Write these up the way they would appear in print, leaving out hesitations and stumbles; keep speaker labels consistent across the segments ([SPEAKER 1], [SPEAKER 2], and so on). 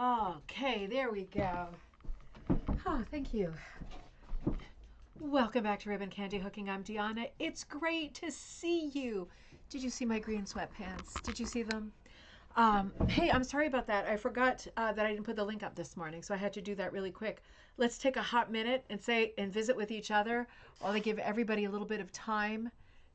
[SPEAKER 1] Okay, there we go. Oh, thank you. Welcome back to Ribbon Candy Hooking. I'm Deanna. It's great to see you. Did you see my green sweatpants? Did you see them? Hey, I'm sorry about that. I forgot that I didn't put the link up this morning, so I had to do that really quick. Let's take a hot minute and say and visit with each other while I give everybody a little bit of time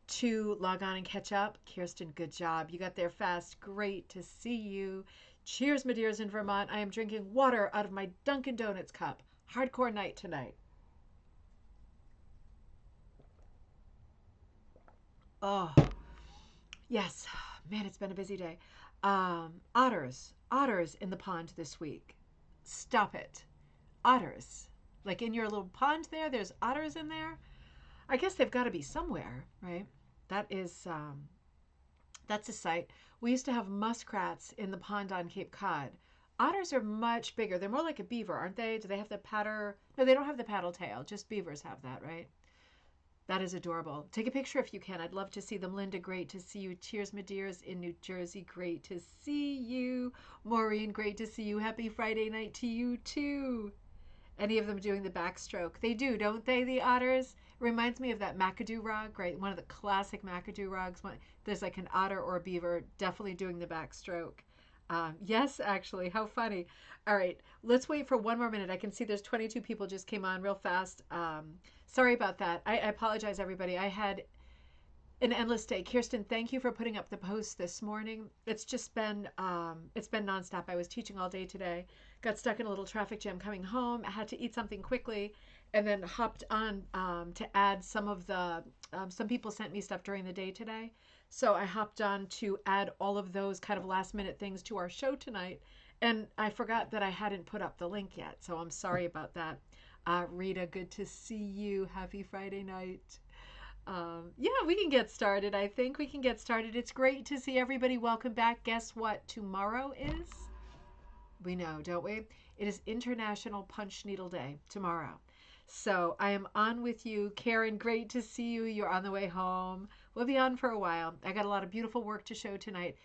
[SPEAKER 1] to log on and catch up. Kirsten, good job. You got there fast. Great to see you. Cheers, my dears in Vermont. I am drinking water out of my Dunkin' Donuts cup. Hardcore night tonight. Oh, yes. Man, it's been a busy day. Otters in the pond this week. Stop it. Otters. Like in your little pond there's otters in there. I guess they've got to be somewhere, right? That is that's a sight. We used to have muskrats in the pond on Cape Cod. Otters are much bigger. They're more like a beaver, aren't they? Do they have the patter? No, they don't have the paddle tail. Just beavers have that, right? That is adorable. Take a picture if you can. I'd love to see them. Linda, great to see you. Cheers, my dears in New Jersey. Great to see you. Maureen, great to see you. Happy Friday night to you, too. Any of them doing the backstroke? They do, don't they, the otters? It reminds me of that McAdoo rug, right? One of the classic McAdoo rugs. There's like an otter or a beaver definitely doing the backstroke. Yes, actually. How funny. All right, let's wait for one more minute. I can see there's 22 people just came on real fast. Sorry about that. I apologize, everybody. I had an endless day. Kirsten, thank you for putting up the post this morning. It's been nonstop. I was teaching all day today. Got stuck in a little traffic jam coming home. I had to eat something quickly, and then hopped on to add some of the. Some people sent me stuff during the day today, so I hopped on to add all of those kind of last minute things to our show tonight. And I forgot that I hadn't put up the link yet, so I'm sorry about that. Rita, good to see you. Happy Friday night. Yeah, we can get started. I think we can get started. It's great to see everybody. Welcome back. Guess what tomorrow is? We know, don't we? It is International Punch Needle Day tomorrow. So I am on with you. Karen, great to see you. You're on the way home. We'll be on for a while. I got a lot of beautiful work to show tonight.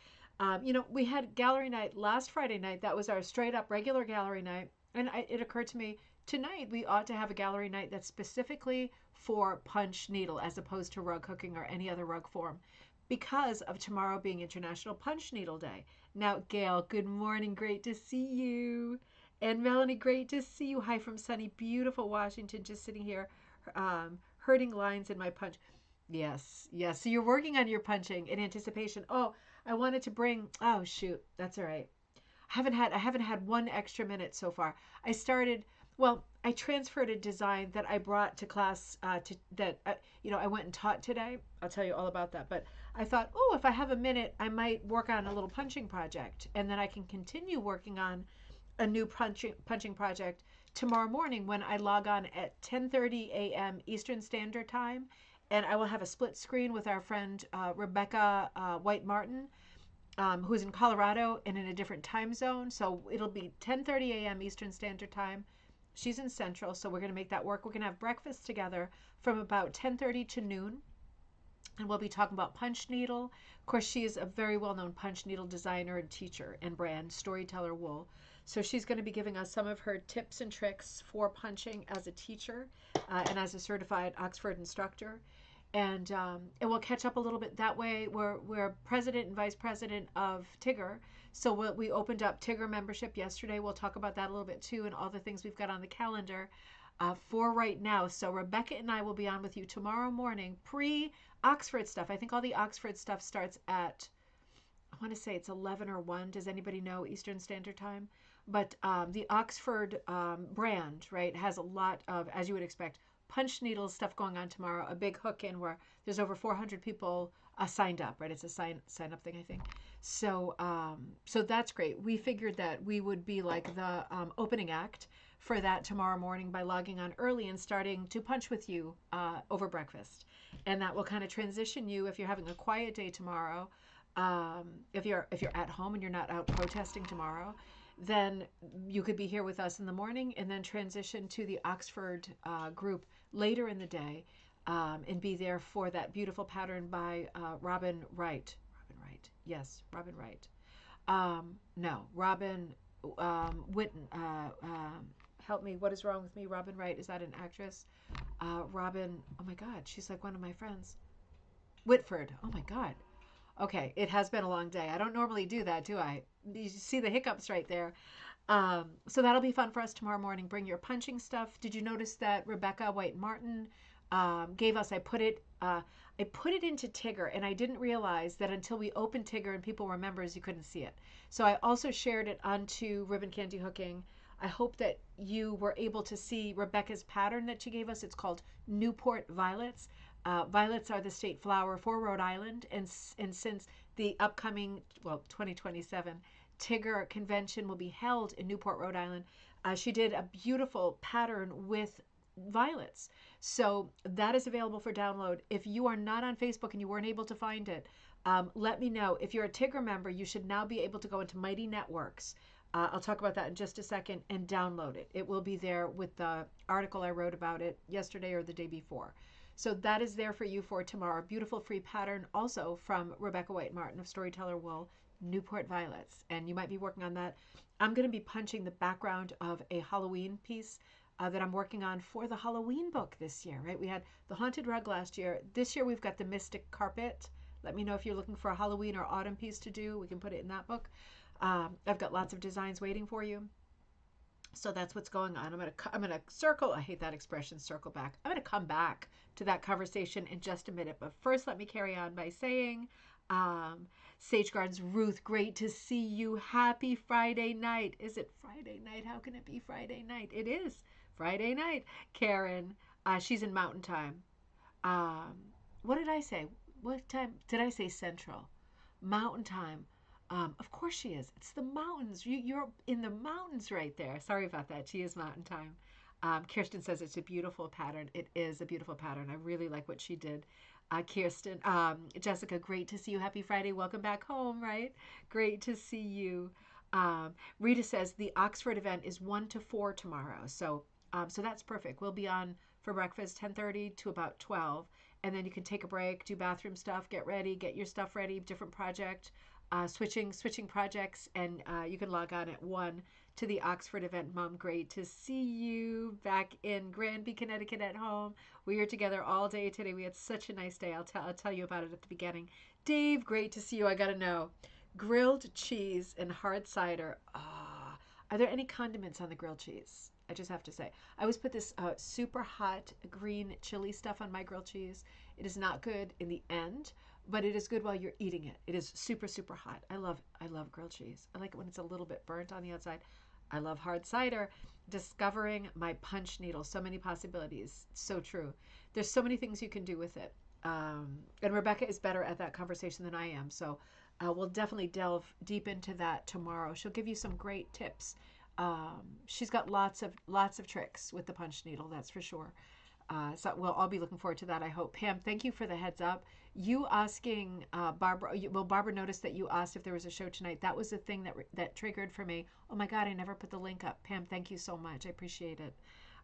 [SPEAKER 1] We had gallery night last Friday night. That was our straight up regular gallery night. And it occurred to me tonight we ought to have a gallery night that's specifically for punch needle as opposed to rug hooking or any other rug form because of tomorrow being International Punch Needle Day. Now, Gail, good morning. Great to see you. And Melanie, great to see you. Hi from sunny, beautiful Washington, just sitting here hurting lines in my punch. Yes, yes. So you're working on your punching in anticipation. Oh, I wanted to bring, oh, shoot. That's all right. I haven't had one extra minute so far. I started well, I transferred a design that I brought to class I went and taught today. I'll tell you all about that. But I thought, oh, if I have a minute, I might work on a little punching project, and then I can continue working on a new punching project tomorrow morning when I log on at 10:30 a.m. Eastern Standard Time, and I will have a split screen with our friend Rebecca White Martin, who's in Colorado and in a different time zone. So it'll be 10:30 a.m. Eastern Standard Time. She's in Central, so we're going to make that work. We're going to have breakfast together from about 10:30 to noon, and we'll be talking about punch needle. Of course, she is a very well-known punch needle designer and teacher and brand, Storyteller Wool. So she's going to be giving us some of her tips and tricks for punching as a teacher and as a certified Oxford instructor. And we'll catch up a little bit that way. We're president and vice president of Tigger, so we opened up Tigger membership yesterday. We'll talk about that a little bit too, and all the things we've got on the calendar for right now. So Rebecca and I will be on with you tomorrow morning, pre Oxford stuff. I think all the Oxford stuff starts at, I want to say it's 11 or 1. Does anybody know Eastern Standard Time? But the Oxford brand, right, has a lot of, as you would expect, punch needle stuff going on tomorrow. A big hook in where there's over 400 people signed up, right? It's a sign up thing, I think. So that's great. We figured that we would be like the opening act for that tomorrow morning by logging on early and starting to punch with you over breakfast, and that will kind of transition you if you're having a quiet day tomorrow. If you're at home and you're not out protesting tomorrow, then you could be here with us in the morning and then transition to the Oxford group later in the day and be there for that beautiful pattern by Robin Wright. Robin Wright. Yes, Robin Wright. No, Robin. Whitten, help me, what is wrong with me? Robin Wright, is that an actress? Robin, oh my God, she's like one of my friends. Whitford, oh my God. Okay, it has been a long day. I don't normally do that, do I? You see the hiccups right there. So that'll be fun for us tomorrow morning. Bring your punching stuff. Did you notice that Rebecca White Martin gave us? I put it into Tigger, and I didn't realize that until we opened Tigger and people were members, you couldn't see it. So I also shared it onto Ribbon Candy Hooking. I hope that you were able to see Rebecca's pattern that she gave us. It's called Newport Violets. Violets are the state flower for Rhode Island, and since the upcoming, well, 2027 Tigger convention will be held in Newport, Rhode Island, she did a beautiful pattern with violets. So that is available for download. If you are not on Facebook and you weren't able to find it, let me know. If you're a Tigger member, you should now be able to go into Mighty Networks. I'll talk about that in just a second, and download it. It will be there with the article I wrote about it yesterday or the day before. So that is there for you for tomorrow. Beautiful free pattern also from Rebecca White Martin of Storyteller Wool, Newport Violets. And you might be working on that. I'm going to be punching the background of a Halloween piece that I'm working on for the Halloween book this year, right? We had the Haunted Rug last year. This year we've got the Mystic Carpet. Let me know if you're looking for a Halloween or autumn piece to do. We can put it in that book. I've got lots of designs waiting for you. So that's what's going on. I'm gonna circle. I hate that expression, circle back. I'm gonna come back to that conversation in just a minute. But first, let me carry on by saying, Sage Gardens, Ruth, great to see you. Happy Friday night. Is it Friday night? How can it be Friday night? It is Friday night. Karen, she's in Mountain Time. What did I say? What time did I say Central? Mountain Time. Of course she is. It's the mountains. You're in the mountains right there. Sorry about that. She is Mountain Time. Kirsten says it's a beautiful pattern. It is a beautiful pattern. I really like what she did. Kirsten, Jessica, great to see you. Happy Friday. Welcome back home, right? Great to see you. Rita says the Oxford event is 1 to 4 tomorrow. So that's perfect. We'll be on for breakfast 10:30 to about 12. And then you can take a break, do bathroom stuff, get ready, get your stuff ready, different project. Switching projects, and you can log on at 1 to the Oxford event. Mom, great to see you back in Granby, Connecticut at home. We were together all day today. We had such a nice day. I'll tell you about it at the beginning. Dave, great to see you. I got to know. Grilled cheese and hard cider. Are there any condiments on the grilled cheese? I just have to say. I always put this super hot green chili stuff on my grilled cheese. It is not good in the end, but it is good while you're eating it. It is super, super hot. I love grilled cheese. I like it when it's a little bit burnt on the outside. I love hard cider. Discovering my punch needle. So many possibilities. So true. There's so many things you can do with it. And Rebecca is better at that conversation than I am. So we'll definitely delve deep into that tomorrow. She'll give you some great tips. She's got lots of tricks with the punch needle. That's for sure. So we'll all be looking forward to that, I hope. Pam, thank you for the heads up. You asking Barbara, Barbara noticed that you asked if there was a show tonight. That was the thing that triggered for me. Oh my God, I never put the link up. Pam, thank you so much. I appreciate it.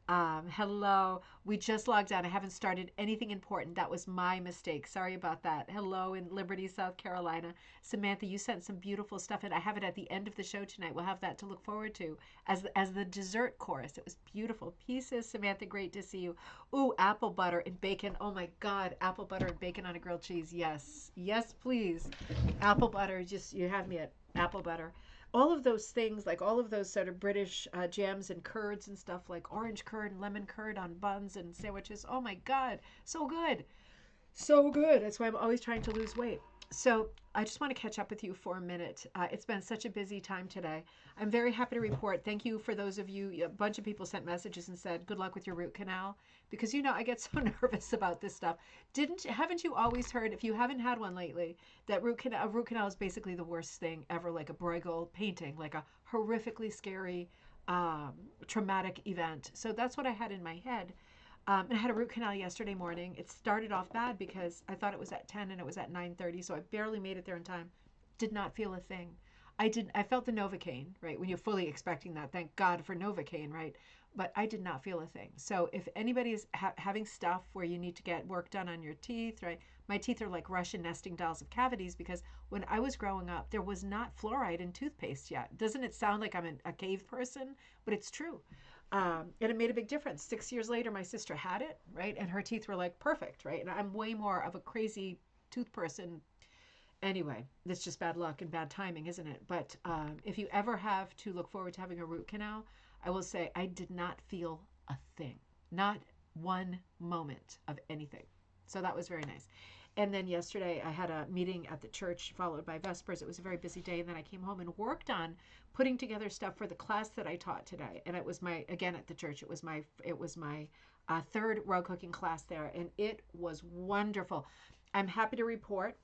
[SPEAKER 1] Hello. We just logged on. I haven't started anything important. That was my mistake. Sorry about that. Hello in Liberty, South Carolina. Samantha, you sent some beautiful stuff, and I have it at the end of the show tonight. We'll have that to look forward to as the dessert course. It was beautiful pieces. Samantha, great to see you. Ooh, apple butter and bacon. Oh my God, apple butter and bacon on a grilled cheese. Yes. Yes, please. Apple butter. Just, you have me at apple butter. All of those things, like all of those sort of British jams and curds and stuff, like orange curd and lemon curd on buns and sandwiches. Oh my God, so good. So good. That's why I'm always trying to lose weight. So I just want to catch up with you for a minute. It's been such a busy time today. I'm very happy to report. Thank you for those of you. A bunch of people sent messages and said, good luck with your root canal. Because, I get so nervous about this stuff. Haven't you always heard, if you haven't had one lately, that a root canal is basically the worst thing ever, like a Bruegel painting, like a horrifically scary, traumatic event. So that's what I had in my head. And I had a root canal yesterday morning. It started off bad because I thought it was at 10 and it was at 9:30, so I barely made it there in time. Did not feel a thing. I felt the Novocaine, right? When you're fully expecting that. Thank God for Novocaine, right? But I did not feel a thing. So if anybody is having stuff where you need to get work done on your teeth, right? My teeth are like Russian nesting dolls of cavities because when I was growing up, there was not fluoride in toothpaste yet. Doesn't it sound like I'm a cave person? But it's true. And it made a big difference. 6 years later, my sister had it, right? And her teeth were like perfect, right? And I'm way more of a crazy tooth person. Anyway, it's just bad luck and bad timing, isn't it? But if you ever have to look forward to having a root canal, I will say I did not feel a thing, not one moment of anything. So that was very nice. And then yesterday I had a meeting at the church followed by Vespers. It was a very busy day. And then I came home and worked on putting together stuff for the class that I taught today. And it was my, again, at the church, it was my third rug cooking class there. And it was wonderful. I'm happy to report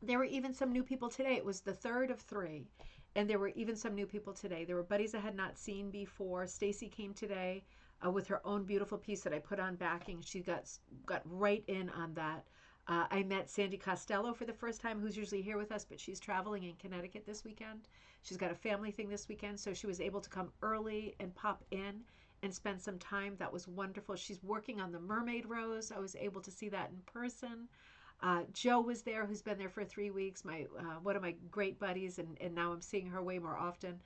[SPEAKER 1] there were even some new people today. It was the third of three. And there were even some new people today. There were buddies I had not seen before. Stacy came today with her own beautiful piece that I put on backing. She got right in on that. I met Sandy Costello for the first time, who's usually here with us, but she's traveling in Connecticut this weekend. She's got a family thing this weekend, so she was able to come early and pop in and spend some time. That was wonderful. She's working on the mermaid rose. I was able to see that in person. Joe was there, who's been there for 3 weeks, my one of my great buddies, and now I'm seeing her way more often.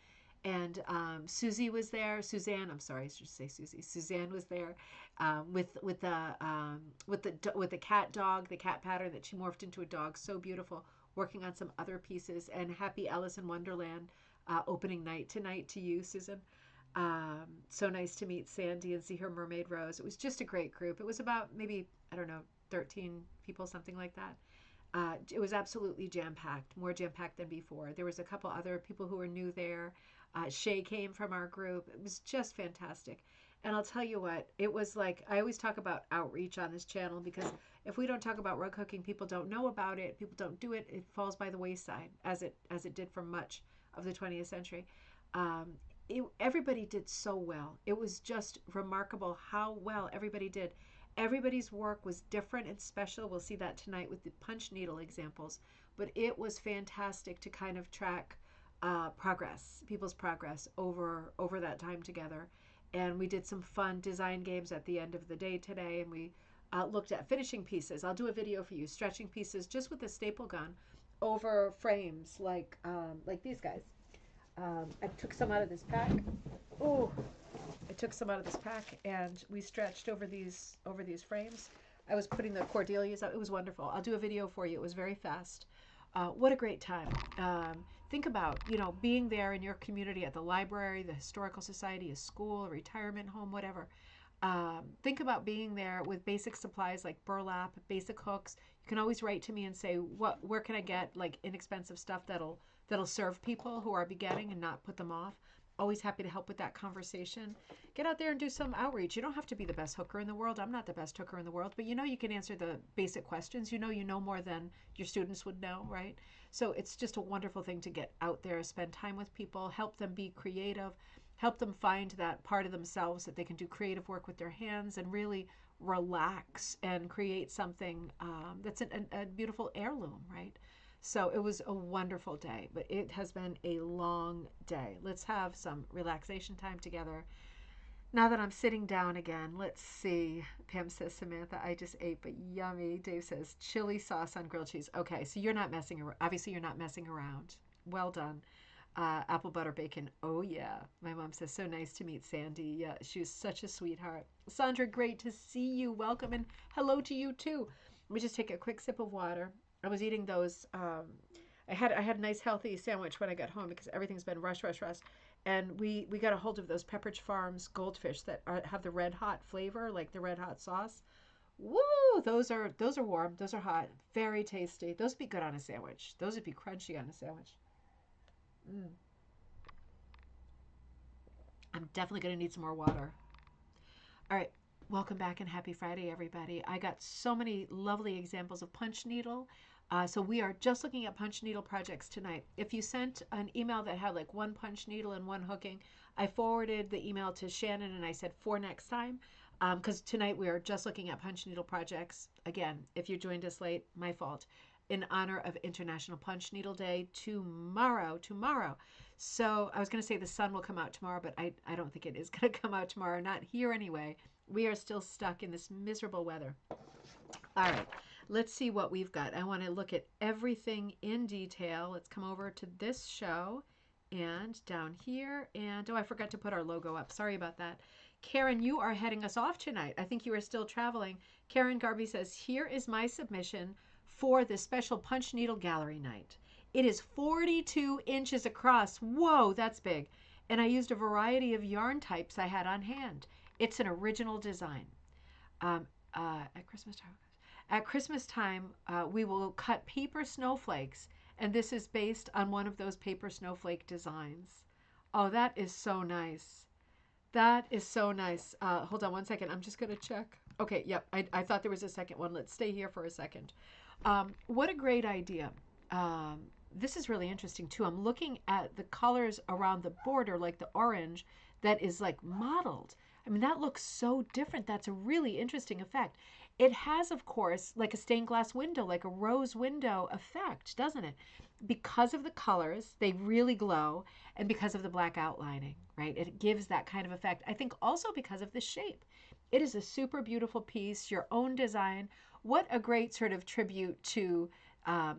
[SPEAKER 1] And Susie was there. Suzanne, I'm sorry, I should say Susie. Suzanne was there with the cat dog, the cat pattern that she morphed into a dog. So beautiful. Working on some other pieces. And happy Alice in Wonderland opening night tonight to you, Susan. So nice to meet Sandy and see her mermaid rose. It was just a great group. It was about maybe, I don't know, 13 people, something like that. It was absolutely jam-packed, more jam-packed than before. There was a couple other people who were new there. Shay came from our group. It was just fantastic. And I'll tell you what, it was like, I always talk about outreach on this channel because if we don't talk about rug cooking, people don't know about it, people don't do it, it falls by the wayside, as it did for much of the 20th century. Everybody did so well. It was just remarkable how well everybody did. Everybody's work was different and special. We'll see that tonight with the punch needle examples. But it was fantastic to kind of track people's progress over that time together. And we did some fun design games at the end of the day today. And we looked at finishing pieces. I'll do a video for you, stretching pieces just with a staple gun over frames like these guys. I took some out of this pack. Oh, I took some out of this pack and we stretched over these frames. I was putting the Cordelias out. It was wonderful. I'll do a video for you. It was very fast. What a great time. Think about, being there in your community at the library, the historical society, a school, a retirement home, whatever. Think about being there with basic supplies like burlap, basic hooks. You can always write to me and say, where can I get like inexpensive stuff that'll serve people who are beginning and not put them off. Always happy to help with that conversation. Get out there and do some outreach. You don't have to be the best hooker in the world. I'm not the best hooker in the world, but you can answer the basic questions. You know more than your students would know, right? So it's just a wonderful thing to get out there, spend time with people, help them be creative, help them find that part of themselves that they can do creative work with their hands and really relax and create something that's a beautiful heirloom, right? So it was a wonderful day, but it has been a long day. Let's have some relaxation time together. Now that I'm sitting down again, let's see. Pam says, Samantha, I just ate, but yummy. Dave says, chili sauce on grilled cheese. Okay, so you're not messing around. Obviously, you're not messing around. Well done. Apple butter bacon. Oh, yeah. My mom says, so nice to meet Sandy. Yeah, she was such a sweetheart. Sandra, great to see you. Welcome, and hello to you, too. Let me just take a quick sip of water. I was eating those. I had a nice healthy sandwich when I got home because everything's been rush. And we got a hold of those Pepperidge Farms goldfish that have the red hot flavor, like the red hot sauce. Woo! Those are warm. Those are hot. Very tasty. Those would be good on a sandwich. Those would be crunchy on a sandwich. I'm definitely going to need some more water. All right. Welcome back and happy Friday, everybody. I got so many lovely examples of punch needle. So we are just looking at punch needle projects tonight. If you sent an email that had like one punch needle and one hooking, I forwarded the email to Shannon and I said for next time. Because tonight we are just looking at punch needle projects. Again, if you joined us late, my fault. In honor of International Punch Needle Day tomorrow. So I was going to say the sun will come out tomorrow, but I don't think it is going to come out tomorrow. Not here anyway. We are still stuck in this miserable weather. All right. Let's see what we've got. I want to look at everything in detail. Let's come over to this show and down here. And oh, I forgot to put our logo up. Sorry about that. Karen, you are heading us off tonight. I think you are still traveling. Karen Garby says, here is my submission for the special punch needle gallery night. It is 42 inches across. Whoa, that's big. And I used a variety of yarn types I had on hand. It's an original design. Um, at Christmas time, we will cut paper snowflakes, and this is based on one of those paper snowflake designs. Oh, that is so nice. That is so nice. Hold on one second. I'm just going to check. Okay, yep. I thought there was a second one. Let's stay here for a second. What a great idea. This is really interesting, too. I'm looking at the colors around the border, like the orange, that is like modeled. I mean, that looks so different. That's a really interesting effect. It has, of course, like a stained glass window, like a rose window effect, doesn't it? Because of the colors, they really glow, and because of the black outlining, right? It gives that kind of effect. I think also because of the shape. It is a super beautiful piece, your own design. What a great sort of tribute to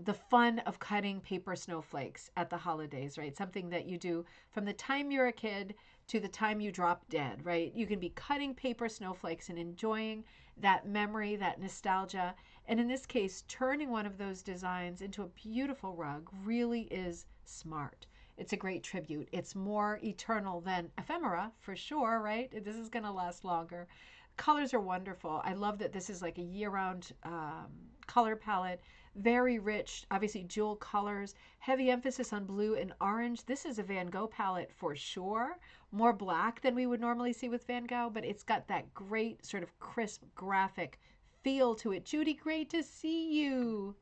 [SPEAKER 1] the fun of cutting paper snowflakes at the holidays, right? Something that you do from the time you're a kid to the time you drop dead, right? You can be cutting paper snowflakes and enjoying that memory, that nostalgia. And in this case, turning one of those designs into a beautiful rug really is smart. It's a great tribute. It's more eternal than ephemera, for sure, right? This is going to last longer. Colors are wonderful. I love that this is like a year-round color palette. Very rich, obviously jewel colors, heavy emphasis on blue and orange. This is a Van Gogh palette for sure. More black than we would normally see with Van Gogh, but it's got that great sort of crisp graphic feel to it. Judy, great to see you.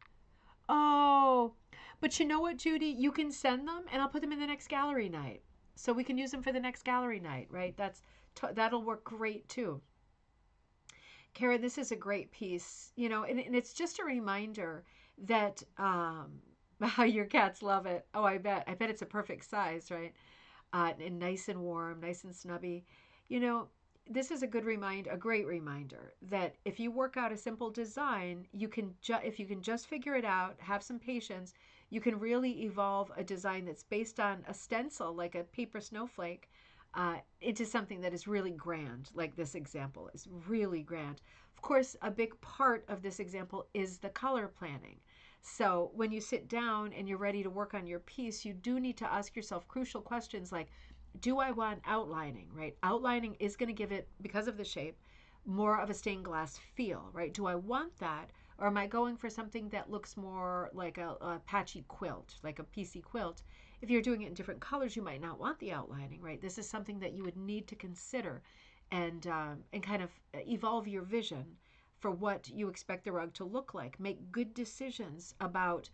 [SPEAKER 1] Oh, but you know what, Judy? You can send them and I'll put them in the next gallery night. So we can use them for the next gallery night, right? That'll work great too. Kara, this is a great piece, you know, and it's just a reminder that how your cats love it. Oh, I bet. I bet it's a perfect size, right? And nice and warm, nice and snubby. You know, this is a good reminder, a great reminder that if you work out a simple design, you can if you can just figure it out, have some patience, you can really evolve a design that's based on a stencil, like a paper snowflake, into something that is really grand, like this example is really grand. Of course, a big part of this example is the color planning. So when you sit down and you're ready to work on your piece, you do need to ask yourself crucial questions like, do I want outlining, right? Outlining is going to give it, because of the shape, more of a stained glass feel, right? Do I want that? Or am I going for something that looks more like a patchy quilt, like a PC quilt? If you're doing it in different colors, you might not want the outlining, right? This is something that you would need to consider and kind of evolve your vision for what you expect the rug to look like. Make good decisions about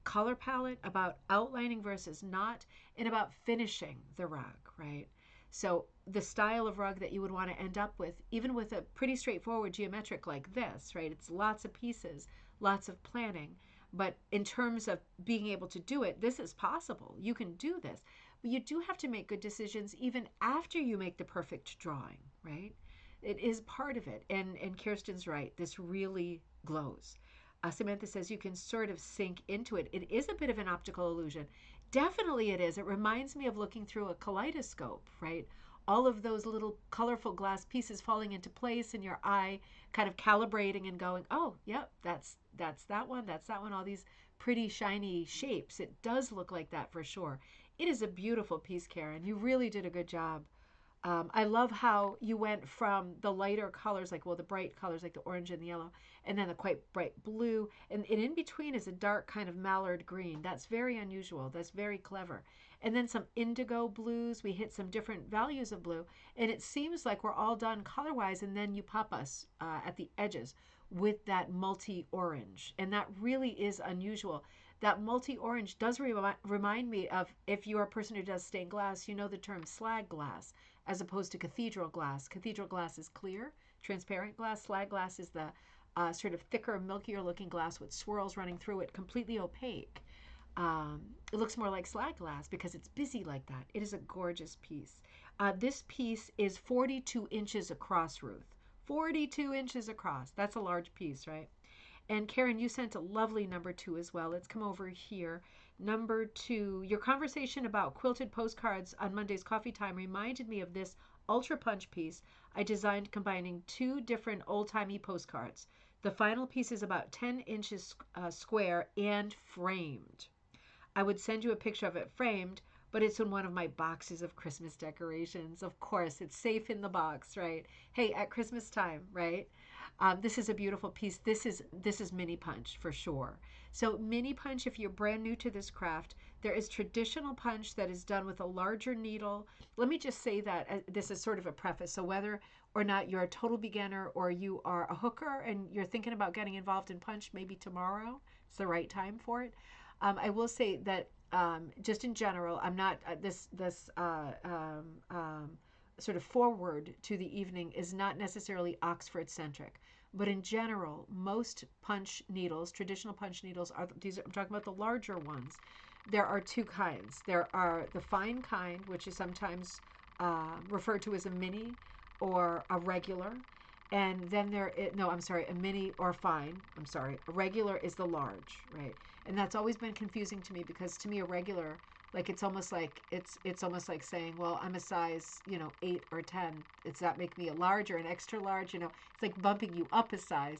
[SPEAKER 1] color palette, about outlining versus not, and about finishing the rug, right? So the style of rug that you would want to end up with, even with a pretty straightforward geometric like this, right? It's lots of pieces, lots of planning. But in terms of being able to do it, this is possible. You can do this. But you do have to make good decisions even after you make the perfect drawing, right? It is part of it. And Kirsten's right. This really glows. Samantha says you can sort of sink into it. It is a bit of an optical illusion. Definitely it is. It reminds me of looking through a kaleidoscope, right? All of those little colorful glass pieces falling into place in your eye, kind of calibrating and going, oh, yep, that's that one, that's that one, all these pretty shiny shapes. It does look like that for sure. It is a beautiful piece, Karen. You really did a good job. I love how you went from the lighter colors, like, well, the bright colors, like the orange and the yellow, and then the quite bright blue. And in between is a dark kind of mallard green. That's very unusual. That's very clever. And then some indigo blues. We hit some different values of blue. And it seems like we're all done color-wise, and then you pop us at the edges with that multi-orange. And that really is unusual. That multi-orange does remind me of, if you're a person who does stained glass, you know the term slag glass, as opposed to cathedral glass. Cathedral glass is clear, transparent glass. Slag glass is the sort of thicker, milkier looking glass with swirls running through it, completely opaque. It looks more like slag glass because it's busy like that. It is a gorgeous piece. This piece is 42 inches across, Ruth. 42 inches across. That's a large piece, right? And Karen, you sent a lovely number 2 as well. Let's come over here. Number 2, your conversation about quilted postcards on Monday's coffee time reminded me of this ultra punch piece I designed combining 2 different old-timey postcards. The final piece is about 10 inches square and framed. I would send you a picture of it framed, but it's in one of my boxes of Christmas decorations. Of course, it's safe in the box, right? Hey, at Christmas time, right? This is a beautiful piece. This is mini punch for sure. So mini punch, if you're brand new to this craft, there is traditional punch that is done with a larger needle. Let me just say that this is sort of a preface. So whether or not you're a total beginner or you are a hooker and you're thinking about getting involved in punch, maybe tomorrow it's the right time for it. I will say that just in general, I'm not this sort of forward to the evening is not necessarily Oxford centric, but in general, most punch needles, traditional punch needles, are these. I'm talking about the larger ones. There are 2 kinds. There are the fine kind, which is sometimes referred to as a mini or a regular. And then a mini or fine. I'm sorry, a regular is the large, right? And that's always been confusing to me because to me a regular, like it's almost like saying, well, I'm a size, 8 or 10. Does that make me a large or an extra large? It's like bumping you up a size.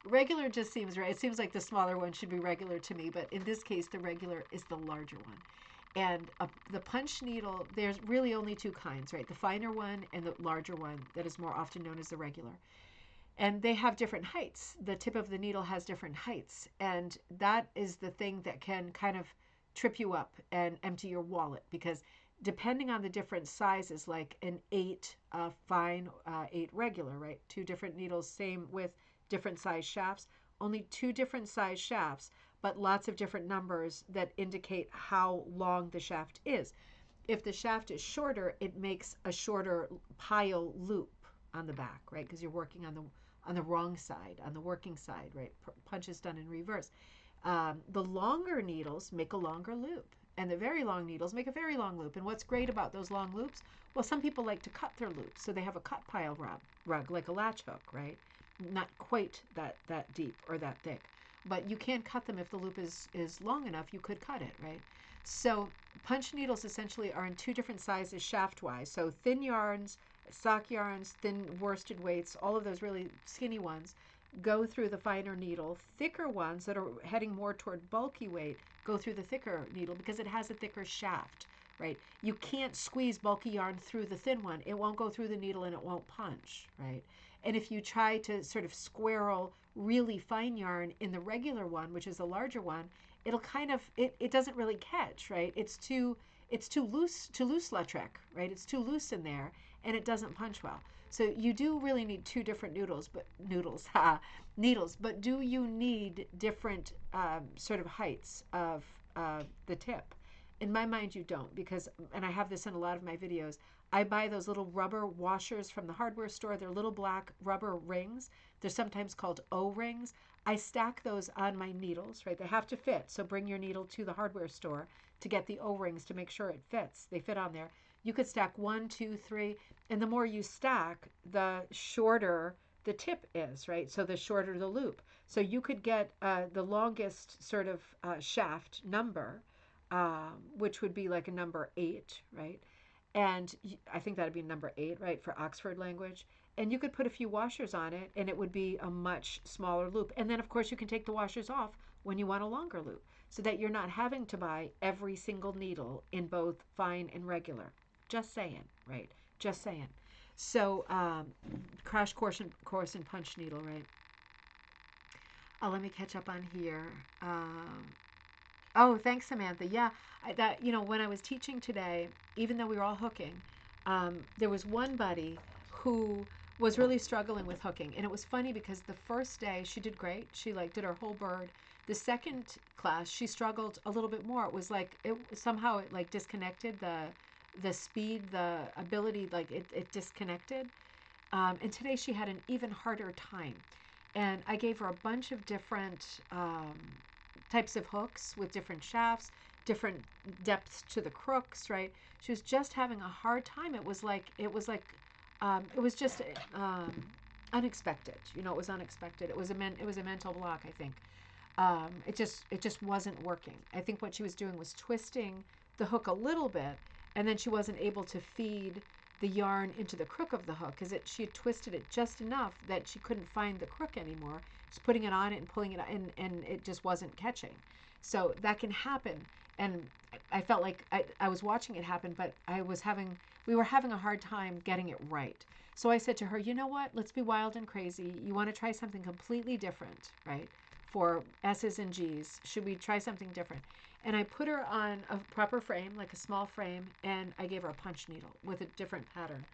[SPEAKER 1] Regular just seems right. It seems like the smaller one should be regular to me, but in this case, the regular is the larger one. And the punch needle, there's really only 2 kinds, right? The finer one and the larger one that is more often known as the regular. And they have different heights. The tip of the needle has different heights. And that is the thing that can kind of trip you up and empty your wallet because depending on the different sizes, like an 8 fine, 8 regular, right? 2 different needles, same with different size shafts, only 2 different size shafts, but lots of different numbers that indicate how long the shaft is. If the shaft is shorter, it makes a shorter pile loop on the back, right? Because you're working on the wrong side, on the working side, right? Punch is done in reverse. The longer needles make a longer loop, and the very long needles make a very long loop. And what's great about those long loops? Well, some people like to cut their loops, so they have a cut pile rug like a latch hook, right? Not quite that deep or that thick, but you can cut them if the loop is long enough. You could cut it, right? So punch needles essentially are in 2 different sizes shaft-wise. So thin yarns, sock yarns, thin worsted weights, all of those really skinny ones go through the finer needle. Thicker ones that are heading more toward bulky weight go through the thicker needle because it has a thicker shaft, right? You can't squeeze bulky yarn through the thin one. It won't go through the needle and it won't punch, right? And if you try to sort of squirrel really fine yarn in the regular one, which is the larger one, it'll kind of, it doesn't really catch, right? It's too loose la trek, right? It's too loose in there and it doesn't punch well. So you do really need 2 different needles, but do you need different sort of heights of the tip? In my mind, you don't, because, and I have this in a lot of my videos, I buy those little rubber washers from the hardware store. They're little black rubber rings. They're sometimes called O-rings. I stack those on my needles, right? They have to fit. So bring your needle to the hardware store to get the O-rings to make sure it fits. They fit on there. You could stack 1, 2, 3, and the more you stack, the shorter the tip is, right? So the shorter the loop. So you could get the longest sort of shaft number, which would be like a number 8, right? And I think that'd be number 8, right, for Oxford language. And you could put a few washers on it, and it would be a much smaller loop. And then, of course, you can take the washers off when you want a longer loop, so that you're not having to buy every single needle in both fine and regular. Just saying, right? Just saying. So, crash course in punch needle, right? Let me catch up on here. Oh, thanks, Samantha. Yeah, when I was teaching today, even though we were all hooking, there was one buddy who was really struggling with hooking. And it was funny because the first day she did great. She did her whole bird. The second class, she struggled a little bit more. It was somehow it disconnected the speed, the ability, it disconnected. And today she had an even harder time. And I gave her a bunch of different types of hooks with different shafts, different depths to the crooks, right? She was just having a hard time. It was just unexpected. You know, it was unexpected. It was a mental block, I think. It just wasn't working. I think what she was doing was twisting the hook a little bit, and then she wasn't able to feed the yarn into the crook of the hook because she had twisted it just enough that she couldn't find the crook anymore. She's putting it on it and pulling it in, and it just wasn't catching. So that can happen. And I felt like I was watching it happen, but we were having a hard time getting it right. So I said to her, you know what? Let's be wild and crazy. You want to try something completely different, right? For S's and G's. Should we try something different? And I put her on a proper frame, like a small frame, and I gave her a punch needle with a different pattern.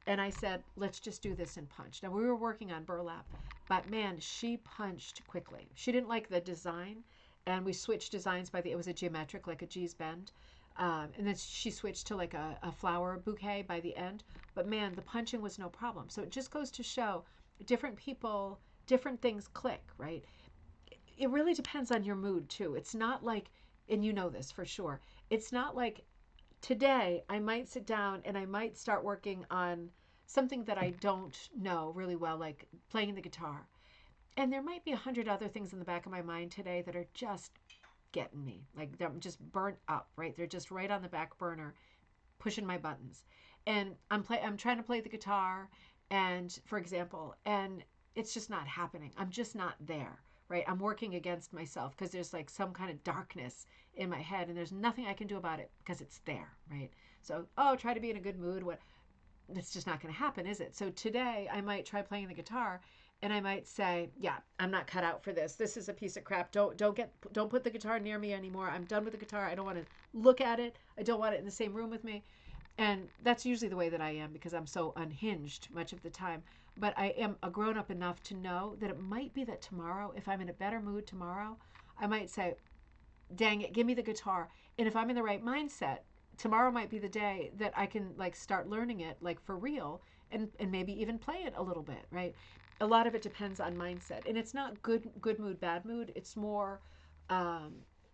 [SPEAKER 1] And I said, let's just do this in punch. Now, we were working on burlap, but man, she punched quickly. She didn't like the design, and we switched designs it was a geometric, like a G's bend. And then she switched to like a flower bouquet by the end. But man, the punching was no problem. So it just goes to show different people, different things click, right? It really depends on your mood too. It's not like, and you know this for sure, it's not like today I might sit down and I might start working on something that I don't know really well, like playing the guitar. And there might be 100 other things in the back of my mind today that are just getting me. Like I'm just burnt up, right? They're just right on the back burner, pushing my buttons. And I'm trying to play the guitar, and for example, and it's just not happening. I'm just not there, right? I'm working against myself because there's like some kind of darkness in my head, and there's nothing I can do about it because it's there, right? So, try to be in a good mood. What It's just not going to happen, is it? So today I might try playing the guitar, and I might say, yeah, I'm not cut out for this. This is a piece of crap. Don't put the guitar near me anymore. I'm done with the guitar. I don't want to look at it. I don't want it in the same room with me. And that's usually the way that I am because I'm so unhinged much of the time. But I am a grown up enough to know that it might be that tomorrow, if I'm in a better mood tomorrow, I might say, dang it, give me the guitar. And if I'm in the right mindset, tomorrow might be the day that I can like start learning it like for real, and maybe even play it a little bit, right? A lot of it depends on mindset. And it's not good mood, bad mood. It's more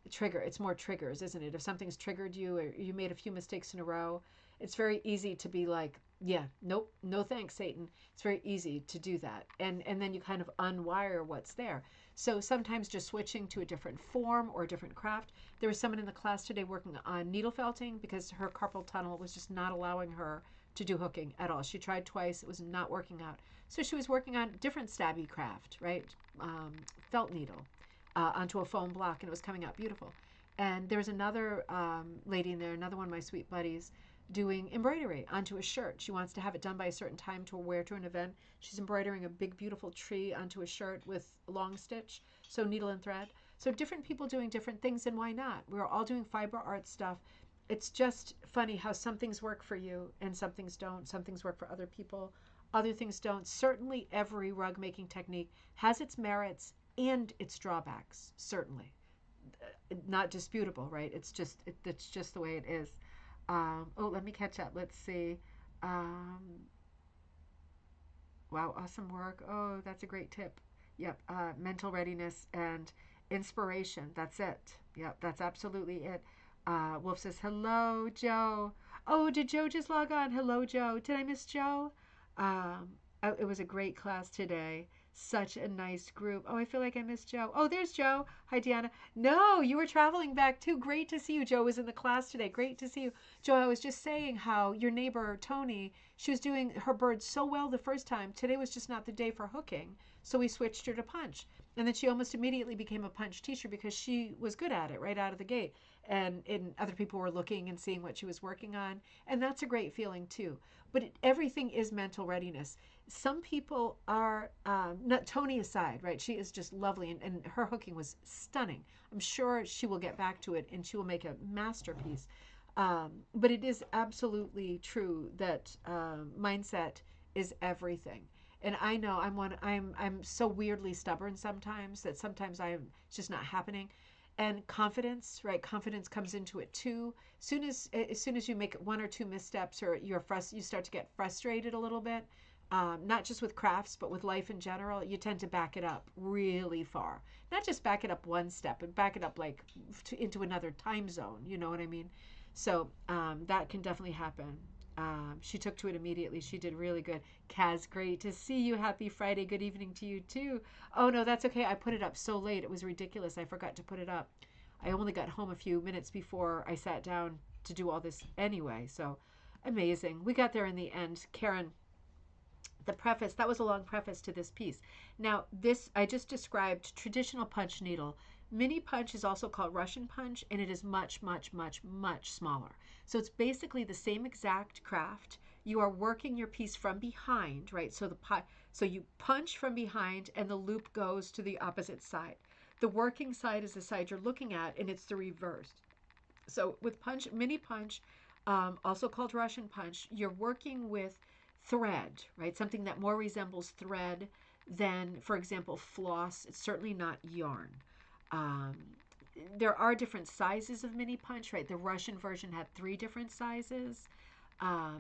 [SPEAKER 1] it's more triggers, isn't it? If something's triggered you or you made a few mistakes in a row, it's very easy to be like, yeah, nope, no thanks, Satan. It's very easy to do that. And then you kind of unwire what's there. So sometimes just switching to a different form or a different craft. There was someone in the class today working on needle felting because her carpal tunnel was just not allowing her to do hooking at all. She tried twice, it was not working out. So she was working on different stabby craft, right? Felt needle onto a foam block, and it was coming out beautiful. And there was another lady in there, another one of my sweet buddies, doing embroidery onto a shirt. She wants to have it done by a certain time to wear to an event. She's embroidering a big, beautiful tree onto a shirt with long stitch, so needle and thread. So different people doing different things, and why not? We're all doing fiber art stuff. It's just funny how some things work for you and some things don't. Some things work for other people, other things don't. Certainly every rug making technique has its merits and its drawbacks, certainly. Not disputable, right? It's just the way it is. Let me catch up. Let's see. Um, wow, awesome work. Oh, that's a great tip. Yep, mental readiness and inspiration. That's it. Yep, that's absolutely it. Wolf says, hello, Joe. Oh, did Joe just log on? Hello, Joe. Did I miss Joe? It was a great class today. Such a nice group. Oh, I feel like I missed Joe. Oh, there's Joe. Hi, Deanna. No, you were traveling back too. Great to see you. Joe was in the class today. Great to see you. Joe, I was just saying how your neighbor, Tony, she was doing her bird so well the first time. Today was just not the day for hooking, so we switched her to punch. And then she almost immediately became a punch teacher because she was good at it right out of the gate. And other people were looking and seeing what she was working on. And that's a great feeling too. But everything is mental readiness. Some people are, not Tony aside, right? She is just lovely, and her hooking was stunning. I'm sure she will get back to it and she will make a masterpiece. But it is absolutely true that mindset is everything. And I know I'm so weirdly stubborn sometimes that sometimes it's just not happening. And confidence, right? Confidence comes into it too. As soon as you make one or two missteps, or you start to get frustrated a little bit. Not just with crafts, but with life in general, you tend to back it up really far. Not just back it up one step, but back it up like into another time zone. You know what I mean? So that can definitely happen. She took to it immediately. She did really good. Kaz, great to see you. Happy Friday. Good evening to you too. Oh no, that's okay. I put it up so late. It was ridiculous. I forgot to put it up. I only got home a few minutes before I sat down to do all this anyway. So amazing. We got there in the end. Karen, the preface, that was a long preface to this piece. Now, this, I just described traditional punch needle. Mini punch is also called Russian punch, and it is much, much, much, much smaller. So it's basically the same exact craft. You are working your piece from behind, right? So you punch from behind, and the loop goes to the opposite side. The working side is the side you're looking at, and it's the reverse. So with punch, mini punch, also called Russian punch, you're working with thread, right? Something that more resembles thread than, for example, floss. It's certainly not yarn. Um, there are different sizes of mini punch, right? The Russian version had 3 different sizes.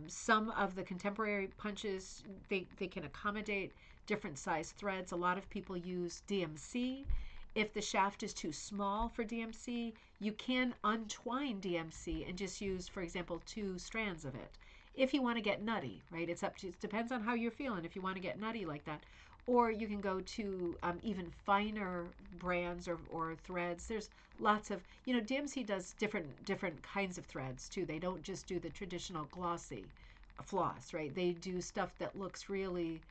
[SPEAKER 1] Some of the contemporary punches, they can accommodate different size threads. A lot of people use DMC. If the shaft is too small for DMC, you can untwine DMC and just use, for example, 2 strands of it. If you want to get nutty, right? It depends on how you're feeling if you want to get nutty like that. Or you can go to even finer brands or threads. There's lots of, DMC does different kinds of threads too. They don't just do the traditional glossy floss, right? They do stuff that looks really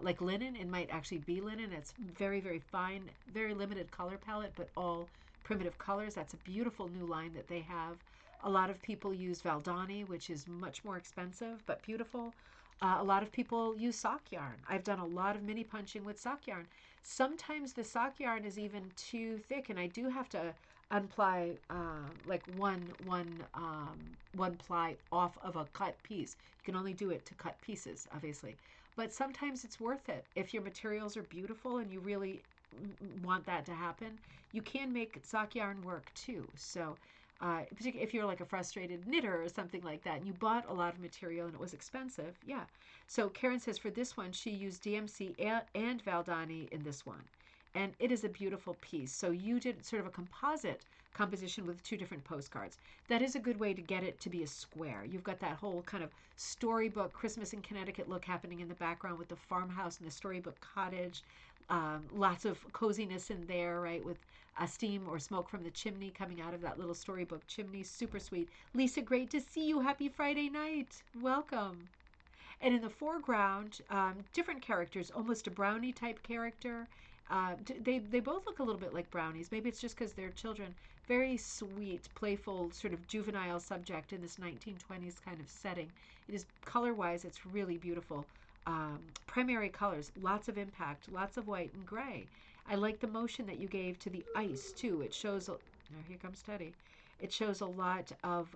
[SPEAKER 1] like linen. It might actually be linen. It's very, very fine, very limited color palette, but all primitive colors. That's a beautiful new line that they have. A lot of people use Valdani, which is much more expensive, but beautiful. A lot of people use sock yarn. I've done a lot of mini punching with sock yarn. Sometimes the sock yarn is even too thick, and I do have to unply like one ply off of a cut piece. You can only do it to cut pieces, obviously. But sometimes it's worth it. If your materials are beautiful and you really want that to happen, you can make sock yarn work too. So particularly if you're like a frustrated knitter or something like that, and you bought a lot of material and it was expensive, yeah. So Karen says for this one, she used DMC and Valdani in this one. And it is a beautiful piece. So you did sort of a composite composition with 2 different postcards. That is a good way to get it to be a square. You've got that whole kind of storybook, Christmas in Connecticut look happening in the background with the farmhouse and the storybook cottage. Lots of coziness in there, right, with steam or smoke from the chimney coming out of that little storybook chimney. Super sweet. Lisa, great to see you. Happy Friday night. Welcome. And in the foreground, different characters, almost a brownie type character. They both look a little bit like brownies. Maybe it's just because they're children. Very sweet, playful, sort of juvenile subject in this 1920s kind of setting. It is color-wise, it's really beautiful. Primary colors, lots of impact, lots of white and gray. I like the motion that you gave to the ice too. It shows, here comes Teddy. It shows a lot of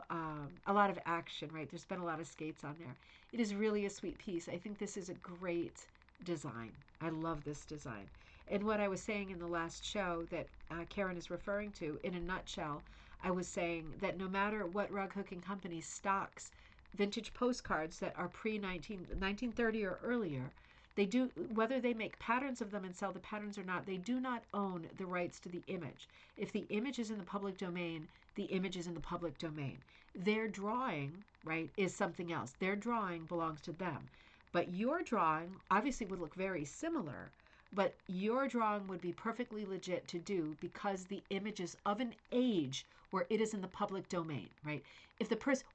[SPEAKER 1] action, right? There's been a lot of skates on there. It is really a sweet piece. I think this is a great design. I love this design. And what I was saying in the last show that Karen is referring to, in a nutshell, I was saying that no matter what rug hooking company stocks vintage postcards that are pre-1930 or earlier, they do, whether they make patterns of them and sell the patterns or not, they do not own the rights to the image. If the image is in the public domain, the image is in the public domain. Their drawing, right, is something else. Their drawing belongs to them. But your drawing obviously would look very similar, but your drawing would be perfectly legit to do because the image is of an age where it is in the public domain, right?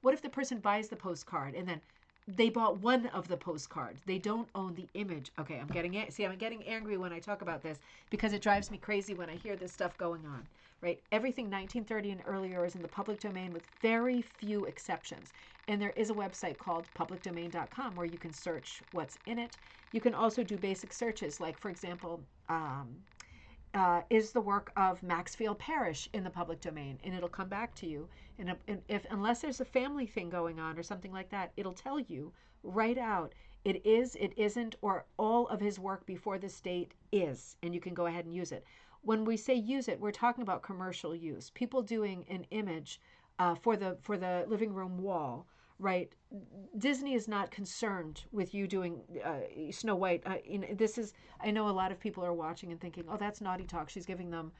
[SPEAKER 1] What if the person buys the postcard and then they bought one of the postcards? They don't own the image. Okay, I'm getting angry when I talk about this because it drives me crazy when I hear this stuff going on, right? Everything 1930 and earlier is in the public domain with very few exceptions. And there is a website called publicdomain.com where you can search what's in it. You can also do basic searches, like, for example, is the work of Maxfield Parrish in the public domain? And it'll come back to you. And unless there's a family thing going on or something like that, it'll tell you right out, it is, it isn't, or all of his work before this date is, and you can go ahead and use it. When we say use it, we're talking about commercial use. People doing an image for the living room wall, right? Disney is not concerned with you doing Snow White. I know a lot of people are watching and thinking, oh, that's naughty talk. She's giving them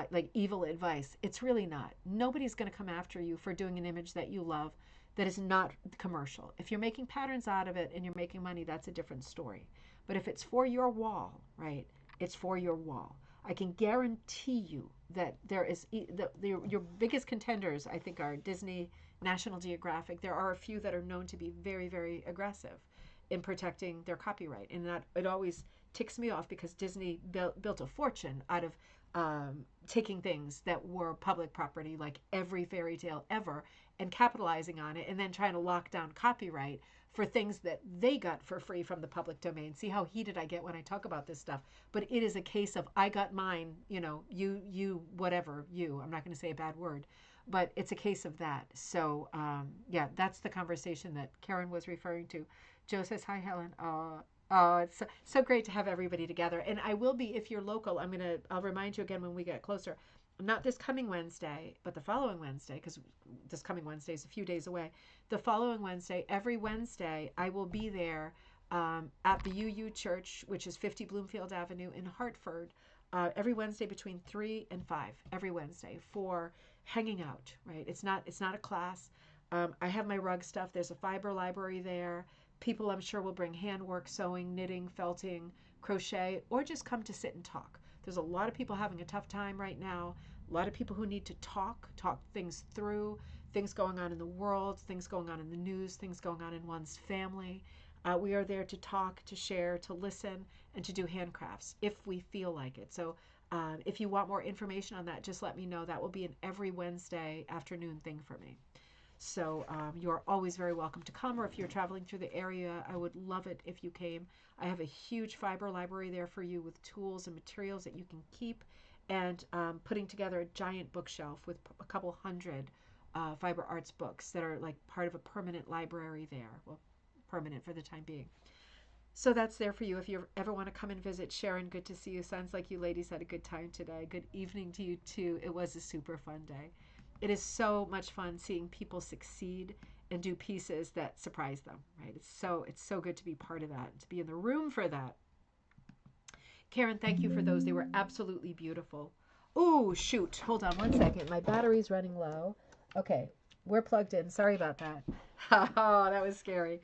[SPEAKER 1] like evil advice. It's really not. Nobody's going to come after you for doing an image that you love. that is not commercial. If you're making patterns out of it and you're making money, that's a different story. But if it's for your wall, right, it's for your wall. I can guarantee you that there is your biggest contenders, I think, are Disney, National Geographic. There are a few that are known to be very, very aggressive in protecting their copyright, and that it always ticks me off because Disney built a fortune out of taking things that were public property, like every fairy tale ever, and capitalizing on it, and then trying to lock down copyright for things that they got for free from the public domain. See how heated I get when I talk about this stuff. But it is a case of I got mine, whatever, you. I'm not going to say a bad word, but it's a case of that. So, yeah, that's the conversation that Karen was referring to. Joe says, hi, Helen. Oh, it's so great to have everybody together. And I will be, if you're local, I'll remind you again when we get closer. Not this coming Wednesday, but the following Wednesday, because this coming Wednesday is a few days away. The following Wednesday, every Wednesday, I will be there at the UU Church, which is 50 Bloomfield Avenue in Hartford, every Wednesday between 3 and 5, every Wednesday for hanging out, right? It's not a class. I have my rug stuff. There's a fiber library there. People, I'm sure, will bring handwork, sewing, knitting, felting, crochet, or just come to sit and talk. There's a lot of people having a tough time right now. A lot of people who need to talk things through, things going on in the world, things going on in the news, things going on in one's family. We are there to talk, to share, to listen, and to do handcrafts if we feel like it. So if you want more information on that, just let me know. That will be an every Wednesday afternoon thing for me. So you are always very welcome to come, or if you're traveling through the area, I would love it if you came. I have a huge fiber library there for you with tools and materials that you can keep, and putting together a giant bookshelf with a couple hundred fiber arts books that are like part of a permanent library there. Well, permanent for the time being. So that's there for you if you ever want to come and visit. Sharon, good to see you. Sounds like you ladies had a good time today. Good evening to you too. It was a super fun day. It is so much fun seeing people succeed and do pieces that surprise them, right? It's so good to be part of that, to be in the room for that. Karen, thank you for those. They were absolutely beautiful. Oh, shoot. Hold on one second. My battery's running low. Okay, we're plugged in. Sorry about that. Oh, that was scary.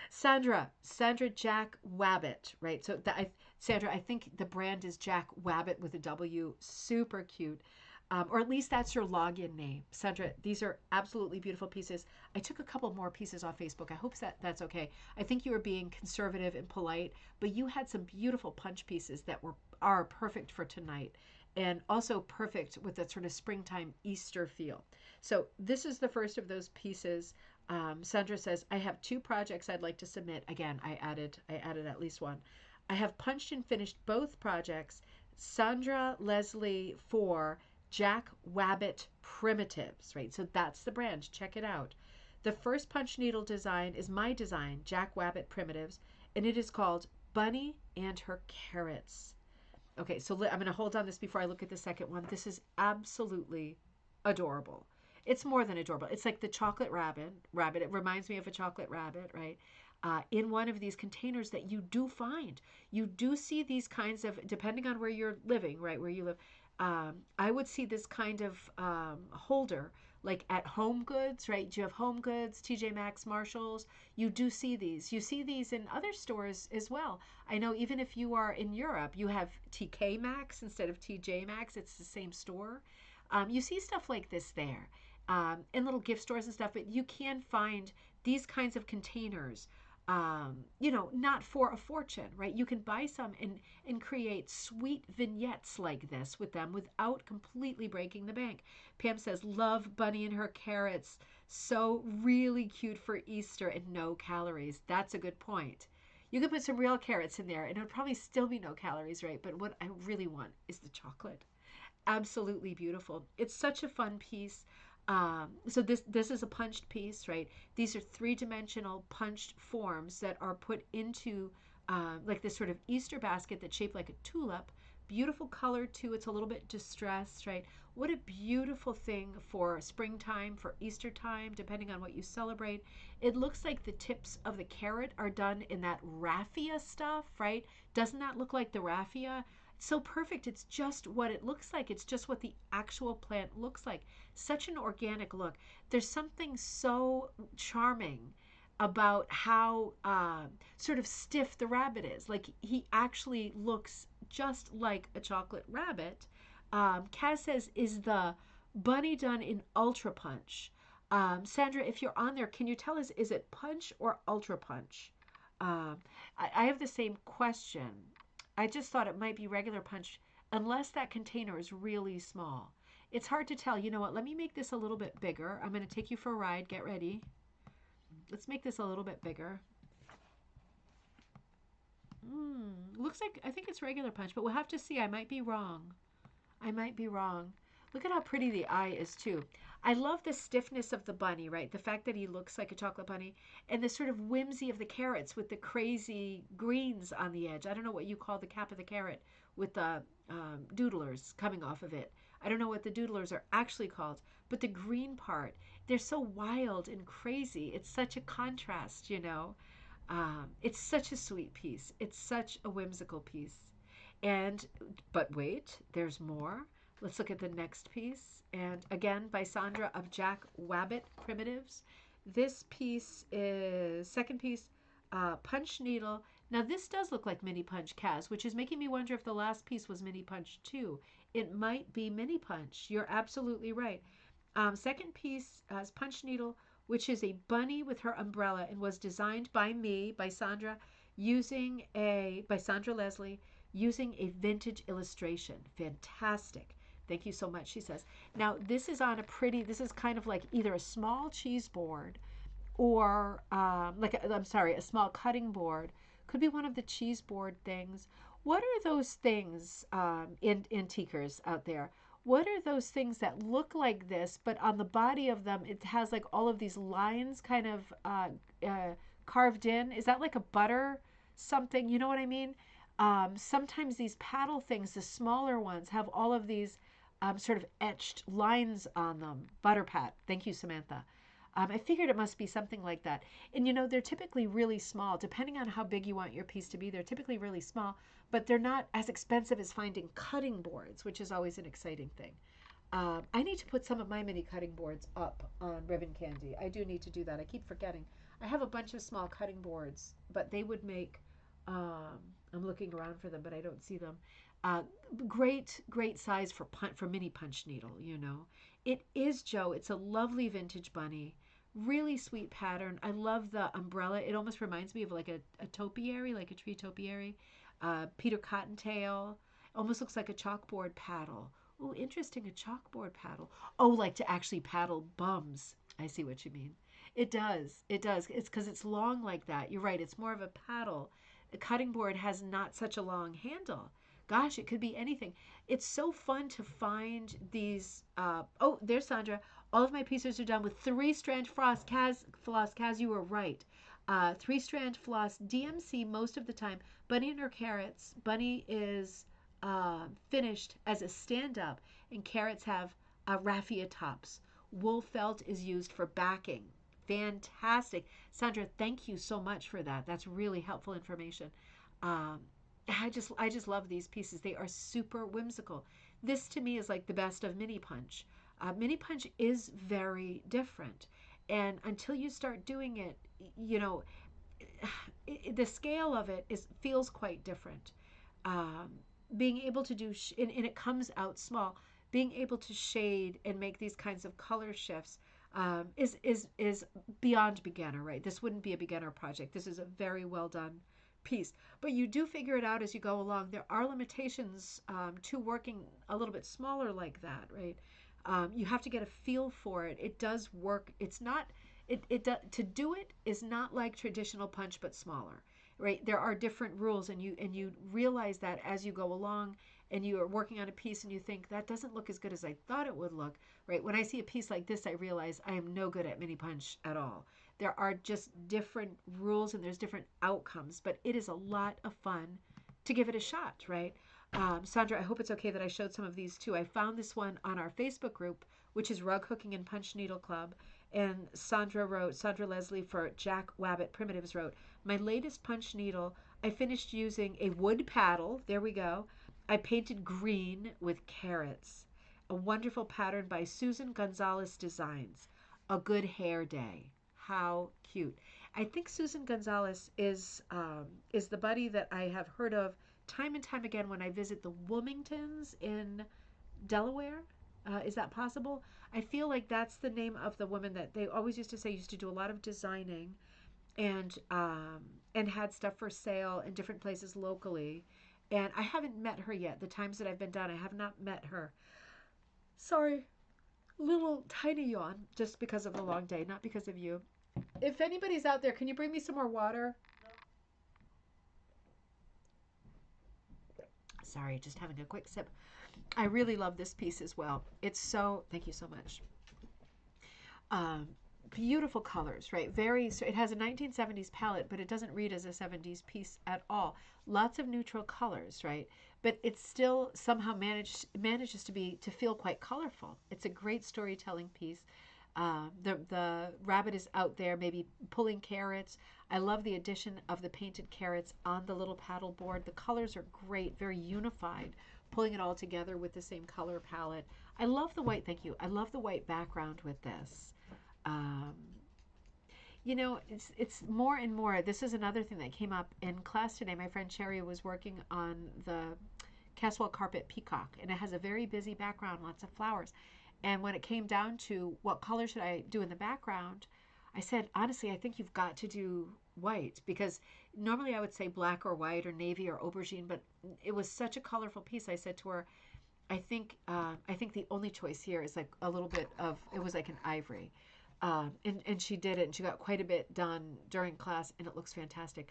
[SPEAKER 1] Sandra Jack Wabbit, right? So Sandra, I think the brand is Jack Wabbit with a W. Super cute. Or at least that's your login name. Sandra, these are absolutely beautiful pieces. I took a couple more pieces off Facebook. I hope that's okay. I think you were being conservative and polite, but you had some beautiful punch pieces that are perfect for tonight, and also perfect with that sort of springtime Easter feel. So this is the first of those pieces. Sandra says, I have 2 projects I'd like to submit. Again, I added at least one. I have punched and finished both projects. Sandra Leslie for Jack Wabbit Primitives, right? So that's the brand. Check it out. The first punch needle design is my design, Jack Wabbit Primitives, and it is called Bunny and Her Carrots. Okay, so I'm going to hold on this before I look at the second one. This is absolutely adorable. It's more than adorable. It's like the chocolate rabbit. It reminds me of a chocolate rabbit, right? In one of these containers that you do find. You do see these kinds of, depending on where you're living, right, where you live, I would see this kind of holder like at Home Goods, right? You have Home Goods, TJ Maxx, Marshalls. You do see these. You see these in other stores as well. I know even if you are in Europe, you have TK Maxx instead of TJ Maxx. It's the same store. You see stuff like this there in little gift stores and stuff, but you can find these kinds of containers not for a fortune, right? You can buy some and create sweet vignettes like this with them without completely breaking the bank. Pam says, love Bunny and Her Carrots. So really cute for Easter and no calories. That's a good point. You could put some real carrots in there and it would probably still be no calories, right? But what I really want is the chocolate. Absolutely beautiful. It's such a fun piece. So this is a punched piece, right? These are 3-dimensional punched forms that are put into like this sort of Easter basket that's shaped like a tulip. Beautiful color too. It's a little bit distressed, right? What a beautiful thing for springtime, for Easter time, depending on what you celebrate. It looks like the tips of the carrot are done in that raffia stuff, right? Doesn't that look like the raffia? so perfect. It's just what it looks like. It's just what the actual plant looks like. Such an organic look. There's something so charming about how sort of stiff the rabbit is. Like he actually looks just like a chocolate rabbit. Kaz says, is the bunny done in ultra punch? Sandra, if you're on there, can you tell us, is it punch or ultra punch? Um, I have the same question. I just thought it might be regular punch unless that container is really small. It's hard to tell. You know what? Let me make this a little bit bigger. I'm going to take you for a ride. Get ready. Let's make this a little bit bigger. Looks like, I think it's regular punch, but we'll have to see. I might be wrong. I might be wrong. Look at how pretty the eye is too. I love the stiffness of the bunny, right? The fact that he looks like a chocolate bunny and the sort of whimsy of the carrots with the crazy greens on the edge. I don't know what you call the cap of the carrot with the doodlers coming off of it. I don't know what the doodlers are actually called, but the green part, they're so wild and crazy. It's such a contrast, you know. It's such a sweet piece. It's such a whimsical piece. And, but wait, there's more. Let's look at the next piece. And again, by Sandra of Jack Wabbit Primitives. This piece is, second piece, Punch Needle. Now this does look like Mini Punch, Kaz, which is making me wonder if the last piece was Mini Punch too. It might be Mini Punch. You're absolutely right. Second piece is Punch Needle, which is a bunny with her umbrella and was designed by me, by Sandra, by Sandra Leslie, using a vintage illustration. Fantastic. Thank you so much, she says. Now, this is on a pretty, this is kind of like either a small cheese board or a small cutting board. Could be one of the cheese board things. What are those things, in antiquers out there? What are those things that look like this, but on the body of them, it has like all of these lines kind of carved in? Is that like a butter something? You know what I mean? Sometimes these paddle things, the smaller ones, have all of these sort of etched lines on them. Butter pat. Thank you, Samantha. I figured it must be something like that. And you know, they're typically really small. Depending on how big you want your piece to be, they're typically really small, but they're not as expensive as finding cutting boards, which is always an exciting thing. I need to put some of my mini cutting boards up on Ribbon Candy. I do need to do that. I keep forgetting. I have a bunch of small cutting boards, but they would make, I'm looking around for them, but I don't see them. Great, great size for mini punch needle, you know. It is, Joe. It's a lovely vintage bunny. Really sweet pattern. I love the umbrella. It almost reminds me of like a topiary, like a tree topiary. Peter Cottontail. Almost looks like a chalkboard paddle. Oh, interesting, a chalkboard paddle. Oh, like to actually paddle bums. I see what you mean. It does. It does. It's because it's long like that. You're right. It's more of a paddle. The cutting board has not such a long handle. Gosh, it could be anything. It's so fun to find these. Oh, there's Sandra. All of my pieces are done with 3-strand floss. Kaz, you were right. 3-strand floss, DMC most of the time. Bunny and her carrots. Bunny is finished as a stand-up, and carrots have raffia tops. Wool felt is used for backing. Fantastic. Sandra, thank you so much for that. That's really helpful information. Um, I just love these pieces. They are super whimsical. This to me is like the best of Mini Punch. Mini Punch is very different, and until you start doing it, you know, the scale of it feels quite different. Um, Being able to do and it comes out small. Being able to shade and make these kinds of color shifts is beyond beginner, right? This wouldn't be a beginner project. This is a very well done piece, but you do figure it out as you go along. There are limitations to working a little bit smaller like that, right? You have to get a feel for it. It does work. It's not. To do it is not like traditional punch, but smaller, right? There are different rules, and you realize that as you go along, and you are working on a piece, and you think that doesn't look as good as I thought it would look, right? When I see a piece like this, I realize I am no good at mini punch at all. There are just different rules and there's different outcomes, but it is a lot of fun to give it a shot, right? Sandra, I hope it's okay that I showed some of these too. I found this one on our Facebook group, which is Rug Hooking and Punch Needle Club. And Sandra Leslie for Jack Wabbit Primitives wrote, my latest punch needle, I finished using a wood paddle, there we go, I painted green with carrots. A wonderful pattern by Susan Gonzalez Designs. A good hair day. How cute. I think Susan Gonzalez is the buddy that I have heard of time and time again when I visit the Wilmingtons in Delaware. Is that possible? I feel like that's the name of the woman that they always used to say used to do a lot of designing and um, and had stuff for sale in different places locally. And I haven't met her yet. The times that I've been down, I have not met her. Sorry, little tiny yawn just because of the long day, not because of you. If anybody's out there, can you bring me some more water? Sorry, just having a quick sip. I really love this piece as well. It's so, thank you so much. Um, Beautiful colors, right? Very, so it has a 1970s palette, but it doesn't read as a 70s piece at all. Lots of neutral colors, right? But it still somehow manages to feel quite colorful. It's a great storytelling piece. The rabbit is out there, maybe pulling carrots. I love the addition of the painted carrots on the little paddle board. The colors are great, very unified, pulling it all together with the same color palette. I love the white, thank you. I love the white background with this. Um, it's more and more. This is another thing that came up in class today. My friend Sherry was working on the Caswell carpet peacock, and it has a very busy background, lots of flowers. And when it came down to what color should I do in the background, I said, honestly, I think you've got to do white because normally I would say black or white or navy or aubergine, but it was such a colorful piece. I said to her, I think the only choice here is like a little bit of it was like an ivory, and she did it, and she got quite a bit done during class, and it looks fantastic.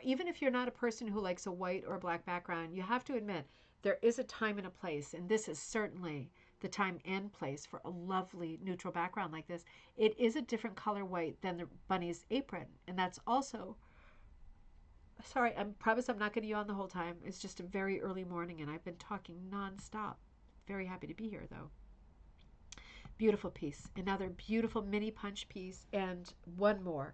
[SPEAKER 1] Even if you're not a person who likes a white or a black background, you have to admit there is a time and a place, and this is certainly the time and place for a lovely neutral background like this. It is a different color white than the bunny's apron, and that's also. Sorry, I promise I'm not going to yawn the whole time. It's just a very early morning, and I've been talking nonstop. Very happy to be here, though. Beautiful piece. Another beautiful mini punch piece. And one more.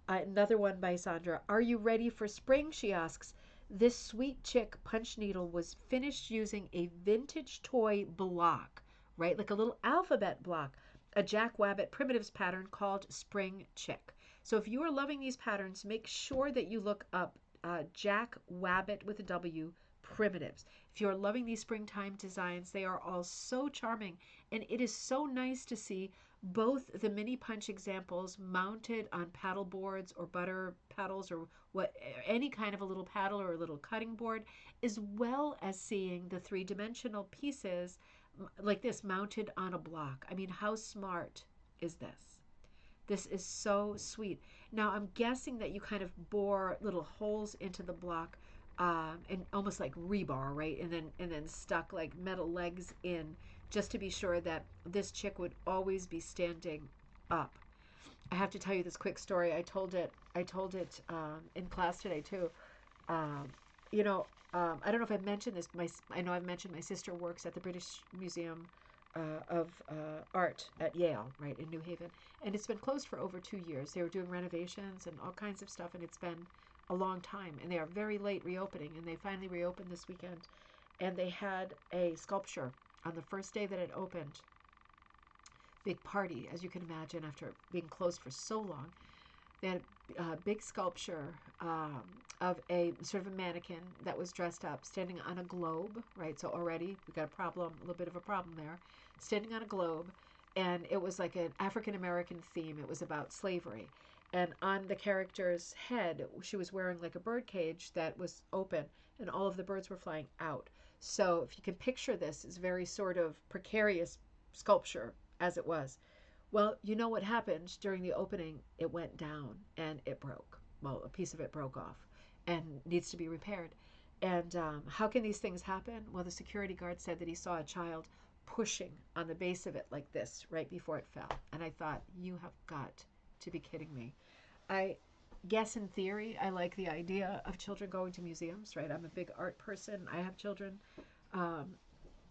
[SPEAKER 1] Another one by Sandra. Are you ready for spring? She asks. This sweet chick punch needle was finished using a vintage toy block, right? Like a little alphabet block. A Jack Wabbit primitives pattern called Spring Chick. So if you are loving these patterns, make sure that you look up Jack Wabbit with a W primitives. If you're loving these springtime designs, they are all so charming, and it is so nice to see both the mini punch examples mounted on paddle boards or butter paddles or what any kind of a little paddle or a little cutting board, as well as seeing the three-dimensional pieces like this mounted on a block. I mean, how smart is this? This is so sweet. Now I'm guessing that you kind of bore little holes into the block, and almost like rebar, right? And then stuck like metal legs in just to be sure that this chick would always be standing up. I have to tell you this quick story. I told it in class today too. Um, I don't know if I've mentioned this. I know I've mentioned my sister works at the British Museum of Art at Yale, right, in New Haven. And it's been closed for over 2 years. They were doing renovations and all kinds of stuff, and it's been a long time. And they are very late reopening, and they finally reopened this weekend. And they had a sculpture on the first day that it opened. Big party, as you can imagine, after being closed for so long. They had a big sculpture of a sort of a mannequin that was dressed up, standing on a globe, right? So already we got a problem, a little bit of a problem there. Standing on a globe, and it was like an African American theme. It was about slavery. And on the character's head, she was wearing like a bird cage that was open, and all of the birds were flying out. So if you can picture this, it's very sort of precarious sculpture as it was. Well, you know what happened during the opening? It went down and it broke. Well, a piece of it broke off and needs to be repaired. And how can these things happen? Well, the security guard said that he saw a child pushing on the base of it like this right before it fell. And I thought, you have got to be kidding me. I guess in theory, I like the idea of children going to museums, right? I'm a big art person. I have children. Um,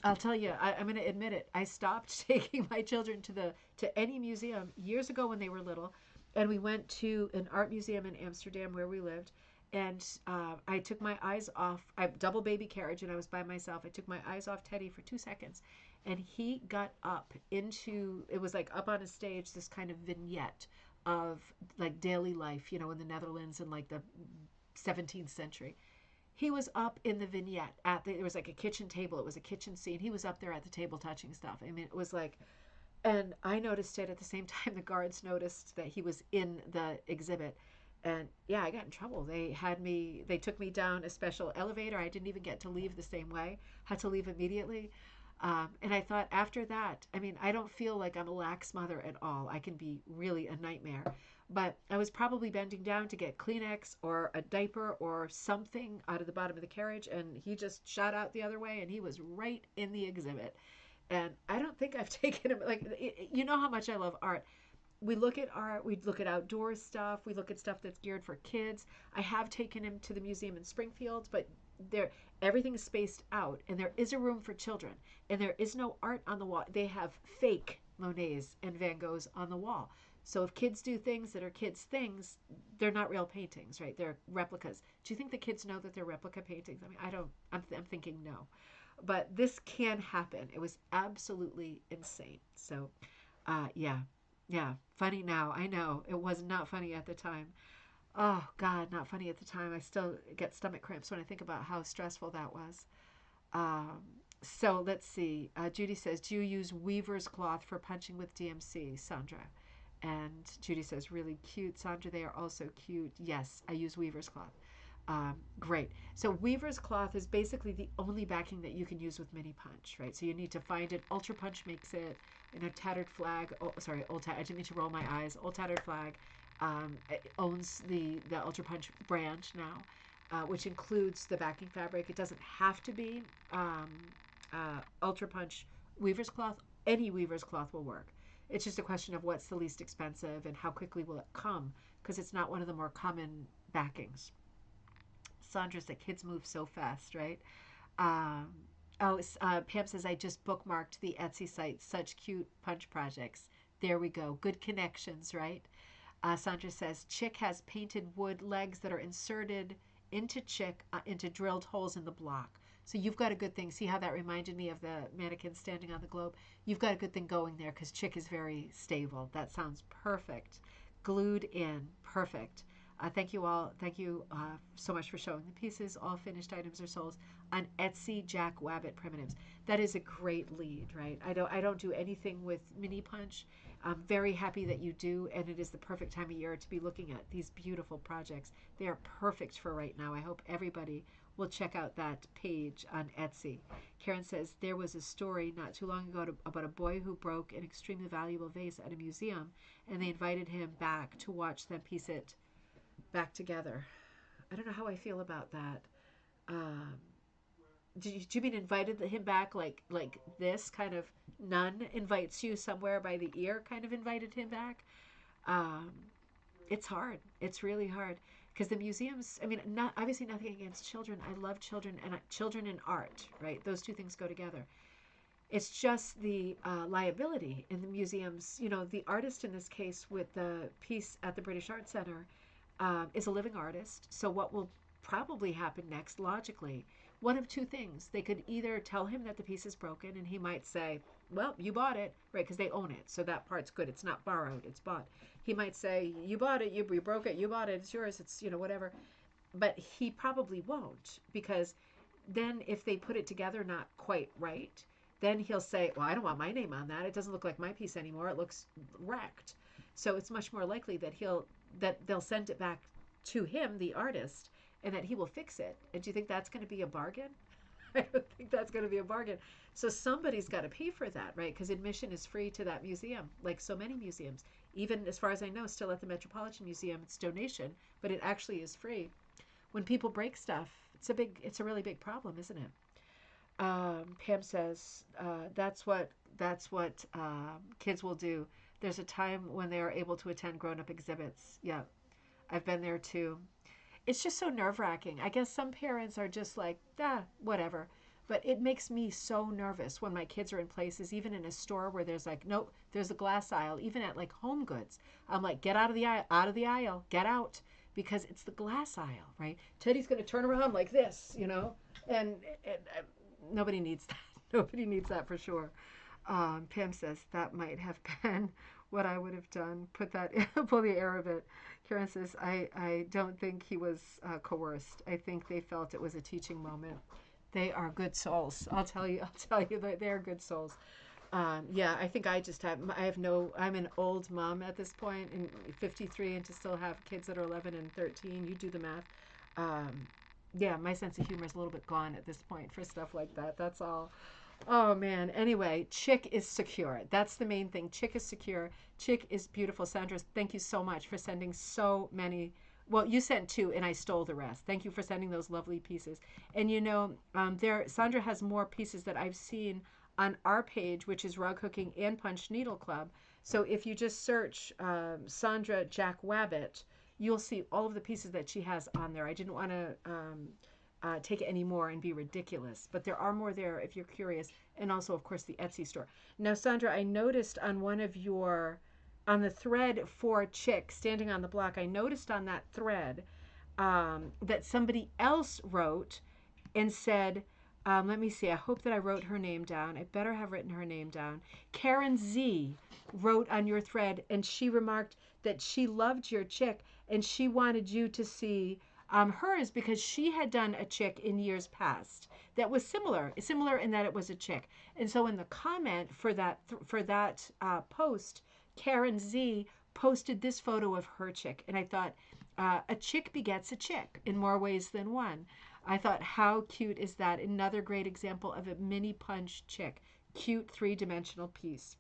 [SPEAKER 1] I'll tell you, I'm going to admit it. I stopped taking my children to any museum years ago when they were little, and we went to an art museum in Amsterdam where we lived, And I took my eyes off. I have double baby carriage, and I was by myself. I took my eyes off Teddy for 2 seconds, and he got up into, it was like up on a stage, this kind of vignette of like daily life, in the Netherlands in like the 17th century. He was up in the vignette there was like a kitchen table. It was a kitchen scene. He was up there at the table touching stuff. I mean, it was like, and I noticed it at the same time the guards noticed that he was in the exhibit. And yeah, I got in trouble. They took me down a special elevator. I didn't even get to leave the same way, had to leave immediately. And I thought after that, I mean, I don't feel like I'm a lax mother at all. I can be really a nightmare. But I was probably bending down to get Kleenex or a diaper or something out of the bottom of the carriage. And he just shot out the other way, and he was right in the exhibit. And I don't think I've taken him, like, you know how much I love art. We look at art, we look at outdoor stuff, we look at stuff that's geared for kids. I have taken him to the museum in Springfield, but there everything is spaced out, and there is a room for children, and there is no art on the wall. They have fake Monets and Van Goghs on the wall. So if kids do things that are kids things, they're not real paintings, right? They're replicas. Do you think the kids know that they're replica paintings? I mean, I don't. I'm thinking no, but this can happen. It was absolutely insane. So, yeah. Yeah, funny now. I know. It was not funny at the time. Oh, God, not funny at the time. I still get stomach cramps when I think about how stressful that was. Um, so let's see. Judy says, do you use weaver's cloth for punching with DMC, Sandra? And Judy says, really cute. Sandra, they are also cute. Yes, I use weaver's cloth. Great. So weaver's cloth is basically the only backing that you can use with mini punch, right? So you need to find it. Ultra Punch makes it. Tattered Flag. Oh, sorry, I didn't mean to roll my eyes. Old Tattered Flag owns the Ultra Punch brand now, which includes the backing fabric. It doesn't have to be Ultra Punch weaver's cloth. Any weaver's cloth will work. It's just a question of what's the least expensive and how quickly will it come, because it's not one of the more common backings. Sandra said kids move so fast, right? Um, Pam says, I just bookmarked the Etsy site. Such cute punch projects. There we go. Good connections, right? Sandra says, Chick has painted wood legs that are inserted into Chick into drilled holes in the block. So you've got a good thing. See how that reminded me of the mannequin standing on the globe? You've got a good thing going there because Chick is very stable. That sounds perfect. Glued in. Perfect. Thank you all. Thank you so much for showing the pieces. All finished items are sold on Etsy Jack Wabbit Primitives. That is a great lead, right? I don't do anything with mini punch. I'm very happy that you do, and it is the perfect time of year to be looking at these beautiful projects. They are perfect for right now. I hope everybody will check out that page on Etsy. Karen says there was a story not too long ago about a boy who broke an extremely valuable vase at a museum, and they invited him back to watch them piece it back together. I don't know how I feel about that. Um, do you mean invited him back like this kind of nun invites you somewhere by the ear kind of invited him back? Um, it's hard. It's really hard because the museums. I mean, not obviously nothing against children. I love children and children and art. Right, those two things go together. It's just the liability in the museums. The artist in this case with the piece at the British Art Center is a living artist. So what will probably happen next, logically, one of two things. They could either tell him that the piece is broken, and he might say, well, you bought it, right? Because they own it. So that part's good. It's not borrowed. It's bought. He might say, you bought it. You broke it. You bought it. It's yours. It's, whatever. But he probably won't, because then if they put it together not quite right, then he'll say, well, I don't want my name on that. It doesn't look like my piece anymore. It looks wrecked. So it's much more likely that they'll send it back to him, the artist, and that he will fix it. And do you think that's going to be a bargain? I don't think that's going to be a bargain. So somebody's got to pay for that, right? Because admission is free to that museum, like so many museums. Even as far as I know, still at the Metropolitan Museum, it's donation, but it actually is free. When people break stuff, it's a really big problem, isn't it? Pam says that's what kids will do. There's a time when they are able to attend grown-up exhibits. Yeah, I've been there too. It's just so nerve-wracking. I guess some parents are just like, whatever. But it makes me so nervous when my kids are in places, even in a store where there's like, nope, there's a glass aisle, even at like Home Goods. I'm like, get out of the aisle, get out. because it's the glass aisle, right? Teddy's going to turn around like this, and nobody needs that. Nobody needs that for sure. Pam says that might have been what I would have done. Put that, pull the air of it. Karen says, I don't think he was coerced. I think they felt it was a teaching moment. They are good souls. I'll tell you that they are good souls. Yeah, I think I'm an old mom at this point, and 53, and to still have kids that are 11 and 13. You do the math. Yeah, my sense of humor is a little bit gone at this point for stuff like that. That's all. Oh man. Anyway, Chick is secure. That's the main thing. Chick is secure. Chick is beautiful. Sandra, thank you so much for sending so many. Well, you sent two, and I stole the rest. Thank you for sending those lovely pieces. And Sandra has more pieces that I've seen on our page, which is Rug Hooking and Punch Needle Club. So if you just search Sandra Jack Wabbit, you'll see all of the pieces that she has on there. I didn't want to take any more and be ridiculous, but there are more there if you're curious, and also, of course, the Etsy store. Now, Sandra, I noticed on the thread for Chick standing on the block, I noticed on that thread that somebody else wrote and said, let me see, I hope that I wrote her name down. I better have written her name down. Karen Z wrote on your thread, and she remarked that she loved your Chick, and she wanted you to see hers because she had done a Chick in years past that was similar in that it was a Chick. And so in the comment for that post, Karen Z posted this photo of her Chick, and I thought a Chick begets a Chick in more ways than one. I thought, how cute is that? Another great example of a mini punch Chick. Cute 3-dimensional piece.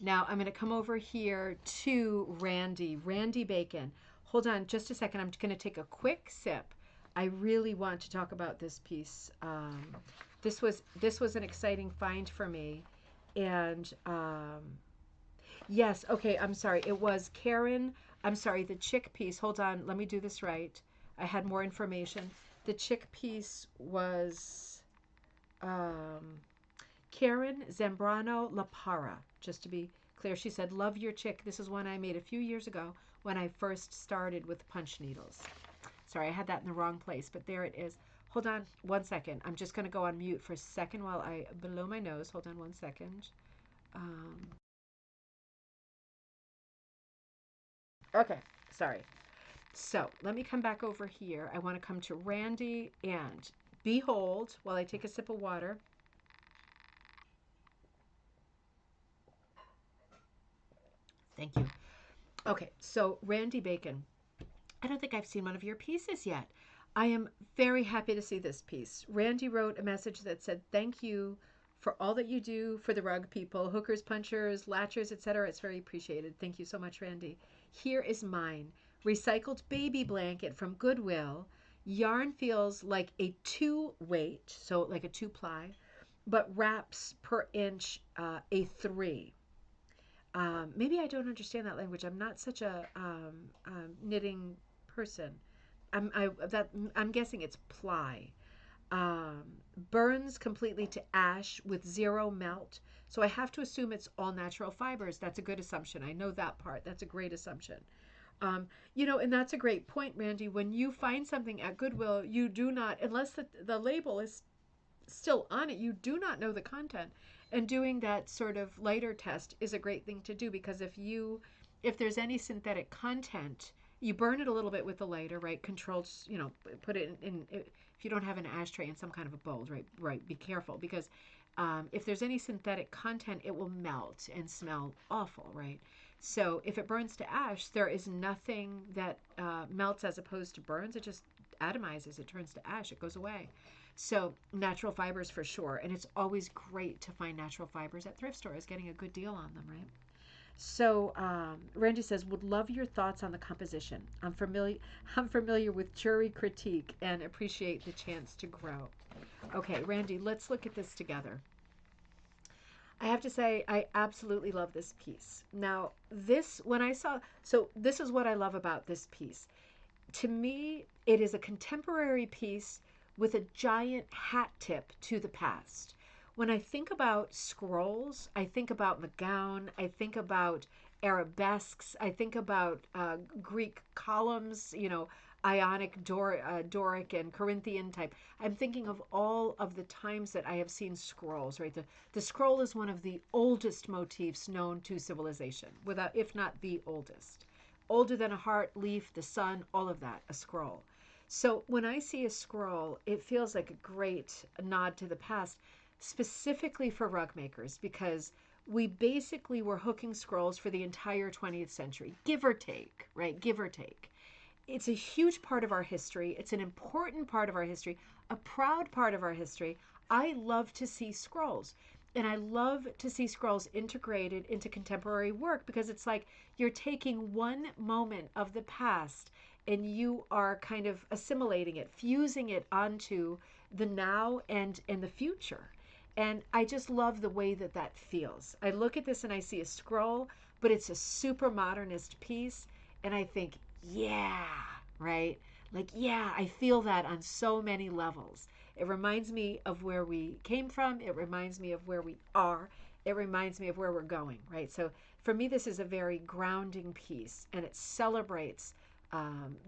[SPEAKER 1] Now I'm going to come over here to Randy Bacon. Hold on just a second. I'm going to take a quick sip. I really want to talk about this piece. This was an exciting find for me. And yes, okay, I'm sorry. It was Karen. I'm sorry, the Chick piece. Hold on. Let me do this right. I had more information. The Chick piece was Karen Zambrano La Parra. Just to be clear, she said, love your Chick. This is one I made a few years ago when I first started with punch needles. Sorry, I had that in the wrong place, but there it is. Hold on one second. I'm just going to go on mute for a second while I blow my nose. Hold on one second. Okay, sorry. So let me come back over here. I want to come to Randy and behold, while I take a sip of water. Thank you. Okay, so Randy Bacon, I don't think I've seen one of your pieces yet. I am very happy to see this piece. Randy wrote a message that said, thank you for all that you do for the rug people, hookers, punchers, latchers, etc. It's very appreciated. Thank you so much, Randy. Here is mine. Recycled baby blanket from Goodwill. Yarn feels like a 2 weight, so like a 2-ply, but wraps per inch a 3. Maybe I don't understand that language. I'm not such a knitting person. I'm guessing it's ply. Burns completely to ash with 0 melt. So I have to assume it's all natural fibers. That's a good assumption. I know that part. That's a great assumption. And that's a great point, Randy. When you find something at Goodwill, you do not, unless the label is still on it, you do not know the content. And doing that sort of lighter test is a great thing to do, because if there's any synthetic content, you burn it a little bit with the lighter, right? Controlled, put it in if you don't have an ashtray in some kind of a bowl, right? Be careful, because if there's any synthetic content, it will melt and smell awful, right? So if it burns to ash, there is nothing that melts as opposed to burns. It just atomizes. It turns to ash. It goes away. So natural fibers for sure. And it's always great to find natural fibers at thrift stores, getting a good deal on them, right? So Randy says, would love your thoughts on the composition. I'm familiar with jury critique and appreciate the chance to grow. Okay, Randy, let's look at this together. I have to say, I absolutely love this piece. Now, this is what I love about this piece. To me, it is a contemporary piece with a giant hat tip to the past. When I think about scrolls, I think about McGowan, I think about arabesques. I think about Greek columns, Ionic, Doric, and Corinthian type. I'm thinking of all of the times that I have seen scrolls, right? The scroll is one of the oldest motifs known to civilization, without, if not the oldest. Older than a heart, leaf, the sun, all of that, a scroll. So when I see a scroll, it feels like a great nod to the past, specifically for rug makers, because we basically were hooking scrolls for the entire 20th century, give or take, right? Give or take. It's a huge part of our history. It's an important part of our history, a proud part of our history. I love to see scrolls. And I love to see scrolls integrated into contemporary work because it's like you're taking one moment of the past and you are kind of assimilating it, fusing it onto the now and the future. And I just love the way that that feels. I look at this and I see a scroll, but it's a super modernist piece. And I think, yeah, right? Like, yeah, I feel that on so many levels. It reminds me of where we came from. It reminds me of where we are. It reminds me of where we're going, right? So for me, this is a very grounding piece, and it celebrates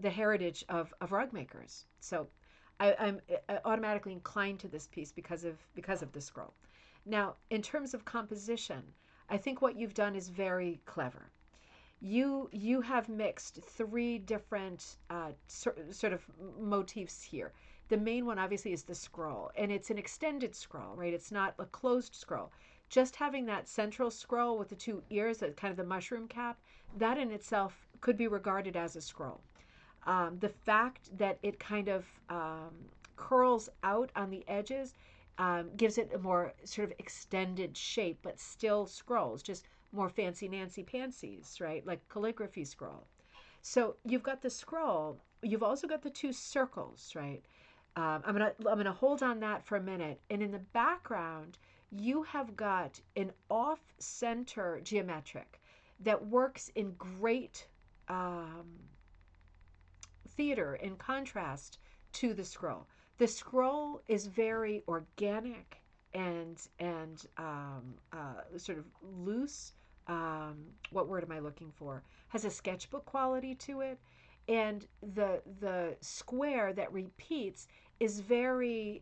[SPEAKER 1] the heritage of rug makers. So I'm automatically inclined to this piece because of the scroll. Now, in terms of composition, I think what you've done is very clever. You have mixed three different sort of motifs here. The main one obviously is the scroll, and it's an extended scroll, right? It's not a closed scroll. Just having that central scroll with the two ears, that kind of the mushroom cap, that in itself could be regarded as a scroll. The fact that it kind of curls out on the edges gives it a more sort of extended shape, but still scrolls, just more fancy Nancy pansies, right? Like calligraphy scroll. So you've got the scroll. You've also got the two circles, right? I'm gonna hold on that for a minute. And in the background, you have got an off-center geometric that works in great theater in contrast to the scroll. The scroll is very organic and sort of loose. What word am I looking for? Has a sketchbook quality to it, and the square that repeats is very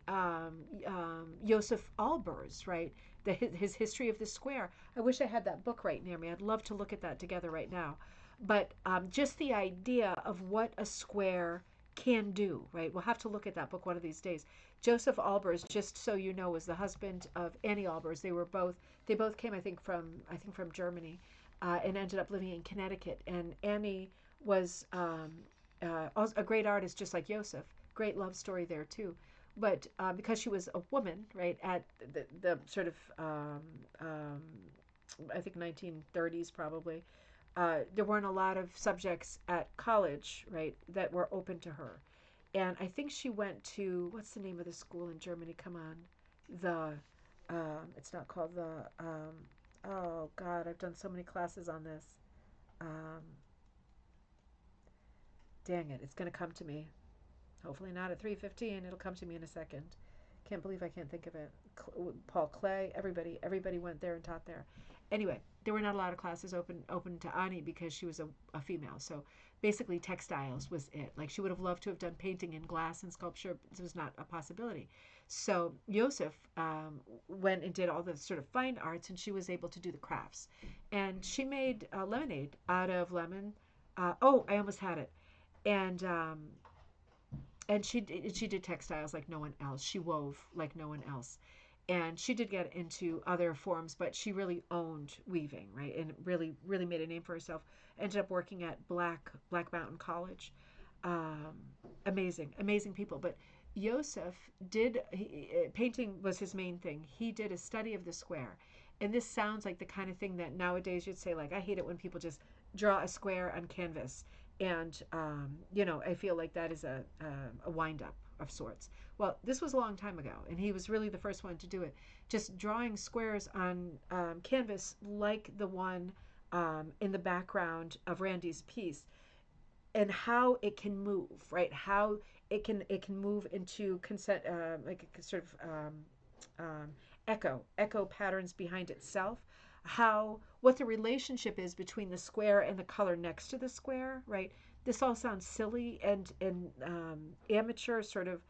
[SPEAKER 1] Joseph Albers, right? His history of the square. I wish I had that book right near me. I'd love to look at that together right now. But just the idea of what a square can do, right? We'll have to look at that book one of these days. Joseph Albers, just so you know, was the husband of Annie Albers. They both came, I think from Germany, and ended up living in Connecticut. And Annie was a great artist, just like Joseph. Great love story there too. But because she was a woman, right, at the sort of I think 1930s probably, there weren't a lot of subjects at college, right, that were open to her. And I think she went to, what's the name of the school in Germany? Come on. It's not called oh God, I've done so many classes on this. Um, Dang it, it's going to come to me. Hopefully not at 3:15. It'll come to me in a second. Can't believe I can't think of it. Paul Klee, everybody went there and taught there. Anyway, there were not a lot of classes open to Ani because she was a female. So basically, textiles was it. Like she would have loved to have done painting and glass and sculpture. This was not a possibility. So Joseph went and did all the sort of fine arts, and she was able to do the crafts. And she made lemonade out of lemon. Oh, I almost had it. And she did textiles like no one else. She wove like no one else, and she did get into other forms, but she really owned weaving, right, and really made a name for herself. Ended up working at Black Mountain College. Um, amazing people. But Joseph painting was his main thing. He did a study of the square, and this sounds like the kind of thing that nowadays you'd say, like, I hate it when people just draw a square on canvas. And I feel like that is a wind up of sorts. Well, this was a long time ago, and he was really the first one to do it. Just drawing squares on canvas like the one in the background of Randy's piece, and how it can move, right? How it can move into consent, like a sort of echo patterns behind itself. what the relationship is between the square and the color next to the square, right? This all sounds silly and amateur, sort of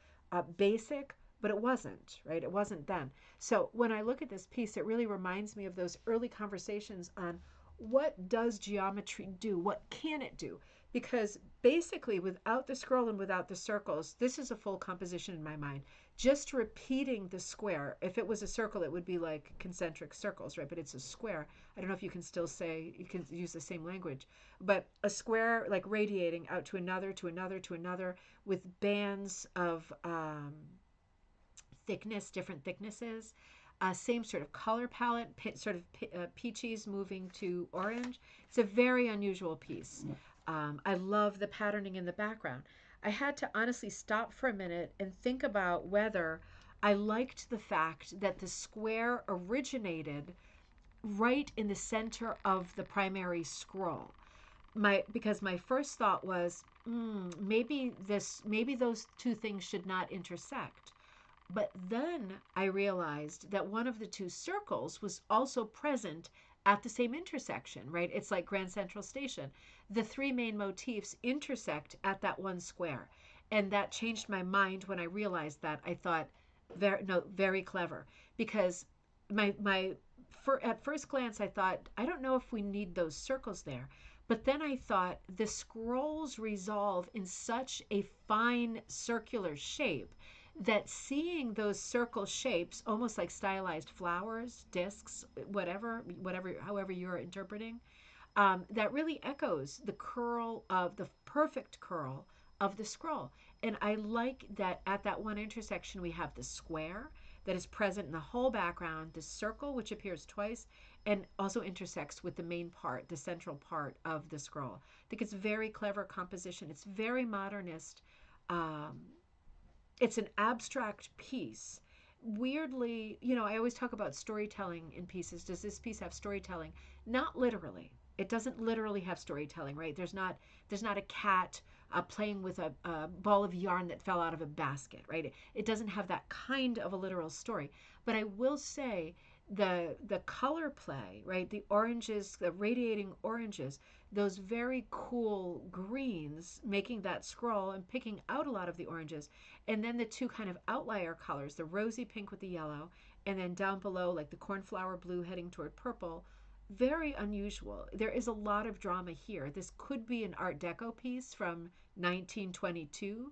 [SPEAKER 1] basic, but it wasn't, right? It wasn't then. So when I look at this piece, it really reminds me of those early conversations on what does geometry do? What can it do? Because basically, without the scroll and without the circles, this is a full composition in my mind. Just repeating the square. If it was a circle, it would be like concentric circles, right? But it's a square. I don't know if you can still say, you can use the same language, but a square like radiating out to another, to another, to another, with bands of thickness, different thicknesses. Same sort of color palette, sort of peaches moving to orange. It's a very unusual piece. I love the patterning in the background. I had to honestly stop for a minute and think about whether I liked the fact that the square originated right in the center of the primary scroll. Because my first thought was, maybe those two things should not intersect. But then I realized that one of the two circles was also present at the same intersection, right? It's like Grand Central Station. The three main motifs intersect at that one square. And that changed my mind when I realized that. I thought, very clever. Because at first glance, I thought, I don't know if we need those circles there. But then I thought the scrolls resolve in such a fine circular shape that seeing those circle shapes, almost like stylized flowers, discs, however you're interpreting, that really echoes the perfect curl of the scroll. And I like that at that one intersection, we have the square that is present in the whole background, the circle, which appears twice, and also intersects with the main part, the central part of the scroll. I think it's very clever composition. It's very modernist. Um, it's an abstract piece. Weirdly, I always talk about storytelling in pieces. Does this piece have storytelling? Not literally. It doesn't literally have storytelling, right? There's not a cat playing with a ball of yarn that fell out of a basket, right? It doesn't have that kind of a literal story. But I will say the color play, right? The oranges, the radiating oranges, those very cool greens, making that scroll and picking out a lot of the oranges, and then the two kind of outlier colors, the rosy pink with the yellow, and then down below like the cornflower blue heading toward purple. Very unusual. There is a lot of drama here. This could be an Art Deco piece from 1922.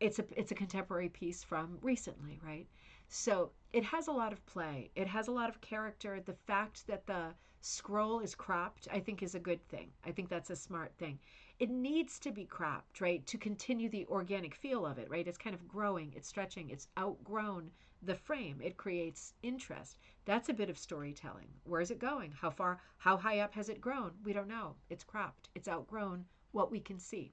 [SPEAKER 1] It's a contemporary piece from recently, right? So it has a lot of play. It has a lot of character. The fact that the scroll is cropped, I think, is a good thing. I think that's a smart thing. It needs to be cropped, right, to continue the organic feel of it, right? It's kind of growing, it's stretching, it's outgrown the frame. It creates interest. That's a bit of storytelling. Where is it going? How far, how high up has it grown? We don't know. It's cropped. It's outgrown what we can see.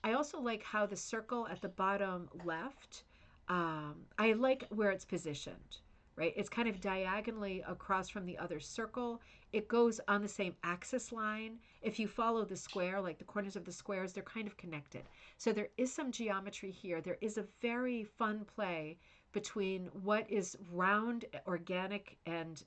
[SPEAKER 1] I also like how the circle at the bottom left, I like where it's positioned, right? It's kind of diagonally across from the other circle. It goes on the same axis line. If you follow the square, like the corners of the squares, they're kind of connected. So there is some geometry here. There is a very fun play between what is round, organic, and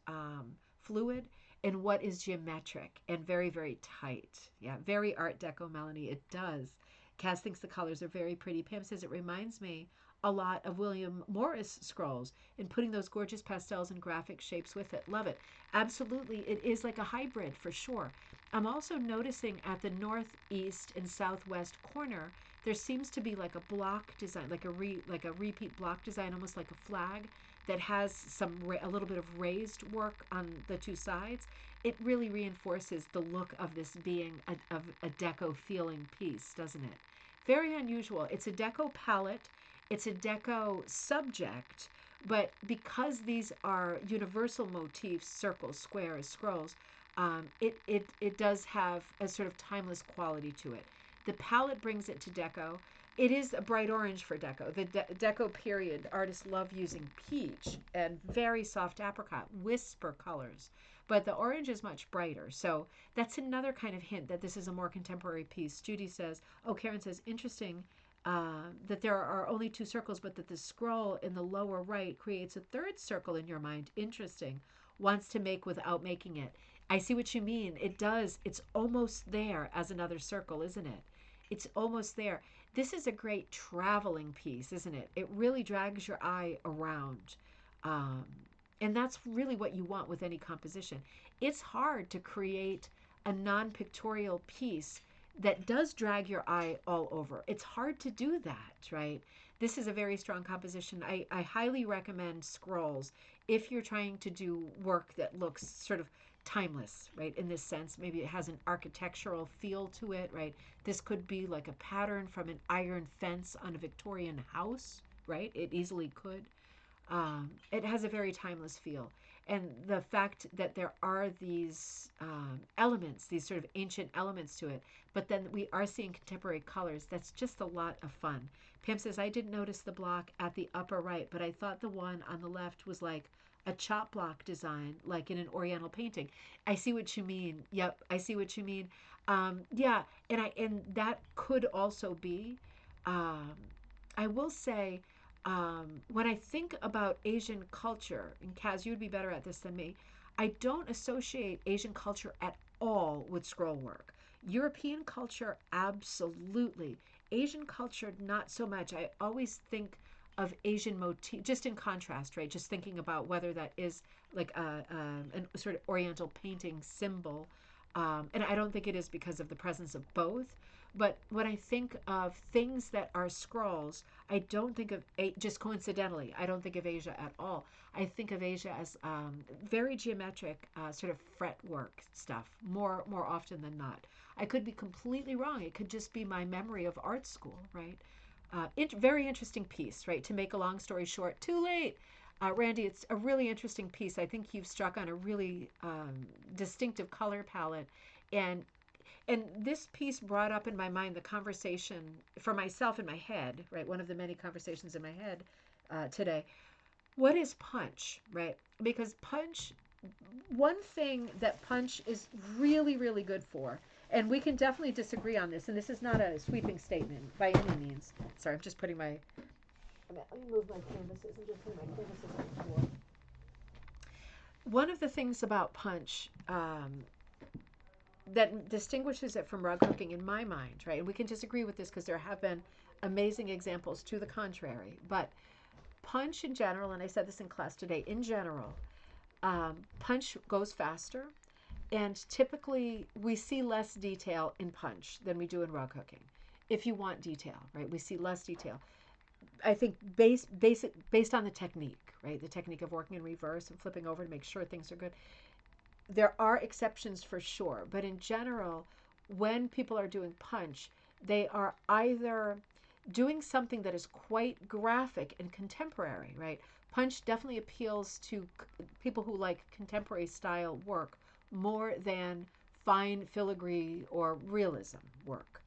[SPEAKER 1] fluid, and what is geometric and very, very tight. Yeah, very Art Deco, Melanie. It does. Cass thinks the colors are very pretty. Pam says it reminds me a lot of William Morris scrolls and putting those gorgeous pastels and graphic shapes with it. Love it. Absolutely. It is like a hybrid for sure. I'm also noticing at the northeast and southwest corner, there seems to be like a block design, like a repeat block design, almost like a flag that has a little bit of raised work on the two sides. It really reinforces the look of this being a deco feeling piece, doesn't it? Very unusual. It's a deco palette. It's a deco subject, but because these are universal motifs, circles, squares, scrolls, it does have a sort of timeless quality to it. The palette brings it to deco. It is a bright orange for deco. The deco period artists love using peach and very soft apricot, whisper colors, but the orange is much brighter. So that's another kind of hint that this is a more contemporary piece. Judy says, oh, Karen says, interesting that there are only two circles, but that the scroll in the lower right creates a third circle in your mind. Interesting. wants to make without making it. I see what you mean. It does. It's almost there as another circle, isn't it? It's almost there. This is a great traveling piece, isn't it? It really drags your eye around. Um, and that's really what you want with any composition. It's hard to create a non-pictorial piece that does drag your eye all over. It's hard to do that, right? This is a very strong composition. I highly recommend scrolls if you're trying to do work that looks sort of timeless, right? In this sense, maybe it has an architectural feel to it, right? This could be like a pattern from an iron fence on a Victorian house, right? It easily could. It has a very timeless feel. And the fact that there are these elements, these sort of ancient elements to it, but then we are seeing contemporary colors, that's just a lot of fun. Pam says, I didn't notice the block at the upper right, but I thought the one on the left was like a chop block design, like in an Oriental painting. I see what you mean. Yep, I see what you mean. Yeah, and that could also be. Um, I will say, when I think about Asian culture, and Kaz, you would be better at this than me, I don't associate Asian culture at all with scroll work. European culture, absolutely. Asian culture, not so much. I always think of Asian motif, just in contrast, right? Just thinking about whether that is like a sort of Oriental painting symbol. And I don't think it is because of the presence of both. But when I think of things that are scrolls, I don't think of, just coincidentally, I don't think of Asia at all. I think of Asia as very geometric, sort of fretwork stuff, more often than not. I could be completely wrong. It could just be my memory of art school, right? Very interesting piece, right? To make a long story short, too late. Randy, it's a really interesting piece. I think you've struck on a really distinctive color palette, and this piece brought up in my mind the conversation for myself in my head, right? One of the many conversations in my head today. What is punch, right? Because punch, one thing that punch is really, really good for, and we can definitely disagree on this, and this is not a sweeping statement by any means. Sorry, I'm just putting my, let me move my canvases and just put my canvases on the floor. One of the things about punch that distinguishes it from rug hooking in my mind, right? And we can disagree with this because there have been amazing examples to the contrary. But punch in general, and I said this in class today, in general, punch goes faster. And typically we see less detail in punch than we do in rug hooking. If you want detail, right? We see less detail. I think based on the technique, right? The technique of working in reverse and flipping over to make sure things are good. There are exceptions for sure, but in general, when people are doing punch, they are either doing something that is quite graphic and contemporary, right? Punch definitely appeals to people who like contemporary style work more than fine filigree or realism work.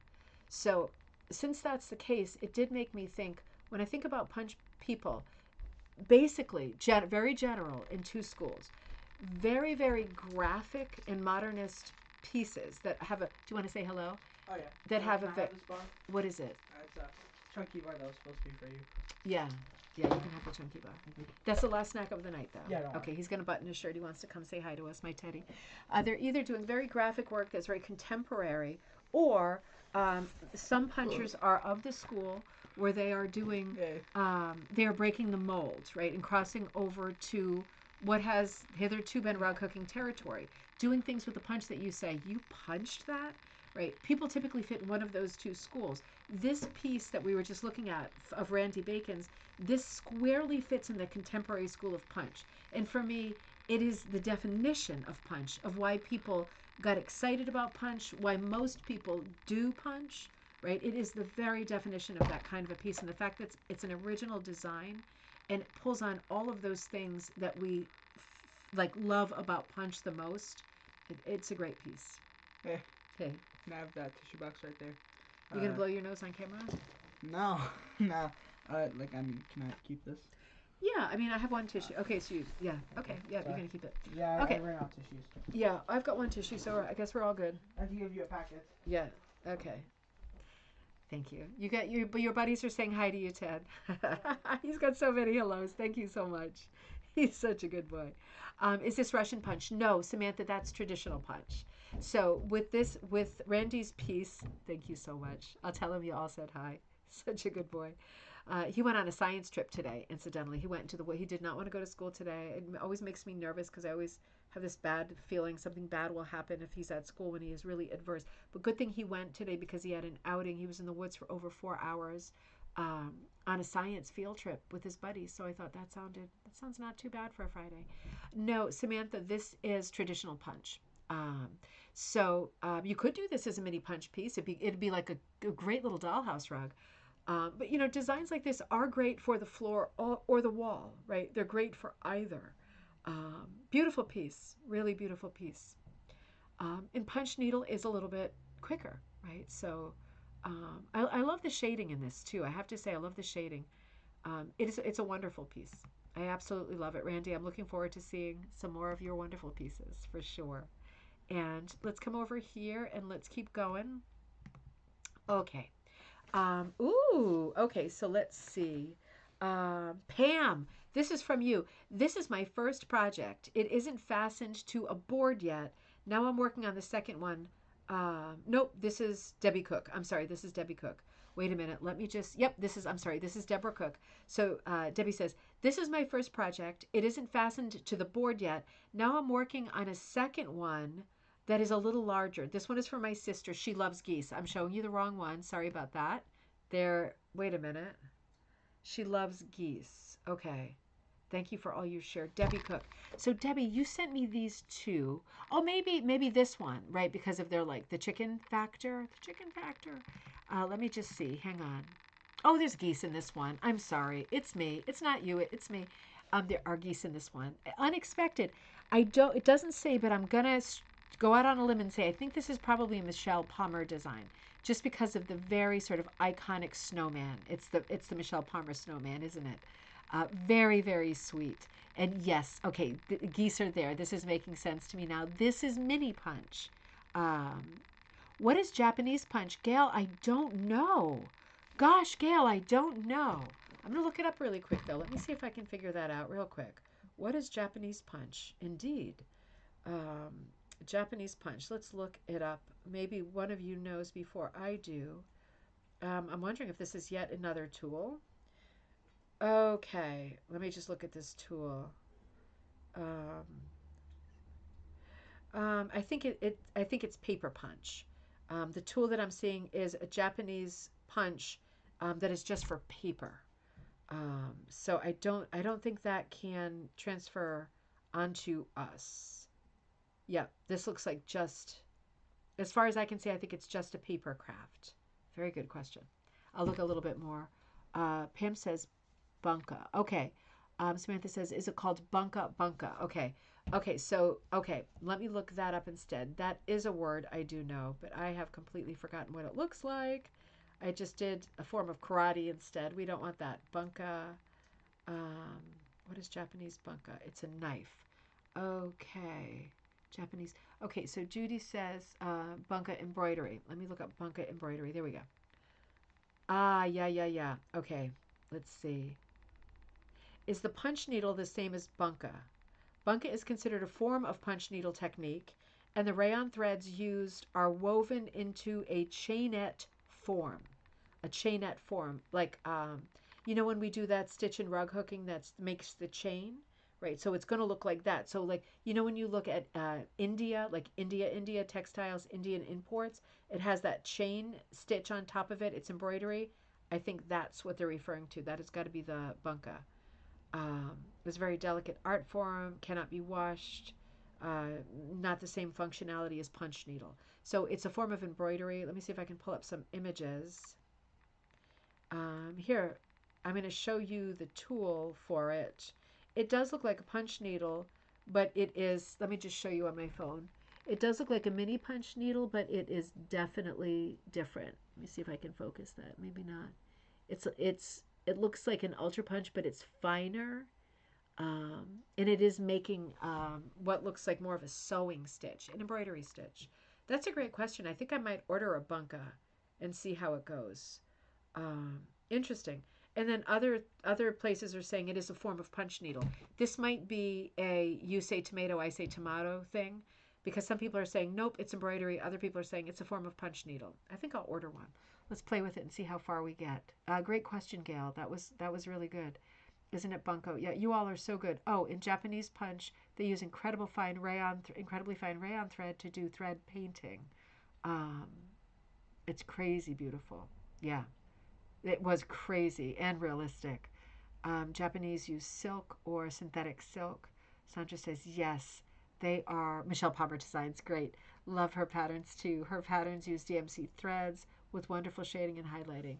[SPEAKER 1] So, since that's the case, it did make me think when I think about punch people, basically, very general in two schools, very, very graphic and modernist pieces that have a. Do you want to say hello?
[SPEAKER 2] Oh yeah.
[SPEAKER 1] That have a.
[SPEAKER 2] Can I have this bar?
[SPEAKER 1] What is it?
[SPEAKER 2] It's a chunky bar that was supposed to be for you.
[SPEAKER 1] Yeah. Yeah, you can have the chunky bar. That's the last snack of the night, though.
[SPEAKER 2] Yeah, don't worry.
[SPEAKER 1] Okay, he's going to button his shirt. He wants to come say hi to us, my teddy. They're either doing very graphic work that's very contemporary, or some punchers are of the school where they are doing, they are breaking the mold, right, and crossing over to what has hitherto been rug hooking territory, doing things with the punch that you say, you punched that? Right. People typically fit in one of those two schools. This piece that we were just looking at of Randy Bacon's, this squarely fits in the contemporary school of punch. And for me, it is the definition of punch, of why people got excited about punch, why most people do punch, right? It is the very definition of that kind of a piece. And the fact that it's an original design and it pulls on all of those things that we like love about punch the most, it's a great piece.
[SPEAKER 2] Hey.
[SPEAKER 1] Okay.
[SPEAKER 2] Can I have that tissue box right there?
[SPEAKER 1] You gonna blow your nose on camera?
[SPEAKER 2] No, no. Like, I mean, can I keep this?
[SPEAKER 1] Yeah, I mean, I have one tissue. Okay, so yeah, okay, yeah, you're gonna keep it.
[SPEAKER 2] Yeah,
[SPEAKER 1] okay.
[SPEAKER 2] I ran out of tissues.
[SPEAKER 1] Yeah, I've got one tissue, so I guess we're all good.
[SPEAKER 2] I can give you a packet.
[SPEAKER 1] Yeah, okay. Thank you. You got your buddies are saying hi to you, Ted. He's got so many hellos. Thank you so much. He's such a good boy. Is this Russian punch? No, Samantha, that's traditional punch. So with Randy's piece, thank you so much. I'll tell him you all said hi. Such a good boy. He went on a science trip today, incidentally. He went into he did not want to go to school today. It always makes me nervous because I always have this bad feeling something bad will happen if he's at school when he is really adverse. But good thing he went today because he had an outing. He was in the woods for over 4 hours on a science field trip with his buddies. So I thought that sounds not too bad for a Friday. No, Samantha, this is traditional punch. Um, you could do this as a mini punch piece. It'd be like a great little dollhouse rug. But designs like this are great for the floor or the wall, right? They're great for either. Beautiful piece, really beautiful piece. And punch needle is a little bit quicker, right? So I love the shading in this too. I have to say, I love the shading. It's a wonderful piece. I absolutely love it, Randy. I'm looking forward to seeing some more of your wonderful pieces for sure. And let's come over here and let's keep going. Okay. Okay, so let's see. Pam, this is from you. This is my first project. It isn't fastened to a board yet. Now I'm working on the second one. Nope, this is Debbie Cook. I'm sorry, this is Debbie Cook. Wait a minute. Let me just. Yep, I'm sorry, this is Deborah Cook. So Debbie says, this is my first project. It isn't fastened to the board yet. Now I'm working on a second one that is a little larger. This one is for my sister. She loves geese. I'm showing you the wrong one. Sorry about that. Wait a minute. She loves geese. Okay. Thank you for all you shared. Debbie Cook. So Debbie, you sent me these two. Oh, maybe this one, right? Because of their like the chicken factor. The chicken factor. Let me just see. Hang on. Oh, there's geese in this one. I'm sorry. It's me. It's not you. It's me. There are geese in this one. Unexpected. It doesn't say, but I'm gonna go out on a limb and say I think this is probably a Michelle Palmer design, just because of the very sort of iconic snowman. It's the Michelle Palmer snowman, isn't it? Very, very sweet. And yes, okay, the geese are there. This is making sense to me now. This is mini punch. Um, what is Japanese punch? Gail, I don't know. Gosh, Gail, I don't know. I'm going to look it up really quick, though. Let me see if I can figure that out real quick. What is Japanese punch? Indeed. Um, Japanese punch. Let's look it up. Maybe one of you knows before I do. I'm wondering if this is yet another tool. Okay, let me just look at this tool. Um, I think it's paper punch. The tool that I'm seeing is a Japanese punch that is just for paper. So I don't think that can transfer onto us. Yeah, this looks like just, as far as I can see, I think it's just a paper craft. Very good question. I'll look a little bit more. Pam says bunka. Okay. Samantha says, is it called bunka? Bunka. Okay. Okay. Let me look that up instead. That is a word I do know, but I have completely forgotten what it looks like. I just did a form of karate instead. We don't want that. Bunka. What is Japanese bunka? It's a knife. Okay. Japanese. Okay, so Judy says bunka embroidery. Let me look up bunka embroidery. There we go. Yeah. Okay, let's see. Is the punch needle the same as bunka? Bunka is considered a form of punch needle technique, and the rayon threads used are woven into a chainette form. A chainette form, like when we do that stitch and rug hooking that makes the chain, right? So it's going to look like that. So like when you look at India, like India textiles, Indian imports, it has that chain stitch on top of it. It's embroidery. I think that's what they're referring to. That has got to be the bunka. It's a very delicate art form, cannot be washed, not the same functionality as punch needle. So it's a form of embroidery. Let me see if I can pull up some images. Here, I'm going to show you the tool for it. It does look like a punch needle, but it is, let me just show you on my phone. It does look like a mini punch needle, but it is definitely different. Let me see if I can focus that. Maybe not. It looks like an ultra punch, but it's finer. And it is making what looks like more of a sewing stitch, an embroidery stitch. That's a great question. I think I might order a bunka and see how it goes. Interesting. And then other places are saying it is a form of punch needle. This might be a you say tomato, I say tomato thing, because some people are saying nope, it's embroidery. Other people are saying it's a form of punch needle. I think I'll order one. Let's play with it and see how far we get. Great question, Gail. That was really good. Isn't it bunko? Yeah, you all are so good. Oh, in Japanese punch, they use incredibly fine rayon thread to do thread painting. Um, it's crazy beautiful. Yeah, it was crazy and realistic. Japanese use silk or synthetic silk. Sandra says yes, they are. Michelle Palmer designs great. Love her patterns too. Her patterns use DMC threads with wonderful shading and highlighting.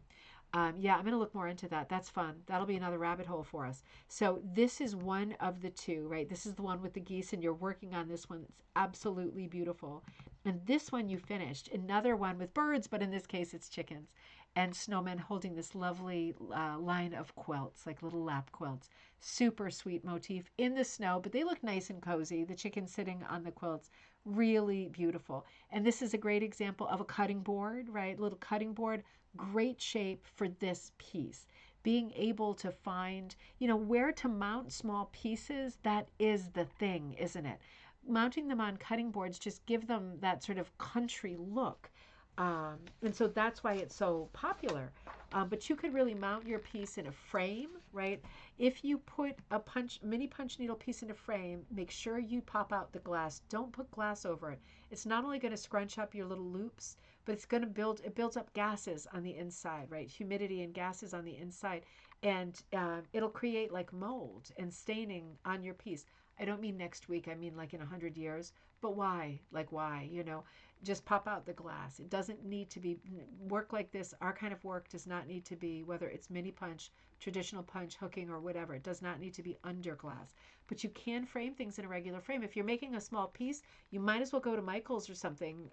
[SPEAKER 1] Yeah, I'm going to look more into that. That's fun. That'll be another rabbit hole for us. So this is one of the two, right? This is the one with the geese, and you're working on this one. It's absolutely beautiful. And this one you finished. Another one with birds, but in this case it's chickens. And snowmen holding this lovely line of quilts, like little lap quilts. Super sweet motif in the snow, but they look nice and cozy. The chickens sitting on the quilts, really beautiful. And this is a great example of a cutting board, right? Little cutting board, great shape for this piece. Being able to find, where to mount small pieces, that is the thing, isn't it? Mounting them on cutting boards just give them that sort of country look. And so that's why it's so popular. But you could really mount your piece in a frame, right? If you put a mini punch needle piece in a frame, make sure you pop out the glass. Don't put glass over it. It's not only going to scrunch up your little loops, but it's going to builds up gases on the inside, right? Humidity and gases on the inside. And it'll create like mold and staining on your piece. I don't mean next week. I mean like in 100 years. But why? Like why? Just pop out the glass. It doesn't need to be work like this. Our kind of work does not need to be, whether it's mini punch, traditional punch, hooking, or whatever. It does not need to be under glass. But you can frame things in a regular frame. If you're making a small piece, you might as well go to Michael's or something,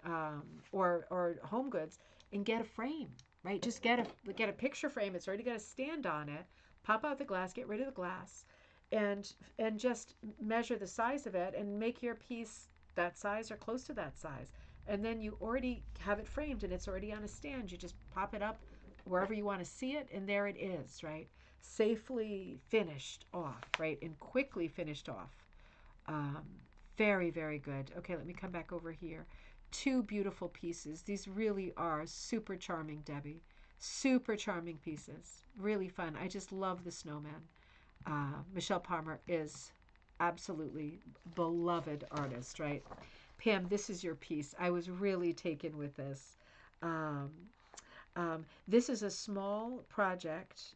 [SPEAKER 1] or Home Goods, and get a frame. Right? Just get a picture frame. It's already got a stand on it. Pop out the glass. Get rid of the glass, and just measure the size of it and make your piece that size or close to that size. And then you already have it framed and it's already on a stand. You just pop it up wherever you want to see it, and there it is, right? Safely finished off, right? And quickly finished off. Um, Very, very good. Okay, let me come back over here. Two beautiful pieces. These really are super charming, Debbie. Super charming pieces. Really fun. I just love the snowman. Michelle Palmer is absolutely beloved artist, right? Pam, this is your piece. I was really taken with this. Um, this is a small project.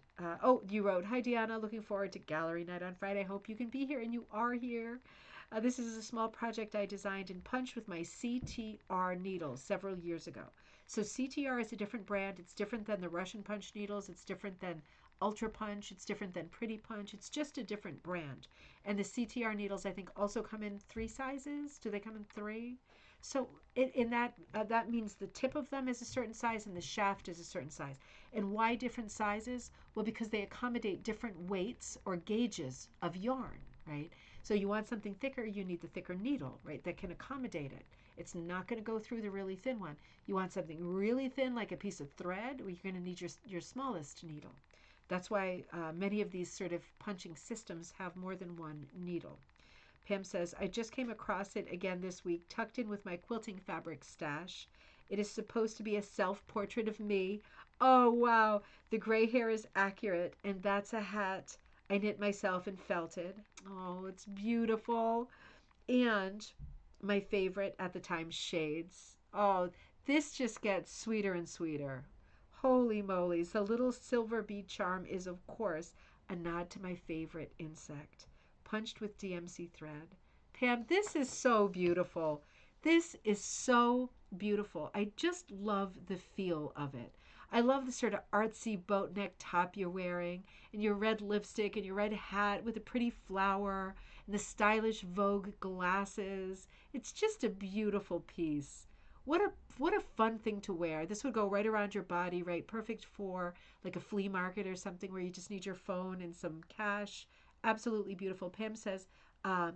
[SPEAKER 1] You wrote, "Hi, Deanna. Looking forward to gallery night on Friday. Hope you can be here," and you are here. This is a small project I designed in punch with my CTR needles several years ago. So CTR is a different brand. It's different than the Russian punch needles. It's different than Ultra Punch. It's different than Pretty Punch. It's just a different brand. And the CTR needles, I think, also come in 3 sizes. Do they come in 3? So in that means the tip of them is a certain size and the shaft is a certain size. And why different sizes? Well, because they accommodate different weights or gauges of yarn, right? So you want something thicker, you need the thicker needle, right, that can accommodate it. It's not going to go through the really thin one. You want something really thin, like a piece of thread, well, you're going to need your smallest needle. That's why many of these sort of punching systems have more than one needle. Pam says, "I just came across it again this week, tucked in with my quilting fabric stash. It is supposed to be a self-portrait of me. Oh, wow. The gray hair is accurate, and that's a hat I knit myself and felted. Oh, it's beautiful. And my favorite at the time, shades. Oh, this just gets sweeter and sweeter. Holy moly. The little silver bead charm is, of course, a nod to my favorite insect, punched with DMC thread. Pam, this is so beautiful. This is so beautiful. I just love the feel of it. I love the sort of artsy boat neck top you're wearing, and your red lipstick, and your red hat with a pretty flower, and the stylish Vogue glasses. It's just a beautiful piece. What a fun thing to wear. This would go right around your body, right? Perfect for like a flea market or something where you just need your phone and some cash. Absolutely beautiful. Pam says,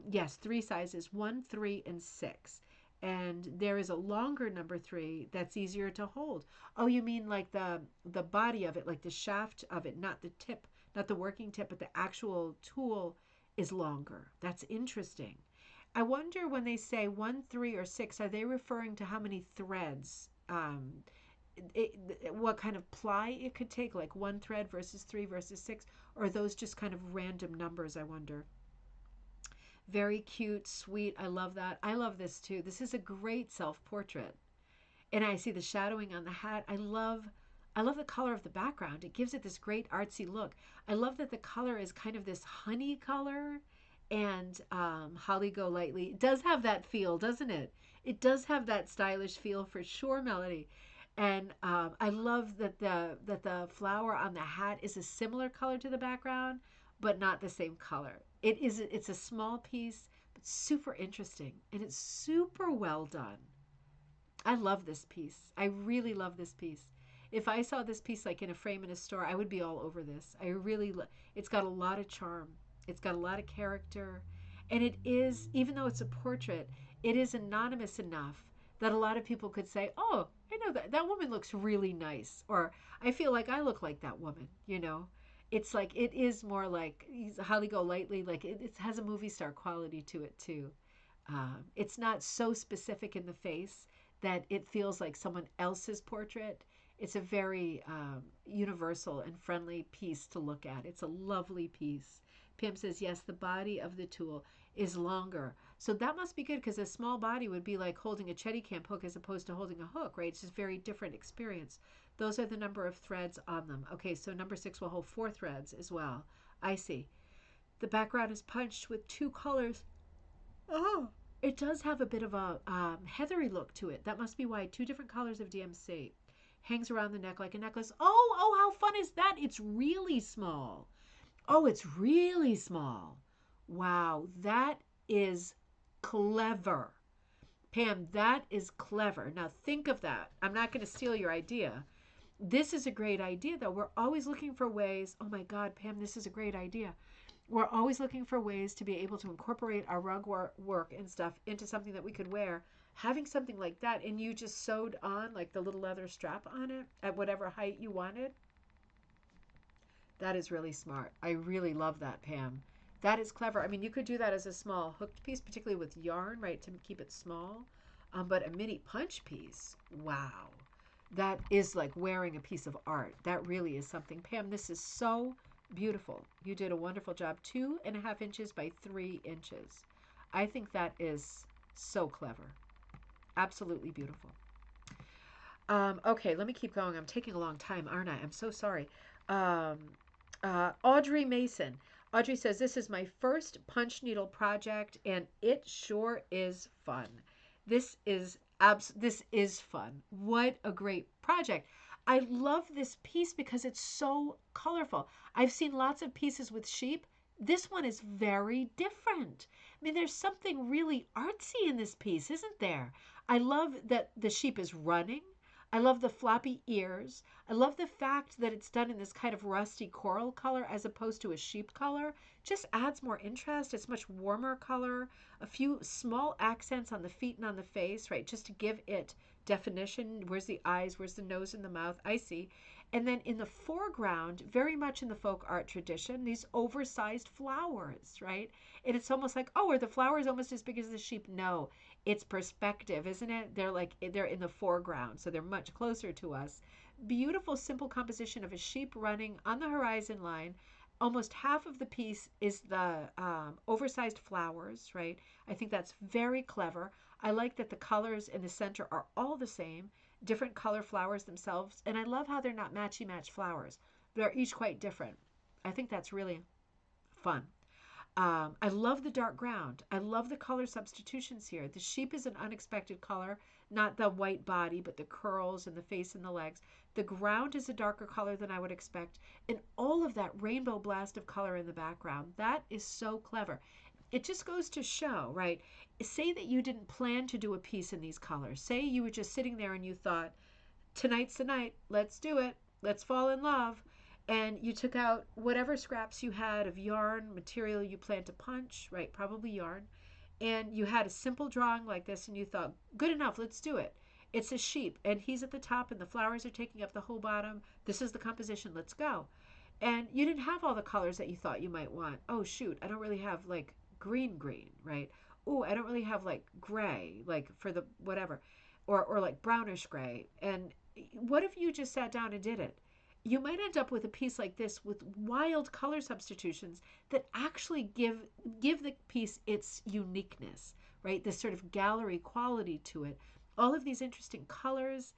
[SPEAKER 1] yes, 3 sizes, 1, 3, and 6. And there is a longer number 3 that's easier to hold. Oh, you mean like the body of it, like the shaft of it, not the tip, not the working tip, but the actual tool is longer. That's interesting. I wonder when they say 1, 3, or 6, are they referring to how many threads? What kind of ply it could take, like 1 thread versus 3 versus 6, or are those just kind of random numbers? I wonder. Very cute, sweet. I love that. I love this too. This is a great self-portrait. And I see the shadowing on the hat. I love the color of the background. It gives it this great artsy look. I love that the color is kind of this honey color, and Holly Golightly. It does have that feel, doesn't it? It does have that stylish feel for sure, Melody. And I love that the flower on the hat is a similar color to the background, but not the same color. It's a small piece, but super interesting, and it's super well done. I love this piece. I really love this piece. If I saw this piece like in a frame in a store, I would be all over this. It's got a lot of charm. It's got a lot of character. And it is, even though it's a portrait, it is anonymous enough that a lot of people could say, "Oh, I know that woman looks really nice," or "I feel like I look like that woman." It's like it is more like Holly Golightly, like it has a movie star quality to it too. It's not so specific in the face that it feels like someone else's portrait. It's a very universal and friendly piece to look at. It's a lovely piece. Pam says, yes, the body of the tool is longer. So that must be good because a small body would be like holding a Chetty Camp hook as opposed to holding a hook, right? It's just a very different experience. Those are the number of threads on them. Okay, so number 6 will hold 4 threads as well. I see. The background is punched with 2 colors. Oh, it does have a bit of a heathery look to it. That must be why 2 different colors of DMC. Hangs around the neck like a necklace. Oh, how fun is that? It's really small. Oh, it's really small. Wow, that is clever. Pam, that is clever. Now think of that. I'm not going to steal your idea. This is a great idea, though. We're always looking for ways. Oh my God, Pam, this is a great idea. We're always looking for ways to be able to incorporate our rug work and stuff into something that we could wear. Having something like that, and you just sewed on like the little leather strap on it at whatever height you wanted, that is really smart. I really love that, Pam. That is clever. I mean, you could do that as a small hooked piece, particularly with yarn, right, to keep it small. But a mini punch piece, wow. That is like wearing a piece of art. That really is something. Pam, this is so beautiful. You did a wonderful job. 2.5 inches by 3 inches. I think that is so clever. Absolutely beautiful. Okay, let me keep going. I'm taking a long time, aren't I? I'm so sorry. Um, Audrey Mason. Audrey says, this is my first punch needle project, and it sure is fun. This is fun. What a great project. I love this piece because it's so colorful. I've seen lots of pieces with sheep. This one is very different. I mean, there's something really artsy in this piece, isn't there? I love that the sheep is running. I love the floppy ears. I love the fact that it's done in this kind of rusty coral color as opposed to a sheep color. Just adds more interest. It's much warmer color. A few small accents on the feet and on the face, right? Just to give it definition. Where's the eyes? Where's the nose and the mouth? I see. And then in the foreground, very much in the folk art tradition, these oversized flowers, right? And it's almost like, oh, are the flowers almost as big as the sheep? No, it's perspective, isn't it? They're in the foreground, so they're much closer to us. Beautiful, simple composition of a sheep running on the horizon line. Almost half of the piece is the oversized flowers, right? I think that's very clever. I like that the colors in the center are all the same, different color flowers themselves, and I love how they're not matchy-match flowers. They're each quite different. I think that's really fun. I love the dark ground. I love the color substitutions here. The sheep is an unexpected color, not the white body, but the curls and the face and the legs. The ground is a darker color than I would expect. And all of that rainbow blast of color in the background. That is so clever. It just goes to show, right? Say that you didn't plan to do a piece in these colors. Say you were just sitting there and you thought, tonight's the night. Let's do it. Let's fall in love. And you took out whatever scraps you had of yarn material you plan to punch, right? Probably yarn. and you had a simple drawing like this and you thought, good enough, let's do it. It's a sheep and he's at the top and the flowers are taking up the whole bottom. This is the composition, let's go. And you didn't have all the colors that you thought you might want. Oh shoot, I don't really have like green, right? Oh, I don't really have like gray, like for the whatever, or like brownish gray. And what if you just sat down and did it? You might end up with a piece like this with wild color substitutions that actually give the piece its uniqueness, right? This sort of gallery quality to it. All of these interesting colors,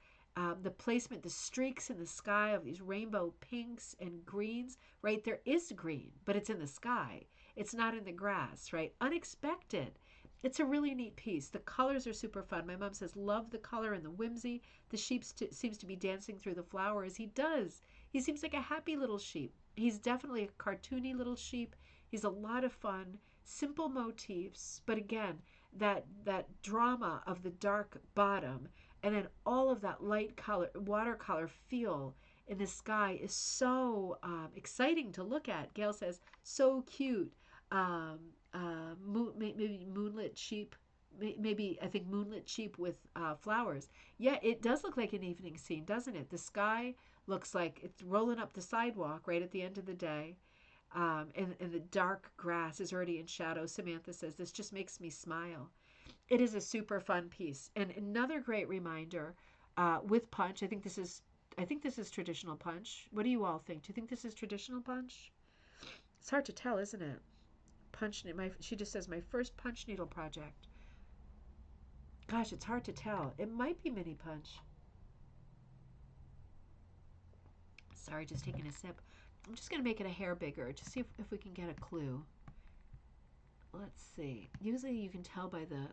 [SPEAKER 1] the placement, the streaks in the sky of these rainbow pinks and greens, right? There is green, but it's in the sky. It's not in the grass, right? Unexpected. It's a really neat piece. The colors are super fun. My mom says, love the color and the whimsy. The sheep seems to be dancing through the flowers. He does. He seems like a happy little sheep. He's definitely a cartoony little sheep. He's a lot of fun. Simple motifs, but again, that drama of the dark bottom and then all of that light color, watercolor feel in the sky is so exciting to look at. Gail says, so cute. Maybe moonlit sheep. Maybe I think moonlit sheep with flowers. Yeah, it does look like an evening scene, doesn't it? The sky looks like it's rolling up the sidewalk right at the end of the day. And the dark grass is already in shadow. Samantha says, this just makes me smile. It is a super fun piece. And another great reminder with punch. I think this is traditional punch. What do you all think? Do you think this is traditional punch? It's hard to tell, isn't it? Punch. She just says my first punch needle project. Gosh, it's hard to tell. It might be mini punch. Sorry, just taking a sip. I'm just going to make it a hair bigger to see if we can get a clue. Let's see. Usually you can tell by the,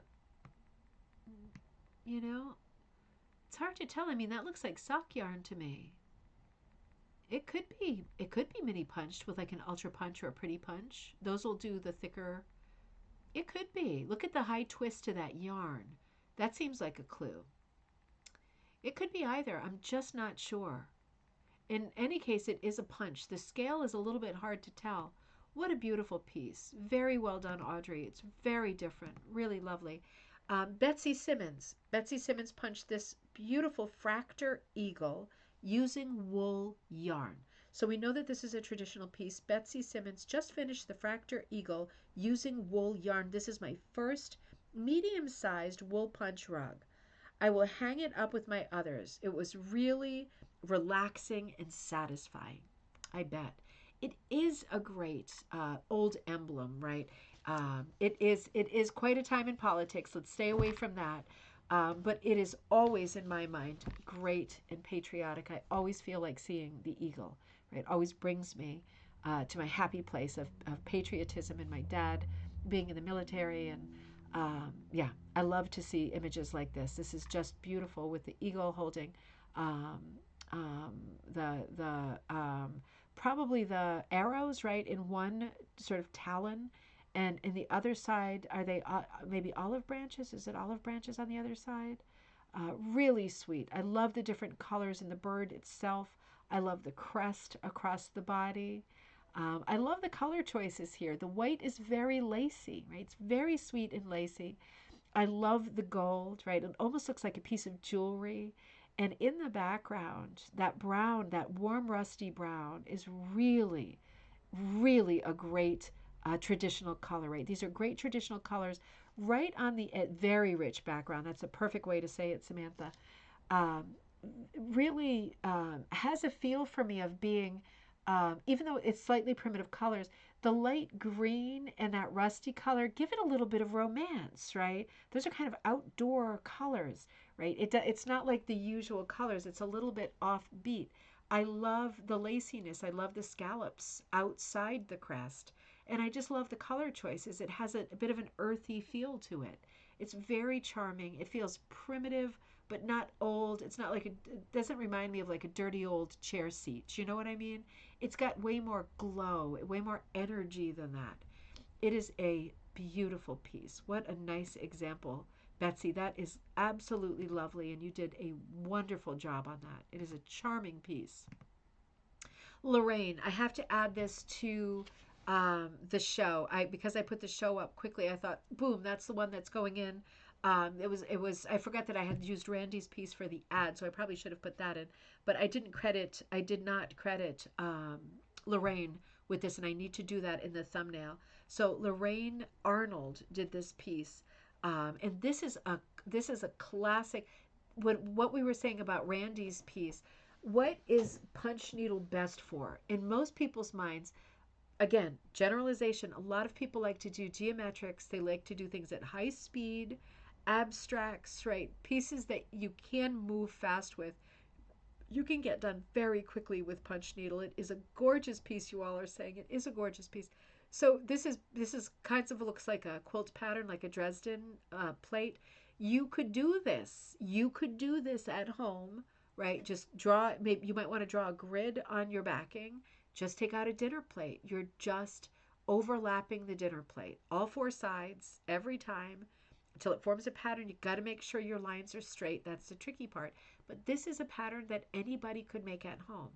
[SPEAKER 1] you know, it's hard to tell. I mean, that looks like sock yarn to me. It could be mini punched with like an ultra punch or a pretty punch. Those will do the thicker. It could be. Look at the high twist to that yarn. That seems like a clue. It could be either. I'm just not sure. In any case, it is a punch. The scale is a little bit hard to tell. What a beautiful piece. Very well done, Audrey. It's very different. Really lovely. Betsy Simmons. Betsy Simmons punched this beautiful fracture eagle using wool yarn. So we know that this is a traditional piece. Betsy Simmons just finished the fracture eagle using wool yarn. This is my first medium-sized wool punch rug. I will hang it up with my others. It was really relaxing and satisfying, I bet. It is a great old emblem, right? It is quite a time in politics. Let's stay away from that. But it is always, in my mind, great and patriotic. I always feel like seeing the eagle, right? It always brings me to my happy place of patriotism and my dad being in the military. And yeah, I love to see images like this. This is just beautiful with the eagle holding um, probably the arrows, right, in one sort of talon, and in the other side, are they maybe olive branches? Is it olive branches on the other side? Really sweet. I love the different colors in the bird itself. I love the crest across the body. I love the color choices here. The white is very lacy, right? It's very sweet and lacy. I love the gold, right? It almost looks like a piece of jewelry. And in the background, that brown, that warm rusty brown is really, really a great traditional color, right? These are great traditional colors right on the very rich background. That's a perfect way to say it, Samantha. Um, really has a feel for me of being, even though it's slightly primitive colors, the light green and that rusty color give it a little bit of romance, right? Those are kind of outdoor colors, right? It's not like the usual colors. It's a little bit offbeat. I love the laciness. I love the scallops outside the crest. And I just love the color choices. It has a bit of an earthy feel to it. It's very charming. It feels primitive, but not old. It's not like it doesn't remind me of like a dirty old chair seat. You know what I mean? It's got way more glow, way more energy than that. It is a beautiful piece. What a nice example, Betsy. That is absolutely lovely, and you did a wonderful job on that. It is a charming piece. Lorraine, I have to add this to the show. Because I put the show up quickly, I thought, boom, that's the one that's going in. It was I forgot that I had used Randy's piece for the ad, so I probably should have put that in. But I did not credit Lorraine with this, and I need to do that in the thumbnail. So Lorraine Arnold did this piece, and this is a classic. What we were saying about Randy's piece, what is punch needle best for? In most people's minds, again, generalization, a lot of people like to do geometrics. They like to do things at high speed, abstracts, right? Pieces that you can move fast with. You can get done very quickly with punch needle. It is a gorgeous piece. You all are saying it is a gorgeous piece. So this is kinds of looks like a quilt pattern, like a Dresden plate. You could do this. You could do this at home, right? Just draw. Maybe you might want to draw a grid on your backing. Just take out a dinner plate. You're just overlapping the dinner plate, all four sides every time until it forms a pattern. You got to make sure your lines are straight. That's the tricky part. But this is a pattern that anybody could make at home.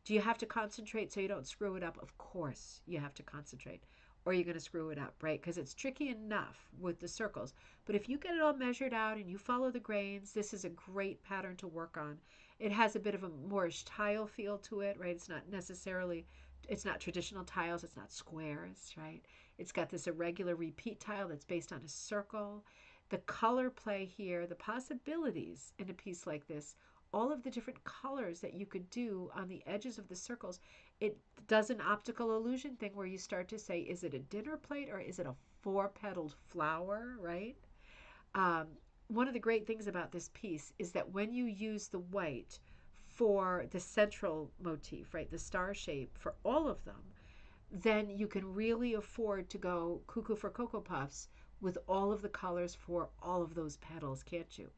[SPEAKER 1] Do you have to concentrate so you don't screw it up? Of course you have to concentrate, or you're going to screw it up, right? Because it's tricky enough with the circles. But if you get it all measured out and you follow the grains, this is a great pattern to work on. It has a bit of a Moorish tile feel to it, right? It's not traditional tiles, it's not squares, right? It's got this irregular repeat tile that's based on a circle. The color play here, the possibilities in a piece like this, all of the different colors that you could do on the edges of the circles. It does an optical illusion thing where you start to say, is it a dinner plate or is it a four-petaled flower, right? Um, One of the great things about this piece is that when you use the white for the central motif, right, the star shape for all of them, then you can really afford to go cuckoo for Cocoa Puffs with all of the colors for all of those petals, can't you?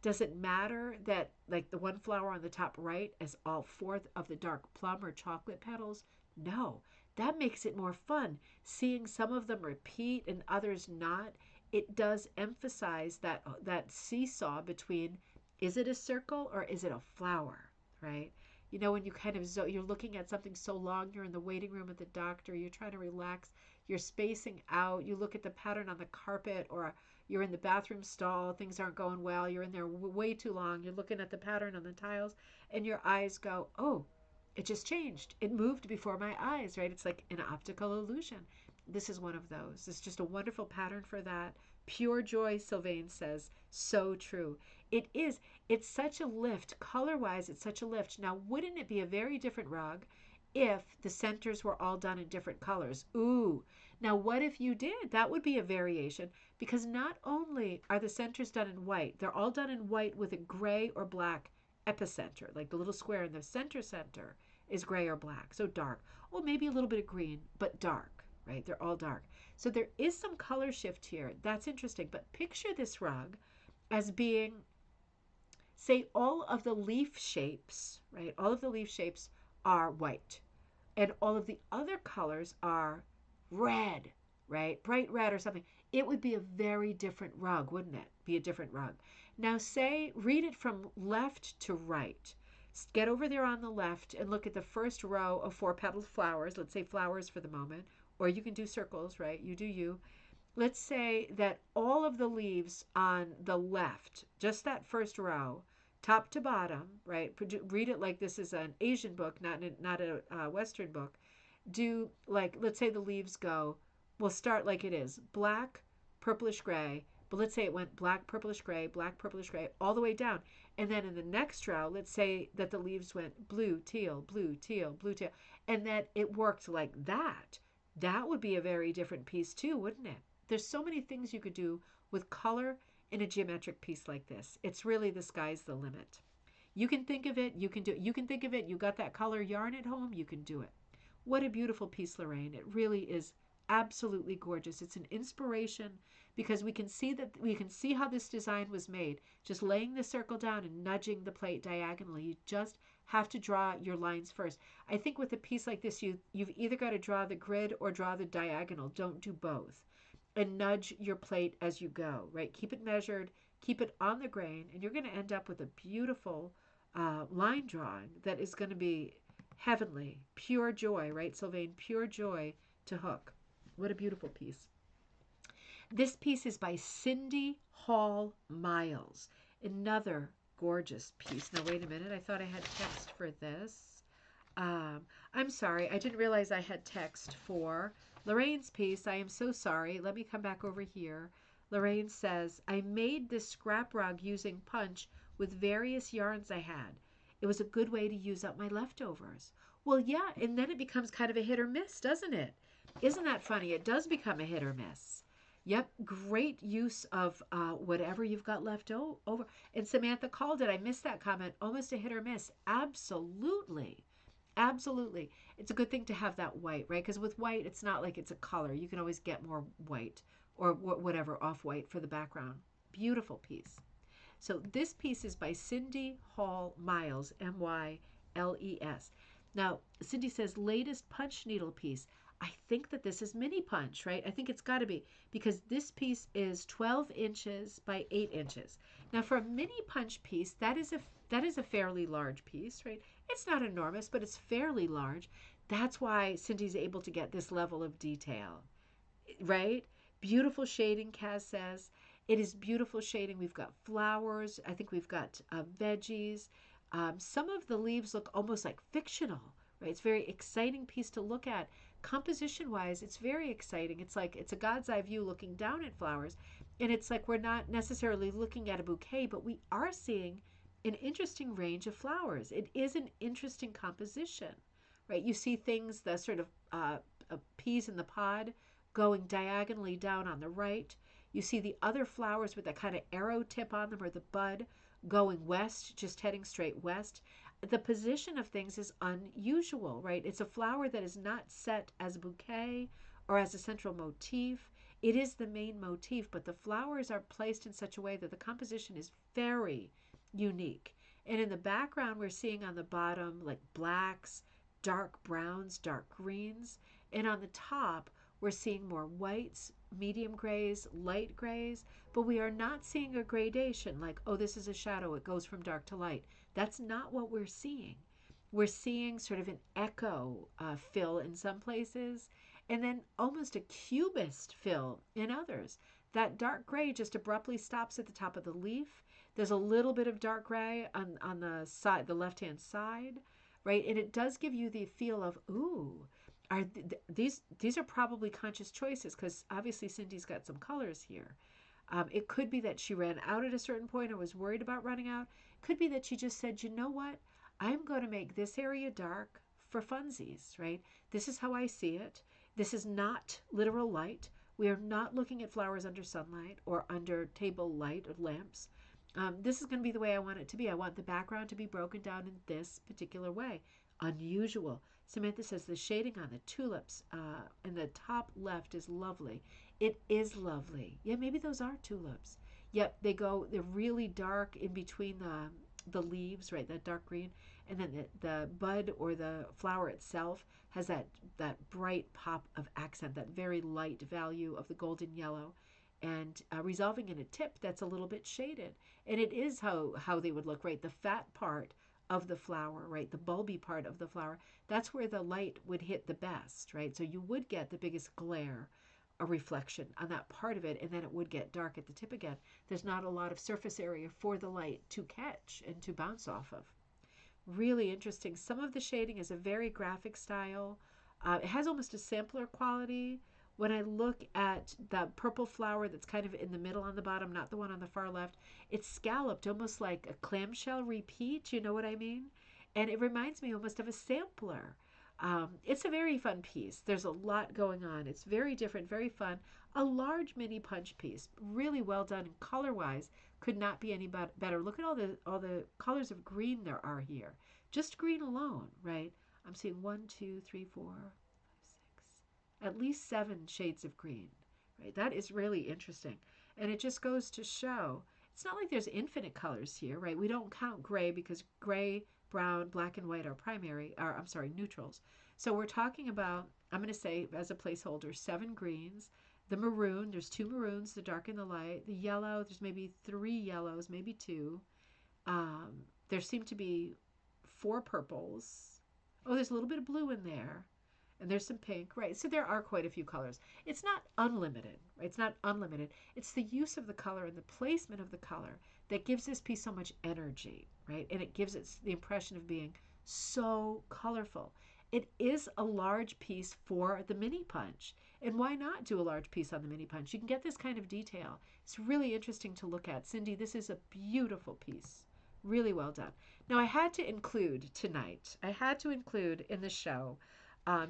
[SPEAKER 1] Does it matter that, like, the one flower on the top right is all four of the dark plum or chocolate petals? No. That makes it more fun. Seeing some of them repeat and others not, it does emphasize that seesaw between, is it a circle or is it a flower, right? You know, when you kind of you're looking at something so long, you're in the waiting room at the doctor, you're trying to relax, you're spacing out, you look at the pattern on the carpet, or you're in the bathroom stall, things aren't going well, you're in there way too long, you're looking at the pattern on the tiles, and your eyes go, oh, it just changed. It moved before my eyes, right? It's like an optical illusion. This is one of those. It's just a wonderful pattern for that. Pure joy, Sylvain says. So true. It is. It's such a lift. Color wise, it's such a lift. Now, wouldn't it be a very different rug if the centers were all done in different colors? Ooh. Now, what if you did? That would be a variation, because not only are the centers done in white, they're all done in white with a gray or black epicenter, like the little square in the center is gray or black, so dark. Or maybe a little bit of green, but dark, right? They're all dark. So there is some color shift here. That's interesting. But picture this rug as being, say, all of the leaf shapes, right? All of the leaf shapes are white, and all of the other colors are red, right? Bright red or something. It would be a very different rug, wouldn't it? Be a different rug. Now, say, read it from left to right. Get over there on the left and look at the first row of four-petaled flowers. Let's say flowers for the moment, or you can do circles, right? You do you. Let's say that all of the leaves on the left, just that first row, top to bottom, right? Read it like this is an Asian book, not a Western book. Do, like, let's say the leaves go, we'll start like it is, black, purplish gray, but let's say it went black, purplish gray, all the way down. And then in the next row, let's say that the leaves went blue, teal, blue, teal, blue, teal, and that it worked like that. That would be a very different piece too, wouldn't it? There's so many things you could do with color in a geometric piece like this. It's really, the sky's the limit. You can think of it, you can do it. You can think of it, you got that color yarn at home, you can do it. What a beautiful piece, Lorraine. It really is absolutely gorgeous. It's an inspiration because we can see how this design was made. Just laying the circle down and nudging the plate diagonally. You just have to draw your lines first. I think with a piece like this, you've either got to draw the grid or draw the diagonal. Don't do both. And nudge your plate as you go, right? Keep it measured, keep it on the grain, and you're going to end up with a beautiful line drawing that is going to be heavenly, pure joy, right, Sylvain? Pure joy to hook. What a beautiful piece. This piece is by Cindy Hall Miles. Another gorgeous piece. Now, wait a minute. I thought I had text for this. I'm sorry. I didn't realize I had text for Lorraine's piece. I am so sorry. Let me come back over here. Lorraine says, I made this scrap rug using punch with various yarns I had. It was a good way to use up my leftovers. Well, yeah, and then it becomes kind of a hit or miss, doesn't it? Isn't that funny? It does become a hit or miss. Yep, great use of whatever you've got left over. And Samantha called it. I missed that comment. Almost a hit or miss. Absolutely. Absolutely. It's a good thing to have that white, right? Because with white, it's not like it's a color. You can always get more white or whatever off-white for the background. Beautiful piece. So this piece is by Cindy Hall Miles, Myles. Now, Cindy says, latest punch needle piece. I think that this is mini punch, right? I think it's got to be because this piece is 12 inches by 8 inches. Now, for a mini punch piece, that is a fairly large piece, right? It's not enormous, but it's fairly large. That's why Cindy's able to get this level of detail, right? Beautiful shading, Kaz says. It is beautiful shading. We've got flowers. I think we've got veggies. Some of the leaves look almost like fictional, right? It's a very exciting piece to look at. Composition-wise, it's very exciting. It's like it's a God's eye view looking down at flowers. And it's like we're not necessarily looking at a bouquet, but we are seeing an interesting range of flowers. It is an interesting composition, right? You see things, the sort of peas in the pod going diagonally down on the right. You see the other flowers with that kind of arrow tip on them or the bud going west, just heading straight west. The position of things is unusual, right? It's a flower that is not set as a bouquet or as a central motif. It is the main motif, but the flowers are placed in such a way that the composition is very unique. And in the background, we're seeing on the bottom like blacks, dark browns, dark greens. And on the top, we're seeing more whites, medium grays, light grays, but we are not seeing a gradation like, oh, this is a shadow, it goes from dark to light. That's not what we're seeing. We're seeing sort of an echo fill in some places, and then almost a cubist fill in others. That dark gray just abruptly stops at the top of the leaf. There's a little bit of dark gray on the side, the left-hand side, right? And it does give you the feel of, ooh, are these are probably conscious choices because obviously Cindy's got some colors here. It could be that she ran out at a certain point or was worried about running out. It could be that she just said, you know what? I'm going to make this area dark for funsies, right? This is how I see it. This is not literal light. We are not looking at flowers under sunlight or under table light or lamps. This is going to be the way I want it to be. I want the background to be broken down in this particular way. Unusual. Samantha says the shading on the tulips in the top left is lovely. It is lovely. Yeah, maybe those are tulips. Yep, they're really dark in between the leaves, right, that dark green. And then the bud or the flower itself has that bright pop of accent, that very light value of the golden yellow. And resolving in a tip that's a little bit shaded. And it is how they would look, right? The fat part of the flower, right? The bulby part of the flower, that's where the light would hit the best, right? So you would get the biggest glare, a reflection on that part of it, and then it would get dark at the tip again. There's not a lot of surface area for the light to catch and to bounce off of. Really interesting. Some of the shading is a very graphic style. It has almost a sampler quality. When I look at the purple flower that's kind of in the middle on the bottom, not the one on the far left, it's scalloped almost like a clamshell repeat, you know what I mean? And it reminds me almost of a sampler. It's a very fun piece. There's a lot going on. It's very different, very fun. A large mini punch piece, really well done, and color-wise could not be any better. Look at all the colors of green there are here. Just green alone, right? I'm seeing 1, 2, 3, 4, 5, 6, at least 7 shades of green, right? That is really interesting. And it just goes to show, it's not like there's infinite colors here, right? We don't count gray because gray, brown, black, and white are neutrals. So we're talking about, I'm going to say as a placeholder, 7 greens. The maroon, there's 2 maroons, the dark and the light. The yellow, there's maybe 3 yellows, maybe 2. There seem to be 4 purples. Oh, there's a little bit of blue in there. and there's some pink, right? So there are quite a few colors. It's not unlimited, right? It's not unlimited. It's the use of the color and the placement of the color that gives this piece so much energy, right? And it gives it the impression of being so colorful. It is a large piece for the mini punch. And why not do a large piece on the mini punch? You can get this kind of detail. It's really interesting to look at. Cindy, this is a beautiful piece. Really well done. Now, I had to include tonight, I had to include in the show